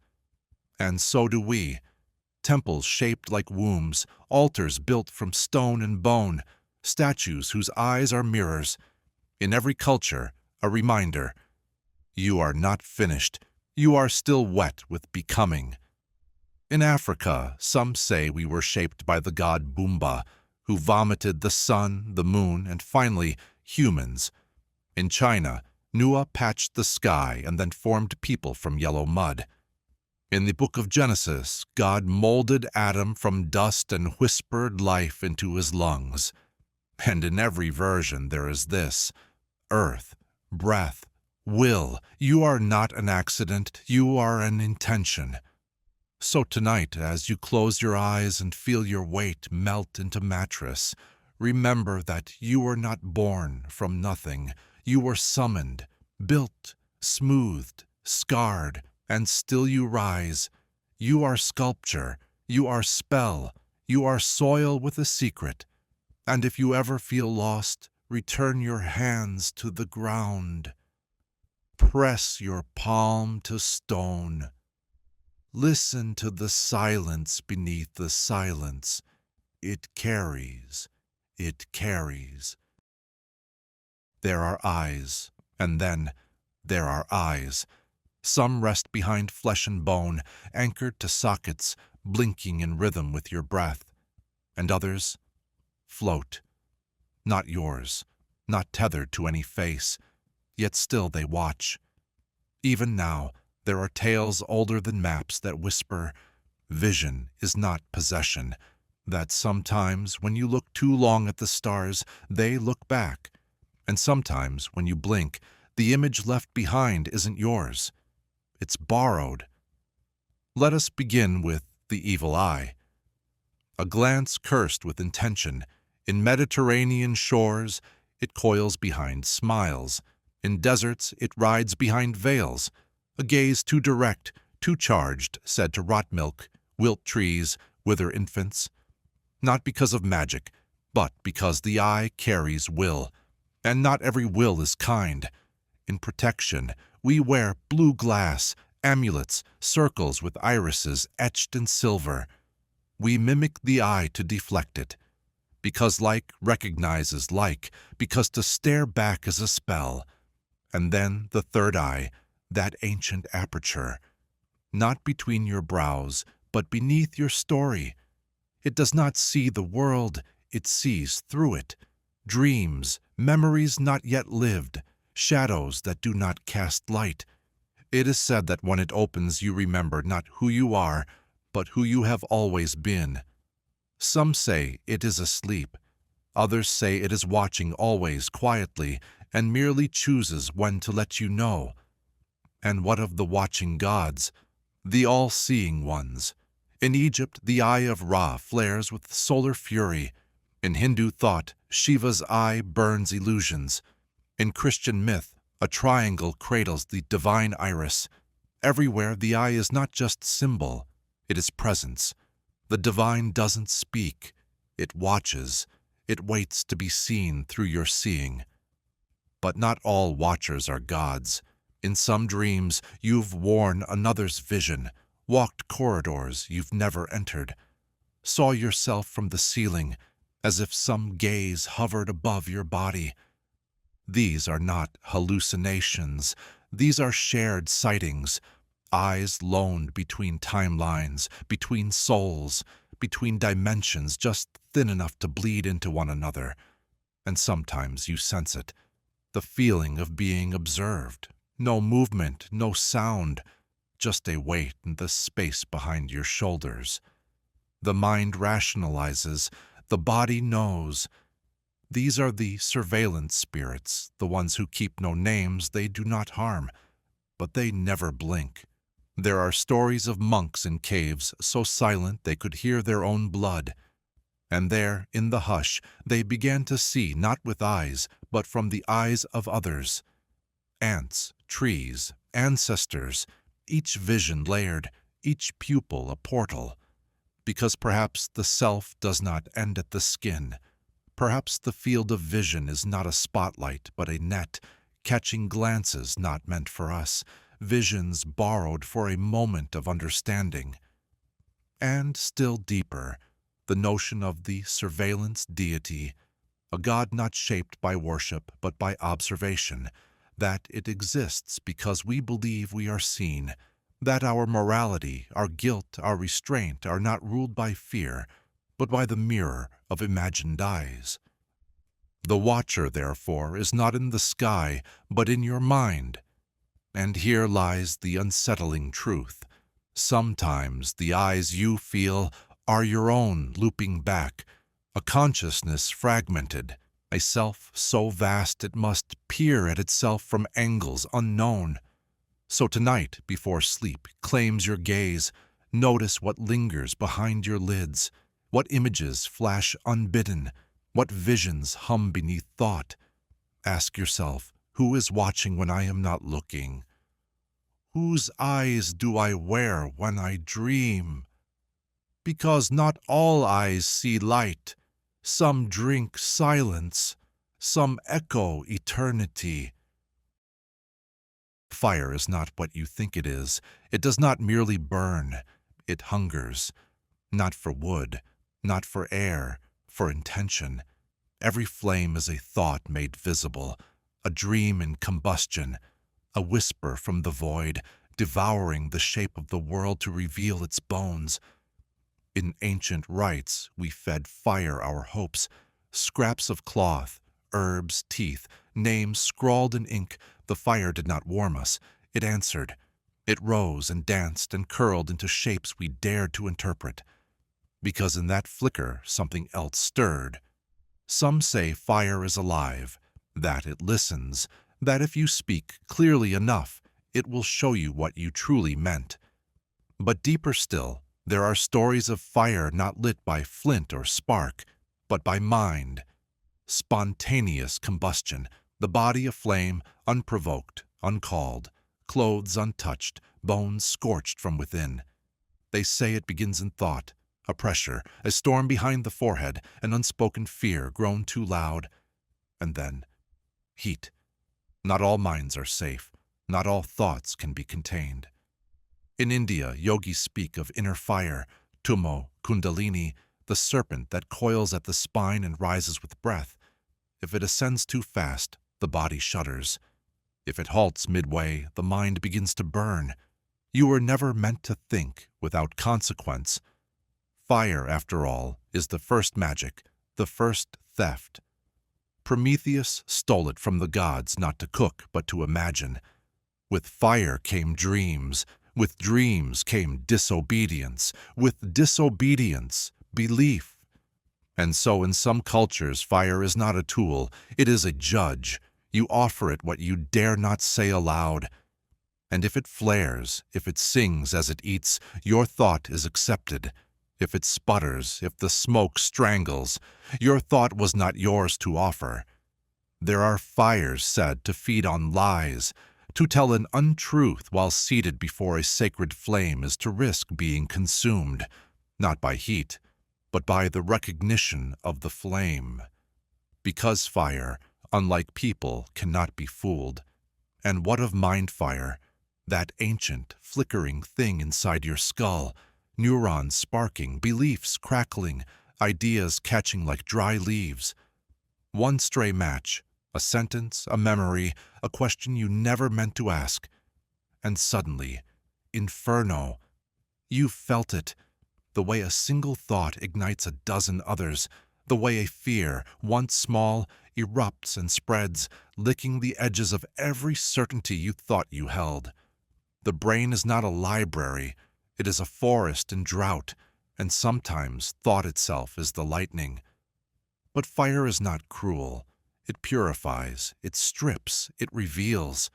And so do we. Temples shaped like wombs, altars built from stone and bone, statues whose eyes are mirrors. In every culture, a reminder. You are not finished. You are still wet with becoming. In Africa, some say we were shaped by the god Bumba, who vomited the sun, the moon, and finally, humans. In China, Nua patched the sky and then formed people from yellow mud. In the book of Genesis, God molded Adam from dust and whispered life into his lungs. And in every version there is this: earth, breath, Will, you are not an accident, you are an intention. So tonight, as you close your eyes and feel your weight melt into mattress, remember that you were not born from nothing. You were summoned, built, smoothed, scarred, and still you rise. You are sculpture, you are spell, you are soil with a secret. And if you ever feel lost, return your hands to the ground. Press your palm to stone. Listen to the silence beneath the silence. It carries, it carries. There are eyes, and then there are eyes. Some rest behind flesh and bone, anchored to sockets, blinking in rhythm with your breath. And others float. Not yours, not tethered to any face, yet still they watch. Even now, there are tales older than maps that whisper, vision is not possession, that sometimes when you look too long at the stars, they look back, and sometimes when you blink, the image left behind isn't yours. It's borrowed. Let us begin with the evil eye. A glance cursed with intention. In Mediterranean shores, it coils behind smiles. In deserts, it rides behind veils. A gaze too direct, too charged, said to rot milk, wilt trees, wither infants. Not because of magic, but because the eye carries will. And not every will is kind. In protection, we wear blue glass, amulets, circles with irises etched in silver. We mimic the eye to deflect it. Because like recognizes like, because to stare back is a spell. And then the third eye, that ancient aperture, not between your brows, but beneath your story. It does not see the world, it sees through it. Dreams, memories not yet lived, shadows that do not cast light. It is said that when it opens you remember not who you are, but who you have always been. Some say it is asleep. Others say it is watching always quietly and merely chooses when to let you know. And what of the watching gods, the all-seeing ones? In Egypt, the eye of Ra flares with solar fury. In Hindu thought, Shiva's eye burns illusions. In Christian myth, a triangle cradles the divine iris. Everywhere, the eye is not just symbol, it is presence. The divine doesn't speak, it watches. It waits to be seen through your seeing. But not all watchers are gods. In some dreams, you've worn another's vision, walked corridors you've never entered, saw yourself from the ceiling as if some gaze hovered above your body. These are not hallucinations. These are shared sightings, eyes loaned between timelines, between souls, between dimensions just thin enough to bleed into one another. And sometimes you sense it, the feeling of being observed. No movement, no sound, just a weight in the space behind your shoulders. The mind rationalizes, the body knows. These are the surveillance spirits, the ones who keep no names. They do not harm, but they never blink. There are stories of monks in caves so silent they could hear their own blood. And there, in the hush, they began to see not with eyes, but from the eyes of others. Ants, trees, ancestors, each vision layered, each pupil a portal. Because perhaps the self does not end at the skin. Perhaps the field of vision is not a spotlight, but a net, catching glances not meant for us, visions borrowed for a moment of understanding. And still deeper, the notion of the surveillance deity, a god not shaped by worship but by observation, that it exists because we believe we are seen, that our morality, our guilt, our restraint are not ruled by fear, but by the mirror of imagined eyes. The watcher, therefore, is not in the sky, but in your mind. And here lies the unsettling truth. Sometimes the eyes you feel are your own looping back, a consciousness fragmented, a self so vast it must peer at itself from angles unknown. So tonight, before sleep claims your gaze, notice what lingers behind your lids, what images flash unbidden, what visions hum beneath thought. Ask yourself, who is watching when I am not looking? Whose eyes do I wear when I dream? Because not all eyes see light. Some drink silence, some echo eternity. Fire is not what you think it is. It does not merely burn. It hungers, not for wood, not for air, for intention. Every flame is a thought made visible, a dream in combustion, a whisper from the void, devouring the shape of the world to reveal its bones. In ancient rites, we fed fire our hopes, scraps of cloth, herbs, teeth, names scrawled in ink. The fire did not warm us, it answered. It rose and danced and curled into shapes we dared to interpret. Because in that flicker something else stirred. Some say fire is alive, that it listens, that if you speak clearly enough, it will show you what you truly meant. But deeper still, there are stories of fire not lit by flint or spark, but by mind. Spontaneous combustion, the body aflame, unprovoked, uncalled, clothes untouched, bones scorched from within. They say it begins in thought, a pressure, a storm behind the forehead, an unspoken fear grown too loud. And then, heat. Not all minds are safe, not all thoughts can be contained. In India, yogis speak of inner fire, tumo, kundalini, the serpent that coils at the spine and rises with breath. If it ascends too fast, the body shudders. If it halts midway, the mind begins to burn. You were never meant to think without consequence. Fire, after all, is the first magic, the first theft. Prometheus stole it from the gods not to cook but to imagine. With fire came dreams. With dreams came disobedience. With disobedience, belief. And so in some cultures, fire is not a tool, it is a judge. You offer it what you dare not say aloud. And if it flares, if it sings as it eats, your thought is accepted. If it sputters, if the smoke strangles, your thought was not yours to offer. There are fires said to feed on lies. To tell an untruth while seated before a sacred flame is to risk being consumed, not by heat, but by the recognition of the flame. Because fire, unlike people, cannot be fooled. And what of mind fire? That ancient, flickering thing inside your skull, neurons sparking, beliefs crackling, ideas catching like dry leaves. One stray match, a sentence, a memory, a question you never meant to ask. And suddenly, inferno. You felt it, the way a single thought ignites a dozen others, the way a fear, once small, erupts and spreads, licking the edges of every certainty you thought you held. The brain is not a library, it is a forest in drought, and sometimes thought itself is the lightning. But fire is not cruel. It purifies, it strips, it reveals.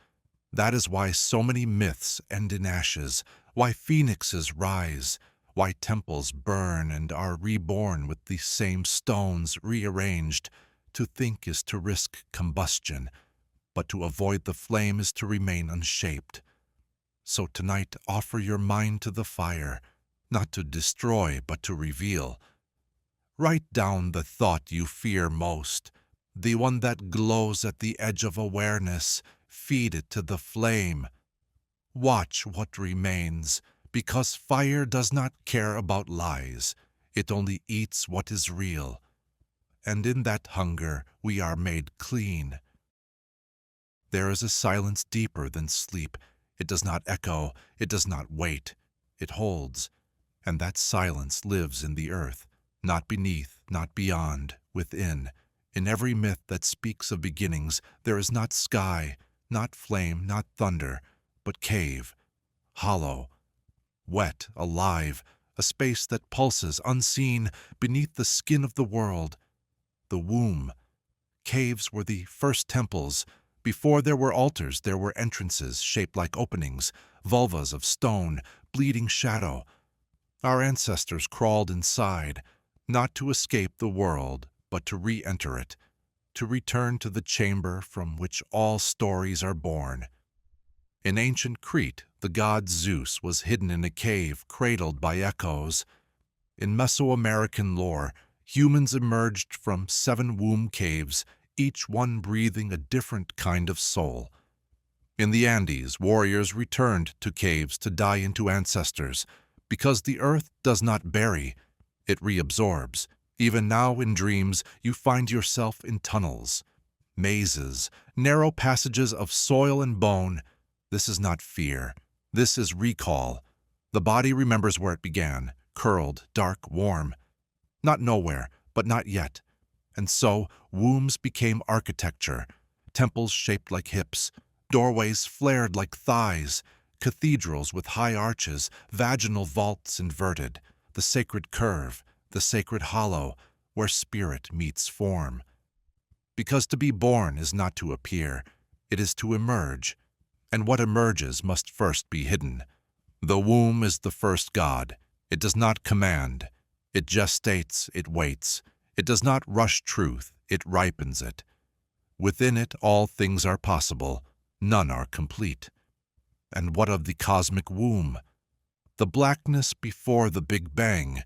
That is why so many myths end in ashes, why phoenixes rise, why temples burn and are reborn with the same stones rearranged. To think is to risk combustion, but to avoid the flame is to remain unshaped. So tonight offer your mind to the fire, not to destroy but to reveal. Write down the thought you fear most, the one that glows at the edge of awareness. Feed it to the flame. Watch what remains, because fire does not care about lies. It only eats what is real. And in that hunger we are made clean. There is a silence deeper than sleep. It does not echo, it does not wait. It holds, and that silence lives in the earth, not beneath, not beyond, within. In every myth that speaks of beginnings, there is not sky, not flame, not thunder, but cave, hollow, wet, alive, a space that pulses unseen beneath the skin of the world, the womb. Caves were the first temples. Before there were altars, there were entrances shaped like openings, vulvas of stone, bleeding shadow. Our ancestors crawled inside, not to escape the world, but to re-enter it, to return to the chamber from which all stories are born. In ancient Crete, the god Zeus was hidden in a cave cradled by echoes. In Mesoamerican lore, humans emerged from 7 womb caves, each one breathing a different kind of soul. In the Andes, warriors returned to caves to die into ancestors, because the earth does not bury, it reabsorbs. Even now in dreams, you find yourself in tunnels, mazes, narrow passages of soil and bone. This is not fear. This is recall. The body remembers where it began, curled, dark, warm. Not nowhere, but not yet. And so, wombs became architecture, temples shaped like hips, doorways flared like thighs, cathedrals with high arches, vaginal vaults inverted, the sacred curve, the sacred hollow, where spirit meets form. Because to be born is not to appear, it is to emerge, and what emerges must first be hidden. The womb is the first god. It does not command. It gestates, it waits. It does not rush truth, it ripens it. Within it all things are possible, none are complete. And what of the cosmic womb? The blackness before the Big Bang,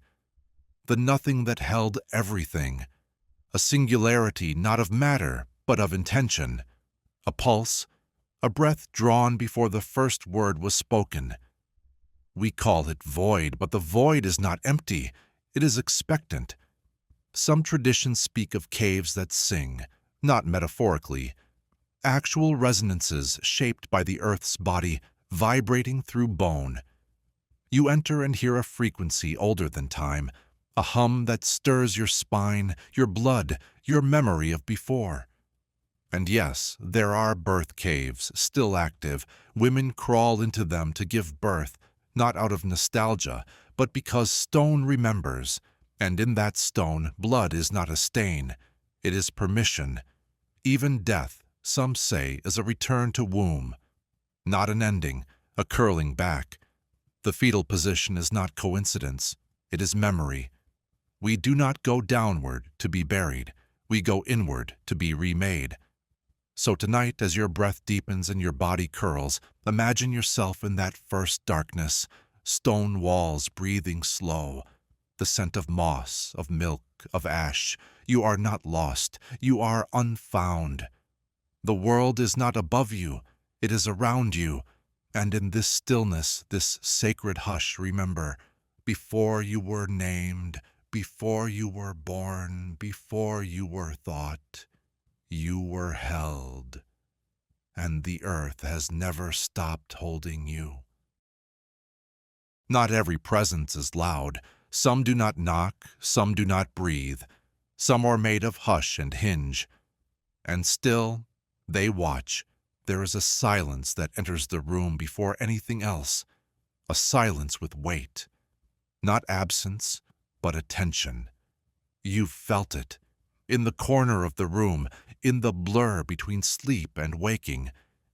the nothing that held everything, a singularity not of matter, but of intention, a pulse, a breath drawn before the first word was spoken. We call it void, but the void is not empty, it is expectant. Some traditions speak of caves that sing, not metaphorically, actual resonances shaped by the earth's body, vibrating through bone. You enter and hear a frequency older than time, a hum that stirs your spine, your blood, your memory of before. And yes, there are birth caves, still active. Women crawl into them to give birth, not out of nostalgia, but because stone remembers. And in that stone, blood is not a stain. It is permission. Even death, some say, is a return to womb. Not an ending, a curling back. The fetal position is not coincidence. It is memory. We do not go downward to be buried. We go inward to be remade. So tonight, as your breath deepens and your body curls, imagine yourself in that first darkness, stone walls breathing slow, the scent of moss, of milk, of ash. You are not lost. You are unfound. The world is not above you. It is around you. And in this stillness, this sacred hush, remember, before you were named, before you were born, before you were thought, you were held, and the earth has never stopped holding you. Not every presence is loud. Some do not knock, some do not breathe. Some are made of hush and hinge. And still, they watch. There is a silence that enters the room before anything else, a silence with weight. Not absence, but attention. You've felt it. In the corner of the room, in the blur between sleep and waking,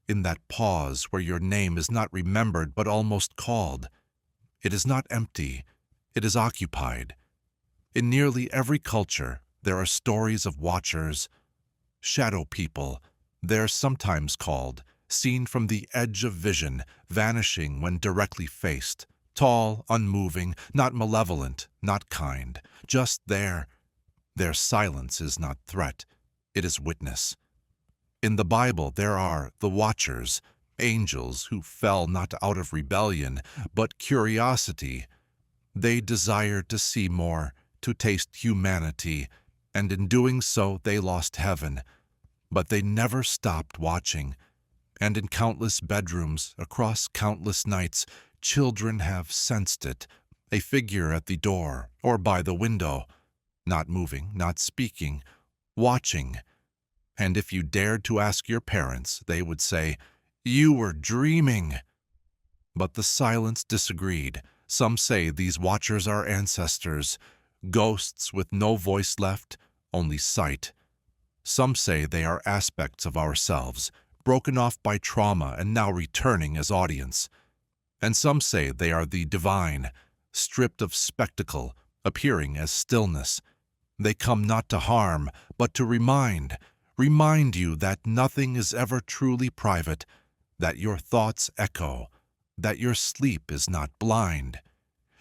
in that pause where your name is not remembered but almost called. It is not empty, it is occupied. In nearly every culture, there are stories of watchers, shadow people, they're sometimes called, seen from the edge of vision, vanishing when directly faced, tall, unmoving, not malevolent, not kind, just there. Their silence is not threat, it is witness. In the Bible there are the watchers, angels who fell not out of rebellion, but curiosity. They desired to see more, to taste humanity, and in doing so they lost heaven. But they never stopped watching. And in countless bedrooms, across countless nights, children have sensed it, a figure at the door or by the window, not moving, not speaking, watching. And if you dared to ask your parents, they would say, "You were dreaming." But the silence disagreed. Some say these watchers are ancestors, ghosts with no voice left, only sight. Some say they are aspects of ourselves, broken off by trauma and now returning as audience. And some say they are the divine, stripped of spectacle, appearing as stillness. They come not to harm, but to remind you that nothing is ever truly private, that your thoughts echo, that your sleep is not blind.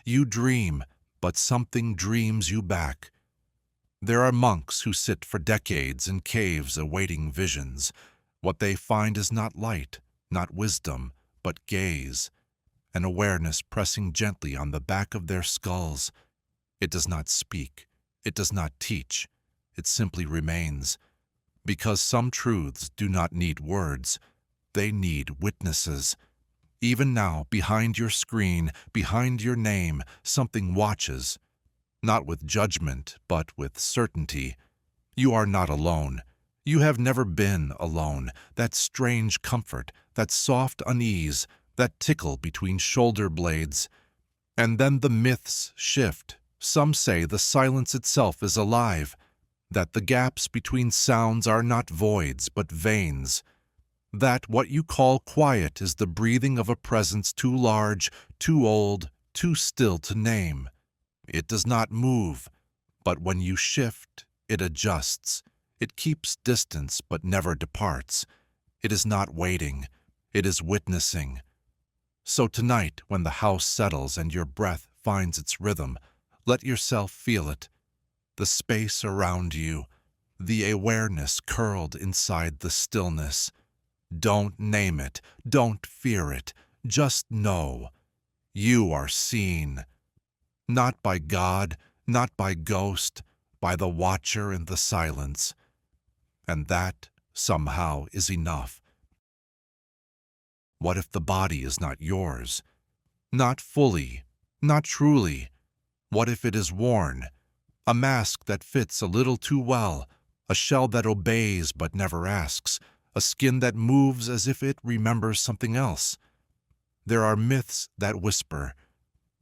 You dream, but something dreams you back. There are monks who sit for decades in caves awaiting visions. What they find is not light, not wisdom, but gaze, an awareness pressing gently on the back of their skulls. It does not speak, it does not teach, it simply remains. Because some truths do not need words, they need witnesses. Even now, behind your screen, behind your name, something watches. Not with judgment, but with certainty. You are not alone. You have never been alone. That strange comfort, that soft unease, that tickle between shoulder blades. And then the myths shift. Some say the silence itself is alive, that the gaps between sounds are not voids but veins, that what you call quiet is the breathing of a presence too large, too old, too still to name. It does not move, but when you shift, it adjusts. It keeps distance but never departs. It is not waiting, it is witnessing. So tonight, when the house settles and your breath finds its rhythm, let yourself feel it. The space around you, the awareness curled inside the stillness. Don't name it, don't fear it, just know. You are seen. Not by God, not by ghost, by the watcher in the silence. And that, somehow, is enough. What if the body is not yours? Not fully, not truly. What if it is worn? A mask that fits a little too well, a shell that obeys but never asks, a skin that moves as if it remembers something else. There are myths that whisper,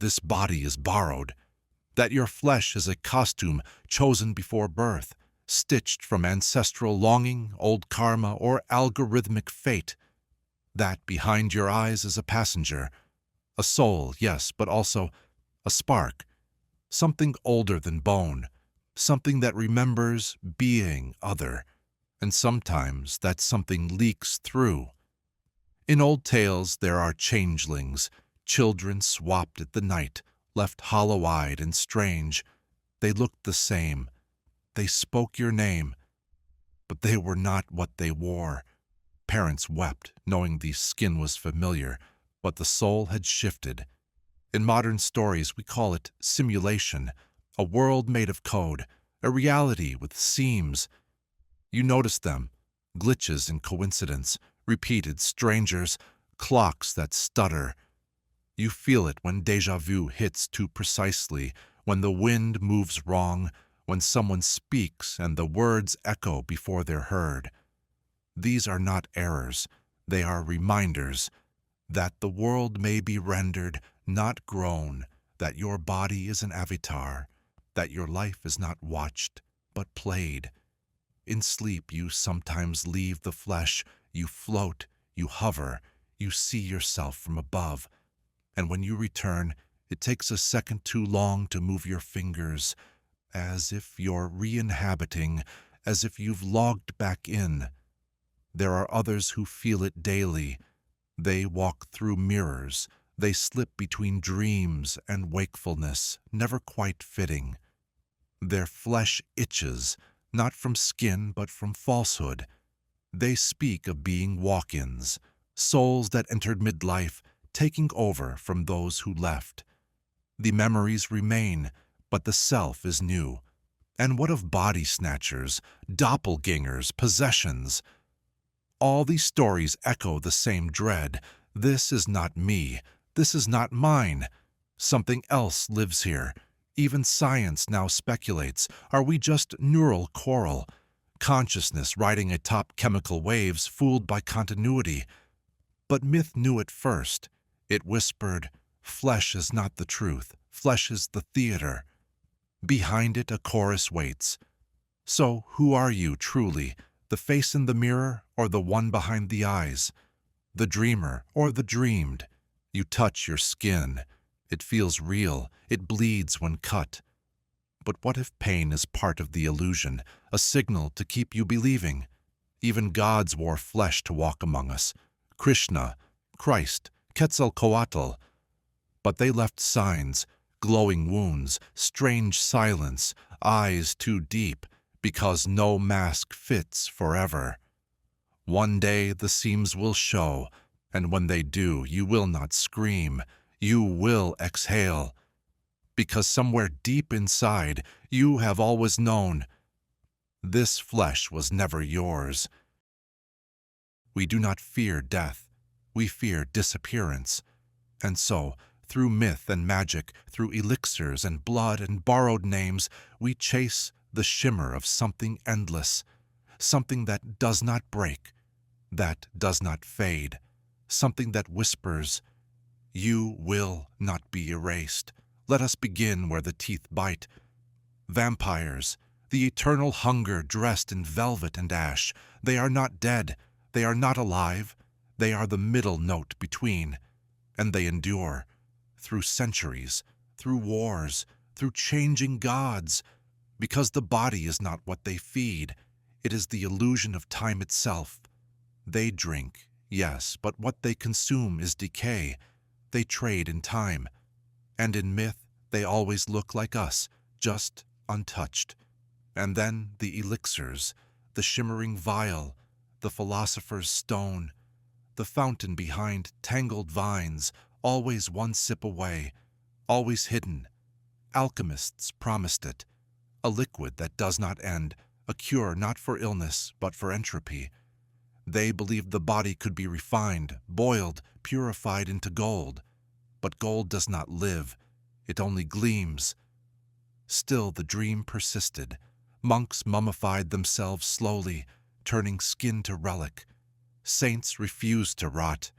this body is borrowed, that your flesh is a costume chosen before birth, stitched from ancestral longing, old karma, or algorithmic fate, that behind your eyes is a passenger, a soul, yes, but also a spark, something older than bone, something that remembers being other, and sometimes that something leaks through. In old tales there are changelings, children swapped at the night, left hollow-eyed and strange. They looked the same. They spoke your name, but they were not what they wore. Parents wept, knowing the skin was familiar, but the soul had shifted. In modern stories we call it simulation, a world made of code, a reality with seams. You notice them, glitches in coincidence, repeated strangers, clocks that stutter. You feel it when déjà vu hits too precisely, when the wind moves wrong, when someone speaks and the words echo before they're heard. These are not errors, they are reminders that the world may be rendered, not grown, that your body is an avatar, that your life is not watched, but played. In sleep you sometimes leave the flesh, you float, you hover, you see yourself from above. And when you return, it takes a second too long to move your fingers, as if you're re-inhabiting, as if you've logged back in. There are others who feel it daily. They walk through mirrors, they slip between dreams and wakefulness, never quite fitting. Their flesh itches, not from skin but from falsehood. They speak of being walk-ins, souls that entered midlife, taking over from those who left. The memories remain, but the self is new. And what of body snatchers, doppelgangers, possessions? All these stories echo the same dread. This is not me. This is not mine. Something else lives here. Even science now speculates, are we just neural coral? Consciousness riding atop chemical waves, fooled by continuity. But myth knew it first. It whispered, flesh is not the truth, flesh is the theater. Behind it a chorus waits. So, who are you truly, the face in the mirror or the one behind the eyes? The dreamer or the dreamed? You touch your skin. It feels real. It bleeds when cut. But what if pain is part of the illusion, a signal to keep you believing? Even gods wore flesh to walk among us. Krishna, Christ, Quetzalcoatl. But they left signs, glowing wounds, strange silence, eyes too deep, because no mask fits forever. One day the seams will show, and when they do, you will not scream. You will exhale. Because somewhere deep inside, you have always known, this flesh was never yours. We do not fear death. We fear disappearance. And so, through myth and magic, through elixirs and blood and borrowed names, we chase the shimmer of something endless, something that does not break, that does not fade, something that whispers, "You will not be erased. Let us begin where the teeth bite." Vampires, the eternal hunger dressed in velvet and ash, they are not dead, they are not alive, they are the middle note between, and they endure, through centuries, through wars, through changing gods, because the body is not what they feed, it is the illusion of time itself. They drink, yes, but what they consume is decay. They trade in time, and in myth they always look like us, just untouched. And then the elixirs, the shimmering vial, the philosopher's stone, the fountain behind tangled vines, always one sip away, always hidden. Alchemists promised it, a liquid that does not end, a cure not for illness but for entropy. They believed the body could be refined, boiled, purified into gold. But gold does not live, it only gleams. Still the dream persisted. Monks mummified themselves slowly, turning skin to relic. Saints refused to rot.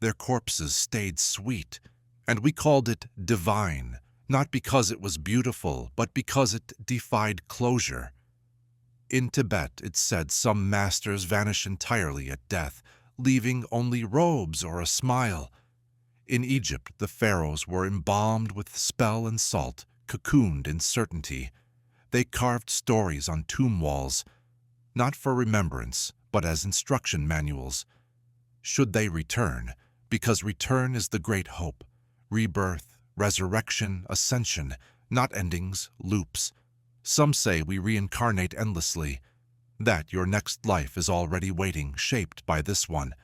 Their corpses stayed sweet, and we called it divine, not because it was beautiful, but because it defied closure. In Tibet, it said some masters vanish entirely at death, leaving only robes or a smile. In Egypt, the pharaohs were embalmed with spell and salt, cocooned in certainty. They carved stories on tomb walls, not for remembrance, but as instruction manuals. Should they return, because return is the great hope, rebirth, resurrection, ascension, not endings, loops. Some say we reincarnate endlessly, that your next life is already waiting, shaped by this one,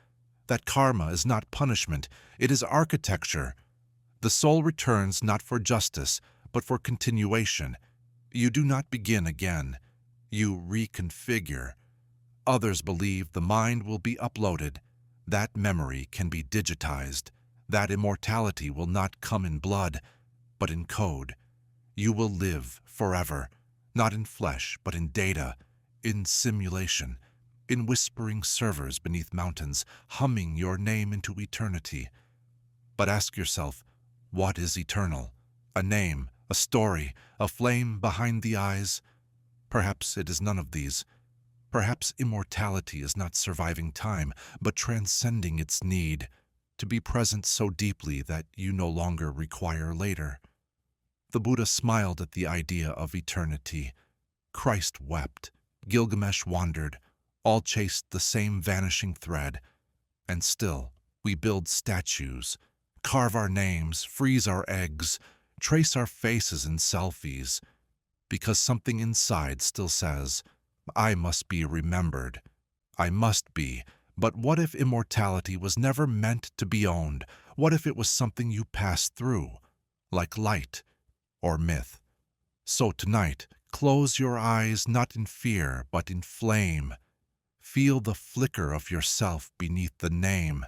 that karma is not punishment, it is architecture. The soul returns not for justice, but for continuation. You do not begin again, you reconfigure. Others believe the mind will be uploaded, that memory can be digitized, that immortality will not come in blood, but in code. You will live forever, not in flesh, but in data, in simulation, in whispering servers beneath mountains, humming your name into eternity. But ask yourself, what is eternal? A name, a story, a flame behind the eyes? Perhaps it is none of these. Perhaps immortality is not surviving time, but transcending its need, to be present so deeply that you no longer require later. The Buddha smiled at the idea of eternity. Christ wept. Gilgamesh wandered. All chased the same vanishing thread. And still, we build statues, carve our names, freeze our eggs, trace our faces in selfies, because something inside still says, I must be remembered. I must be. But what if immortality was never meant to be owned? What if it was something you passed through, like light or myth? So tonight, close your eyes not in fear, but in flame. Feel the flicker of yourself beneath the name.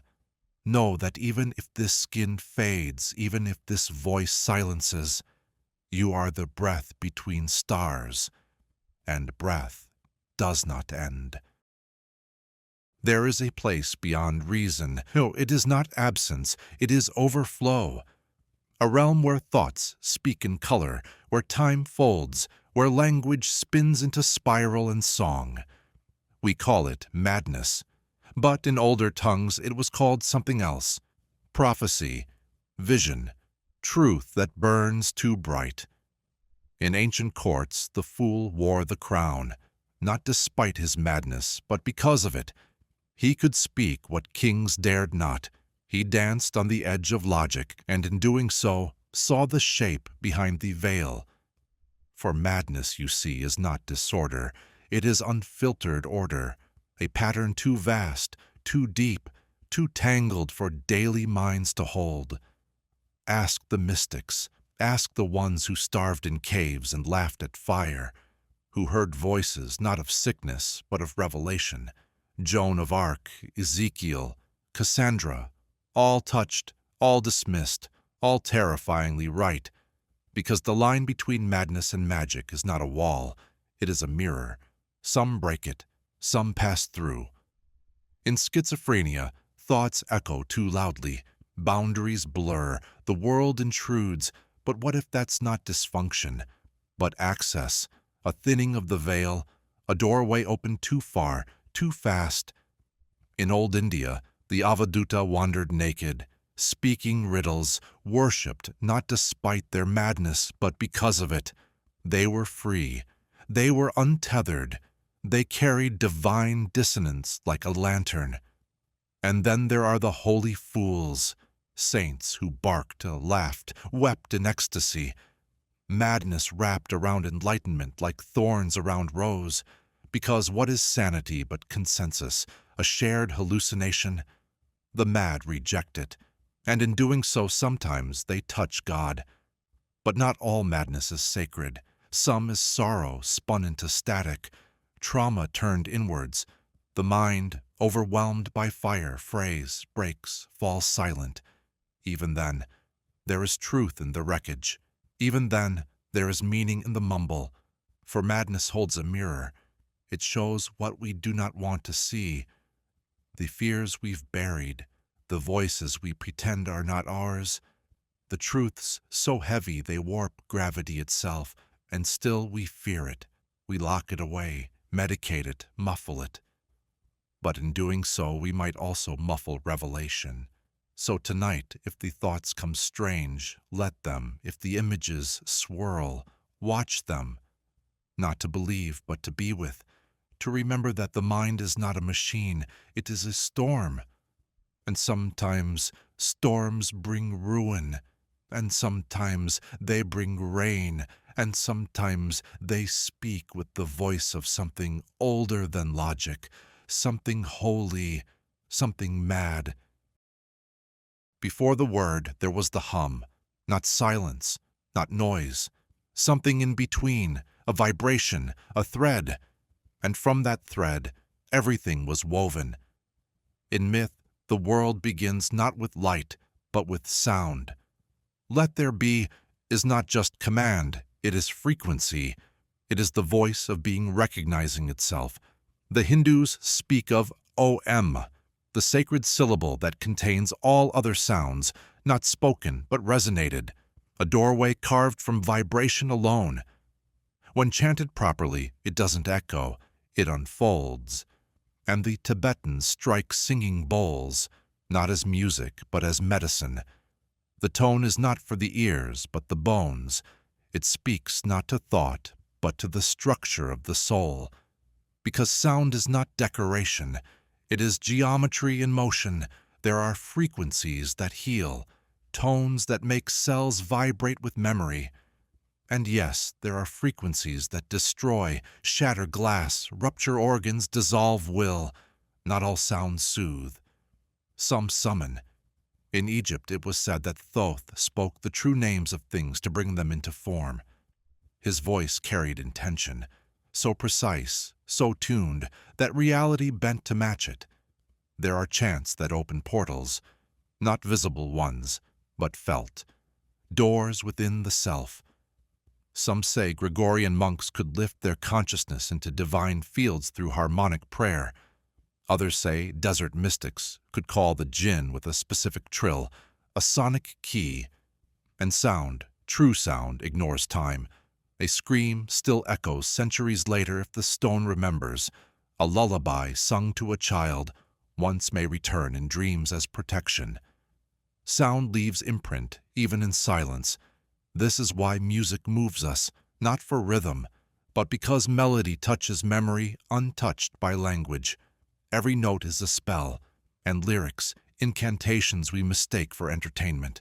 Know that even if this skin fades, even if this voice silences, you are the breath between stars, and breath does not end. There is a place beyond reason. No, it is not absence, it is overflow. A realm where thoughts speak in color, where time folds, where language spins into spiral and song. We call it madness, but in older tongues it was called something else: prophecy, vision, truth that burns too bright. In ancient courts, the fool wore the crown, not despite his madness, but because of it. He could speak what kings dared not. He danced on the edge of logic, and in doing so, saw the shape behind the veil. For madness, you see, is not disorder. It is unfiltered order, a pattern too vast, too deep, too tangled for daily minds to hold. Ask the mystics, ask the ones who starved in caves and laughed at fire, who heard voices not of sickness but of revelation. Joan of Arc, Ezekiel, Cassandra, all touched, all dismissed, all terrifyingly right, because the line between madness and magic is not a wall, it is a mirror. Some break it, some pass through. In schizophrenia, thoughts echo too loudly, boundaries blur, the world intrudes, but what if that's not dysfunction, but access, a thinning of the veil, a doorway opened too far, too fast? In old India, the Avaduta wandered naked, speaking riddles, worshipped not despite their madness, but because of it. They were free. They were untethered. They carried divine dissonance like a lantern. And then there are the holy fools, saints who barked, laughed, wept in ecstasy. Madness wrapped around enlightenment like thorns around rose, because what is sanity but consensus, a shared hallucination? The mad reject it, and in doing so sometimes they touch God. But not all madness is sacred. Some is sorrow spun into static, trauma turned inwards. The mind, overwhelmed by fire, frays, breaks, falls silent. Even then, there is truth in the wreckage. Even then, there is meaning in the mumble. For madness holds a mirror. It shows what we do not want to see. The fears we've buried, the voices we pretend are not ours, the truths so heavy they warp gravity itself, and still we fear it. We lock it away, medicate it, muffle it. But in doing so, we might also muffle revelation. So tonight, if the thoughts come strange, let them. If the images swirl, watch them. Not to believe, but to be with. To remember that the mind is not a machine, it is a storm. And sometimes storms bring ruin, and sometimes they bring rain, and sometimes they speak with the voice of something older than logic, something holy, something mad. Before the word there was the hum, not silence, not noise, something in between, a vibration, a thread. And from that thread, everything was woven. In myth, the world begins not with light, but with sound. Let there be is not just command, it is frequency. It is the voice of being recognizing itself. The Hindus speak of Om, the sacred syllable that contains all other sounds, not spoken but resonated, a doorway carved from vibration alone. When chanted properly, it doesn't echo, it unfolds. And the Tibetans strike singing bowls, not as music, but as medicine. The tone is not for the ears, but the bones. It speaks not to thought, but to the structure of the soul. Because sound is not decoration, it is geometry in motion. There are frequencies that heal, tones that make cells vibrate with memory. And yes, there are frequencies that destroy, shatter glass, rupture organs, dissolve will. Not all sounds soothe. Some summon. In Egypt it was said that Thoth spoke the true names of things to bring them into form. His voice carried intention, so precise, so tuned, that reality bent to match it. There are chants that open portals, not visible ones, but felt. Doors within the self. Some say Gregorian monks could lift their consciousness into divine fields through harmonic prayer. Others say desert mystics could call the jinn with a specific trill, a sonic key. And sound, true sound, ignores time, A scream still echoes centuries later if the stone remembers. A lullaby sung to a child once may return in dreams as protection. Sound leaves imprint, even in silence. This is why music moves us, not for rhythm, but because melody touches memory untouched by language. Every note is a spell, and lyrics, incantations we mistake for entertainment.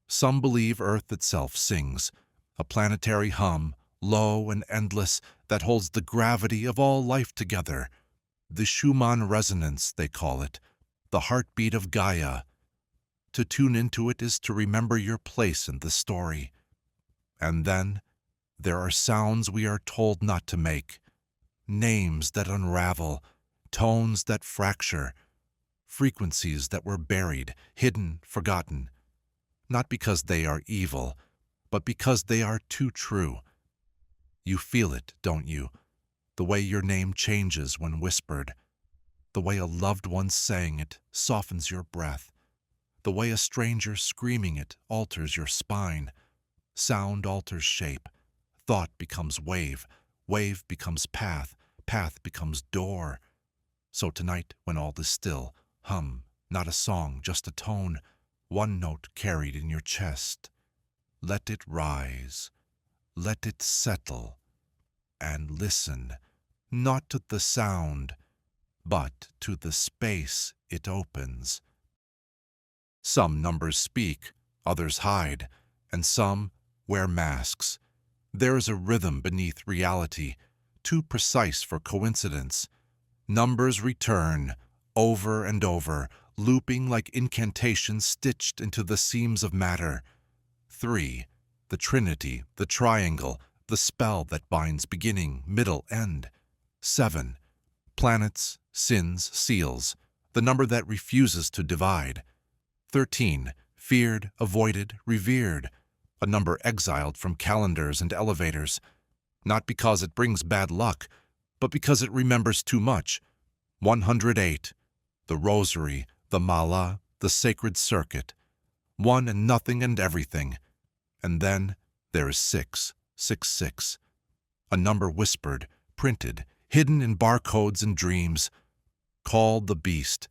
Some believe Earth itself sings, a planetary hum, low and endless, that holds the gravity of all life together. The Schumann resonance, they call it, the heartbeat of Gaia. To tune into it is to remember your place in the story. And then, there are sounds we are told not to make, names that unravel, tones that fracture, frequencies that were buried, hidden, forgotten, not because they are evil, but because they are too true. You feel it, don't you? The way your name changes when whispered, the way a loved one saying it softens your breath, the way a stranger screaming it alters your spine. Sound alters shape, thought becomes wave, wave becomes path, path becomes door. So tonight, when all is still, hum, not a song, just a tone, one note carried in your chest. Let it rise, let it settle, and listen, not to the sound, but to the space it opens. Some numbers speak, others hide, and some wear masks. There is a rhythm beneath reality, too precise for coincidence. Numbers return, over and over, looping like incantations stitched into the seams of matter. 3, the Trinity, the triangle, the spell that binds beginning, middle, end. 7, planets, sins, seals, the number that refuses to divide. 13, feared, avoided, revered, a number exiled from calendars and elevators, not because it brings bad luck, but because it remembers too much. 108, the rosary, the mala, the sacred circuit, one and nothing and everything. And then there is 666, a number whispered, printed, hidden in barcodes and dreams, called the beast.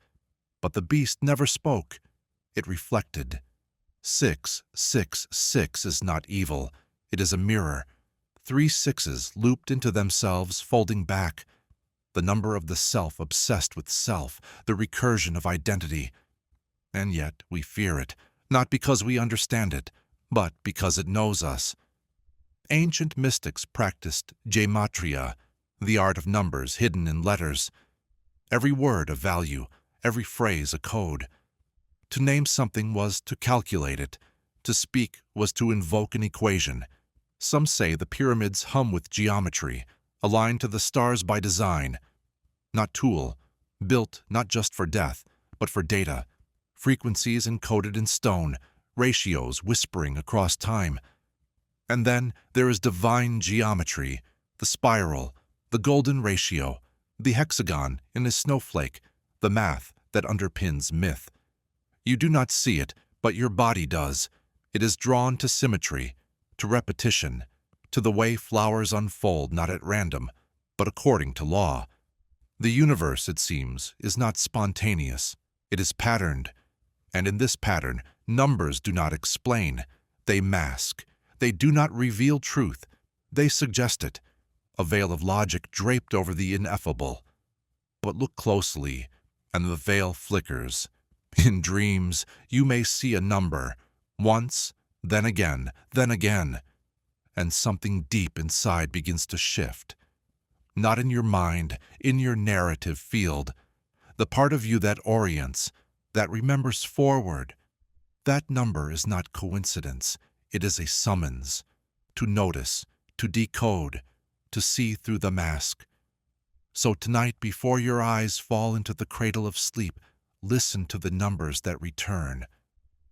But the beast never spoke. It reflected. 666 is not evil. It is a mirror. 3 sixes looped into themselves, folding back. The number of the self obsessed with self, the recursion of identity. And yet we fear it, not because we understand it, but because it knows us. Ancient mystics practiced gematria, the art of numbers hidden in letters. Every word a value, every phrase a code. To name something was to calculate it. To speak was to invoke an equation. Some say the pyramids hum with geometry, aligned to the stars by design. Not tool, built not just for death, but for data. Frequencies encoded in stone, ratios whispering across time. And then there is divine geometry, the spiral, the golden ratio, the hexagon in a snowflake, the math that underpins myth. You do not see it, but your body does. It is drawn to symmetry, to repetition, to the way flowers unfold not at random, but according to law. The universe, it seems, is not spontaneous. It is patterned. And in this pattern, numbers do not explain. They mask. They do not reveal truth. They suggest it. A veil of logic draped over the ineffable. But look closely, and the veil flickers. In dreams, you may see a number, once, then again, and something deep inside begins to shift. Not in your mind, in your narrative field, the part of you that orients, that remembers forward. That number is not coincidence, it is a summons, to notice, to decode, to see through the mask. So tonight, before your eyes fall into the cradle of sleep, listen to the numbers that return,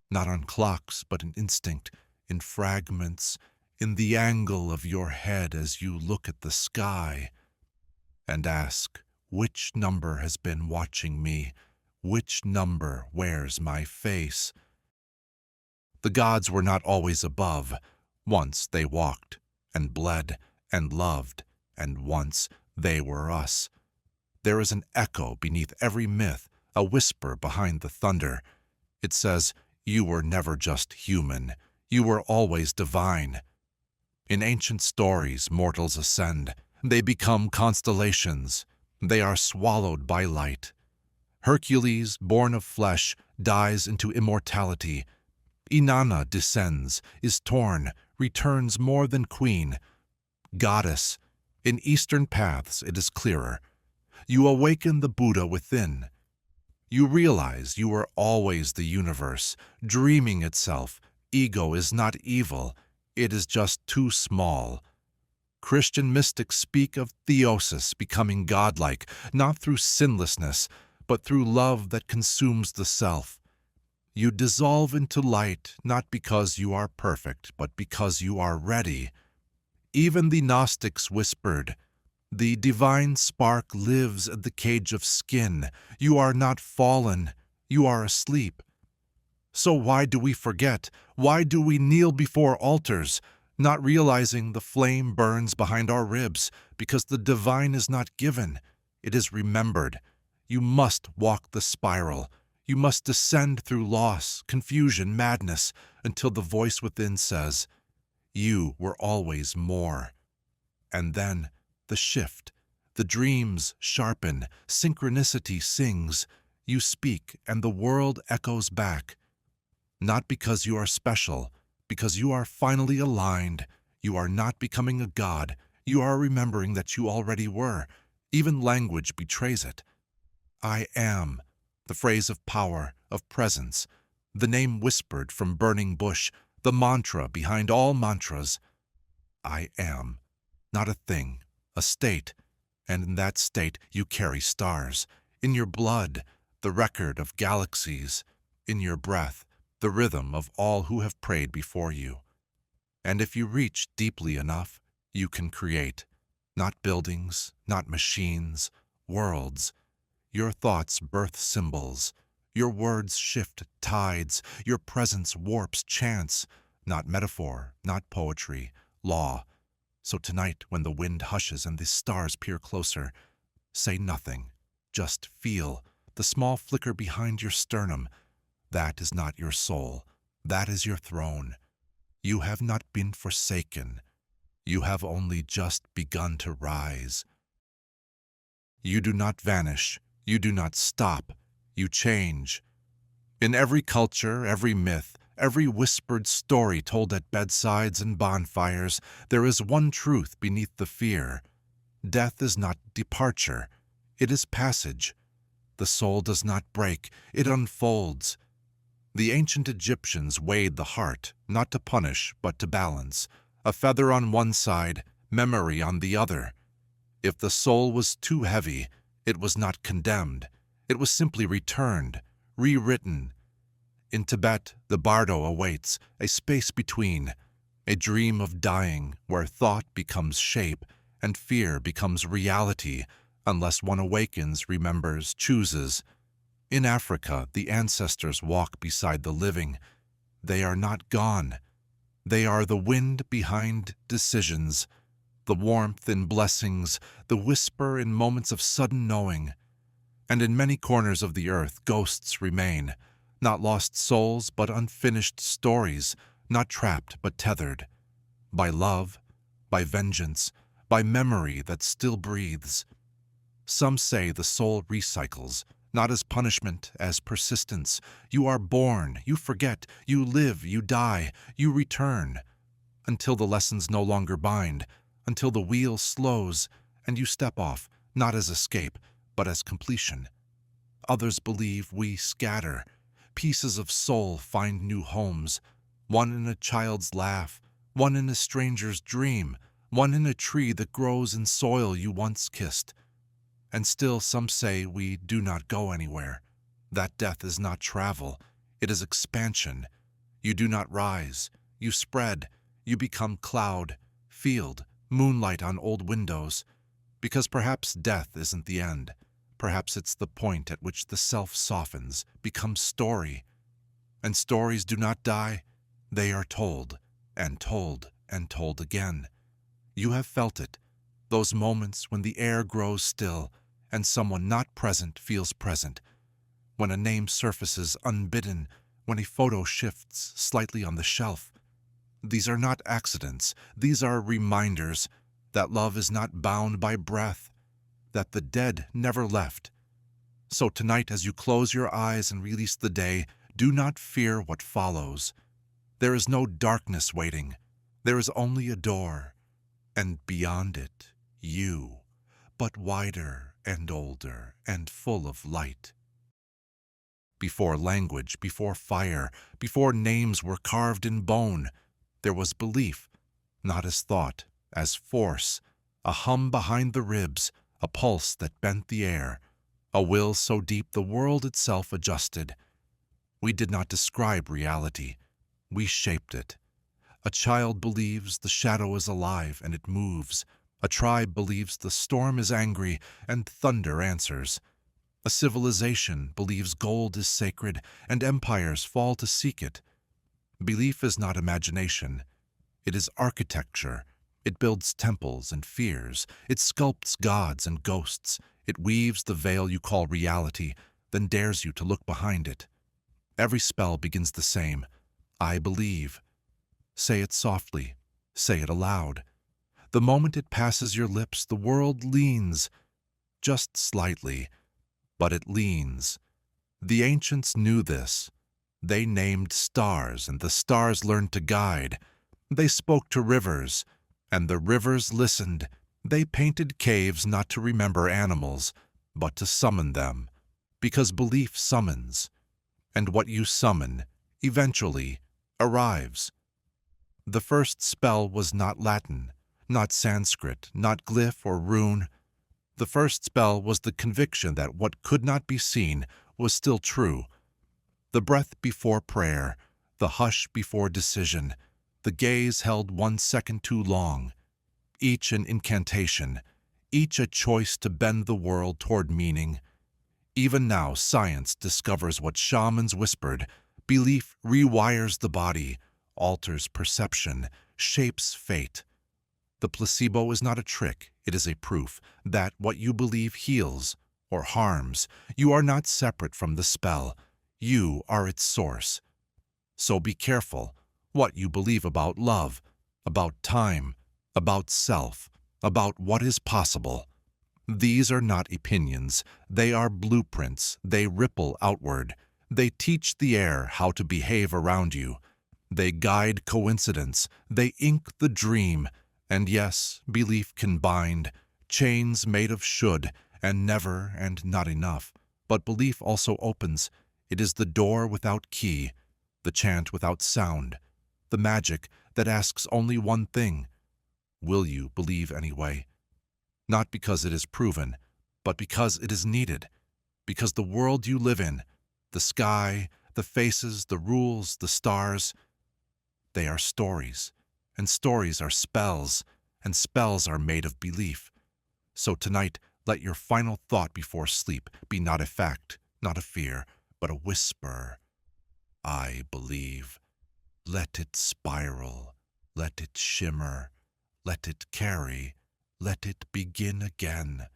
not on clocks, but in instinct, in fragments, in the angle of your head as you look at the sky, and ask, which number has been watching me? Which number wears my face? The gods were not always above. Once they walked, and bled and loved, and once they were us. There is an echo beneath every myth, a whisper behind the thunder. It says, you were never just human, you were always divine. In ancient stories, mortals ascend. They become constellations. They are swallowed by light. Hercules, born of flesh, dies into immortality. Inanna descends, is torn, returns more than queen. Goddess, in Eastern paths it is clearer. You awaken the Buddha within. You realize you are always the universe, dreaming itself. Ego is not evil, it is just too small. Christian mystics speak of theosis, becoming godlike, not through sinlessness, but through love that consumes the self. You dissolve into light not because you are perfect, but because you are ready. Even the Gnostics whispered, the divine spark lives in the cage of skin. You are not fallen, you are asleep. So why do we forget? Why do we kneel before altars, not realizing the flame burns behind our ribs? Because the divine is not given, it is remembered. You must walk the spiral. You must descend through loss, confusion, madness, until the voice within says, you were always more. And then, the shift, the dreams sharpen, synchronicity sings. You speak, and the world echoes back. Not because you are special, because you are finally aligned. You are not becoming a god. You are remembering that you already were. Even language betrays it. I am, the phrase of power, of presence, the name whispered from burning bush, the mantra behind all mantras. I am, not a thing, a state, and in that state you carry stars. In your blood, the record of galaxies. In your breath, the rhythm of all who have prayed before you. And if you reach deeply enough, you can create, not buildings, not machines, worlds. Your thoughts birth symbols. Your words shift tides. Your presence warps chance, not metaphor, not poetry, law. So tonight, when the wind hushes and the stars peer closer, say nothing, just feel the small flicker behind your sternum. That is not your soul, that is your throne. You have not been forsaken. You have only just begun to rise. You do not vanish, you do not stop, you change. In every culture, every myth, every whispered story told at bedsides and bonfires, there is one truth beneath the fear. Death is not departure, it is passage. The soul does not break, it unfolds. The ancient Egyptians weighed the heart, not to punish, but to balance. A feather on one side, memory on the other. If the soul was too heavy, it was not condemned. It was simply returned, rewritten. In Tibet, the bardo awaits, a space between, a dream of dying where thought becomes shape and fear becomes reality, unless one awakens, remembers, chooses. In Africa, the ancestors walk beside the living. They are not gone. They are the wind behind decisions, the warmth in blessings, the whisper in moments of sudden knowing. And in many corners of the earth, ghosts remain, not lost souls, but unfinished stories, not trapped, but tethered. By love, by vengeance, by memory that still breathes. Some say the soul recycles, not as punishment, as persistence. You are born, you forget, you live, you die, you return, until the lessons no longer bind, until the wheel slows, and you step off, not as escape, but as completion. Others believe we scatter. Pieces of soul find new homes, one in a child's laugh, one in a stranger's dream, one in a tree that grows in soil you once kissed. And still some say we do not go anywhere. That death is not travel, it is expansion. You do not rise, you spread, you become cloud, field, moonlight on old windows. Because perhaps death isn't the end. Perhaps it's the point at which the self softens, becomes story. And stories do not die, they are told, and told, and told again. You have felt it, those moments when the air grows still and someone not present feels present, when a name surfaces unbidden, when a photo shifts slightly on the shelf. These are not accidents, these are reminders that love is not bound by breath, that the dead never left. So tonight, as you close your eyes and release the day, do not fear what follows. There is no darkness waiting. There is only a door, and beyond it, you, but wider and older and full of light. Before language, before fire, before names were carved in bone, there was belief, not as thought, as force, a hum behind the ribs, a pulse that bent the air, a will so deep the world itself adjusted. We did not describe reality, we shaped it. A child believes the shadow is alive and it moves. A tribe believes the storm is angry and thunder answers. A civilization believes gold is sacred and empires fall to seek it. Belief is not imagination. It is architecture. It builds temples and fears. It sculpts gods and ghosts. It weaves the veil you call reality, then dares you to look behind it. Every spell begins the same. I believe. Say it softly. Say it aloud. The moment it passes your lips, the world leans. Just slightly, but it leans. The ancients knew this. They named stars, and the stars learned to guide. They spoke to rivers, and the rivers listened. They painted caves not to remember animals, but to summon them, because belief summons. And what you summon, eventually, arrives. The first spell was not Latin, not Sanskrit, not glyph or rune. The first spell was the conviction that what could not be seen was still true. The breath before prayer, the hush before decision, the gaze held 1 second too long. Each an incantation, each a choice to bend the world toward meaning. Even now, science discovers what shamans whispered. Belief rewires the body, alters perception, shapes fate. The placebo is not a trick, it is a proof that what you believe heals or harms. You are not separate from the spell. You are its source. So be careful what you believe about love, about time, about self, about what is possible. These are not opinions, they are blueprints, they ripple outward. They teach the air how to behave around you. They guide coincidence, they ink the dream. And yes, belief can bind, chains made of should, and never, and not enough. But belief also opens. It is the door without key, the chant without sound, the magic that asks only one thing. Will you believe anyway? Not because it is proven, but because it is needed. Because the world you live in, the sky, the faces, the rules, the stars, they are stories, and stories are spells, and spells are made of belief. So tonight, let your final thought before sleep be not a fact, not a fear, but a whisper. I believe. Let it spiral, let it shimmer, let it carry, let it begin again.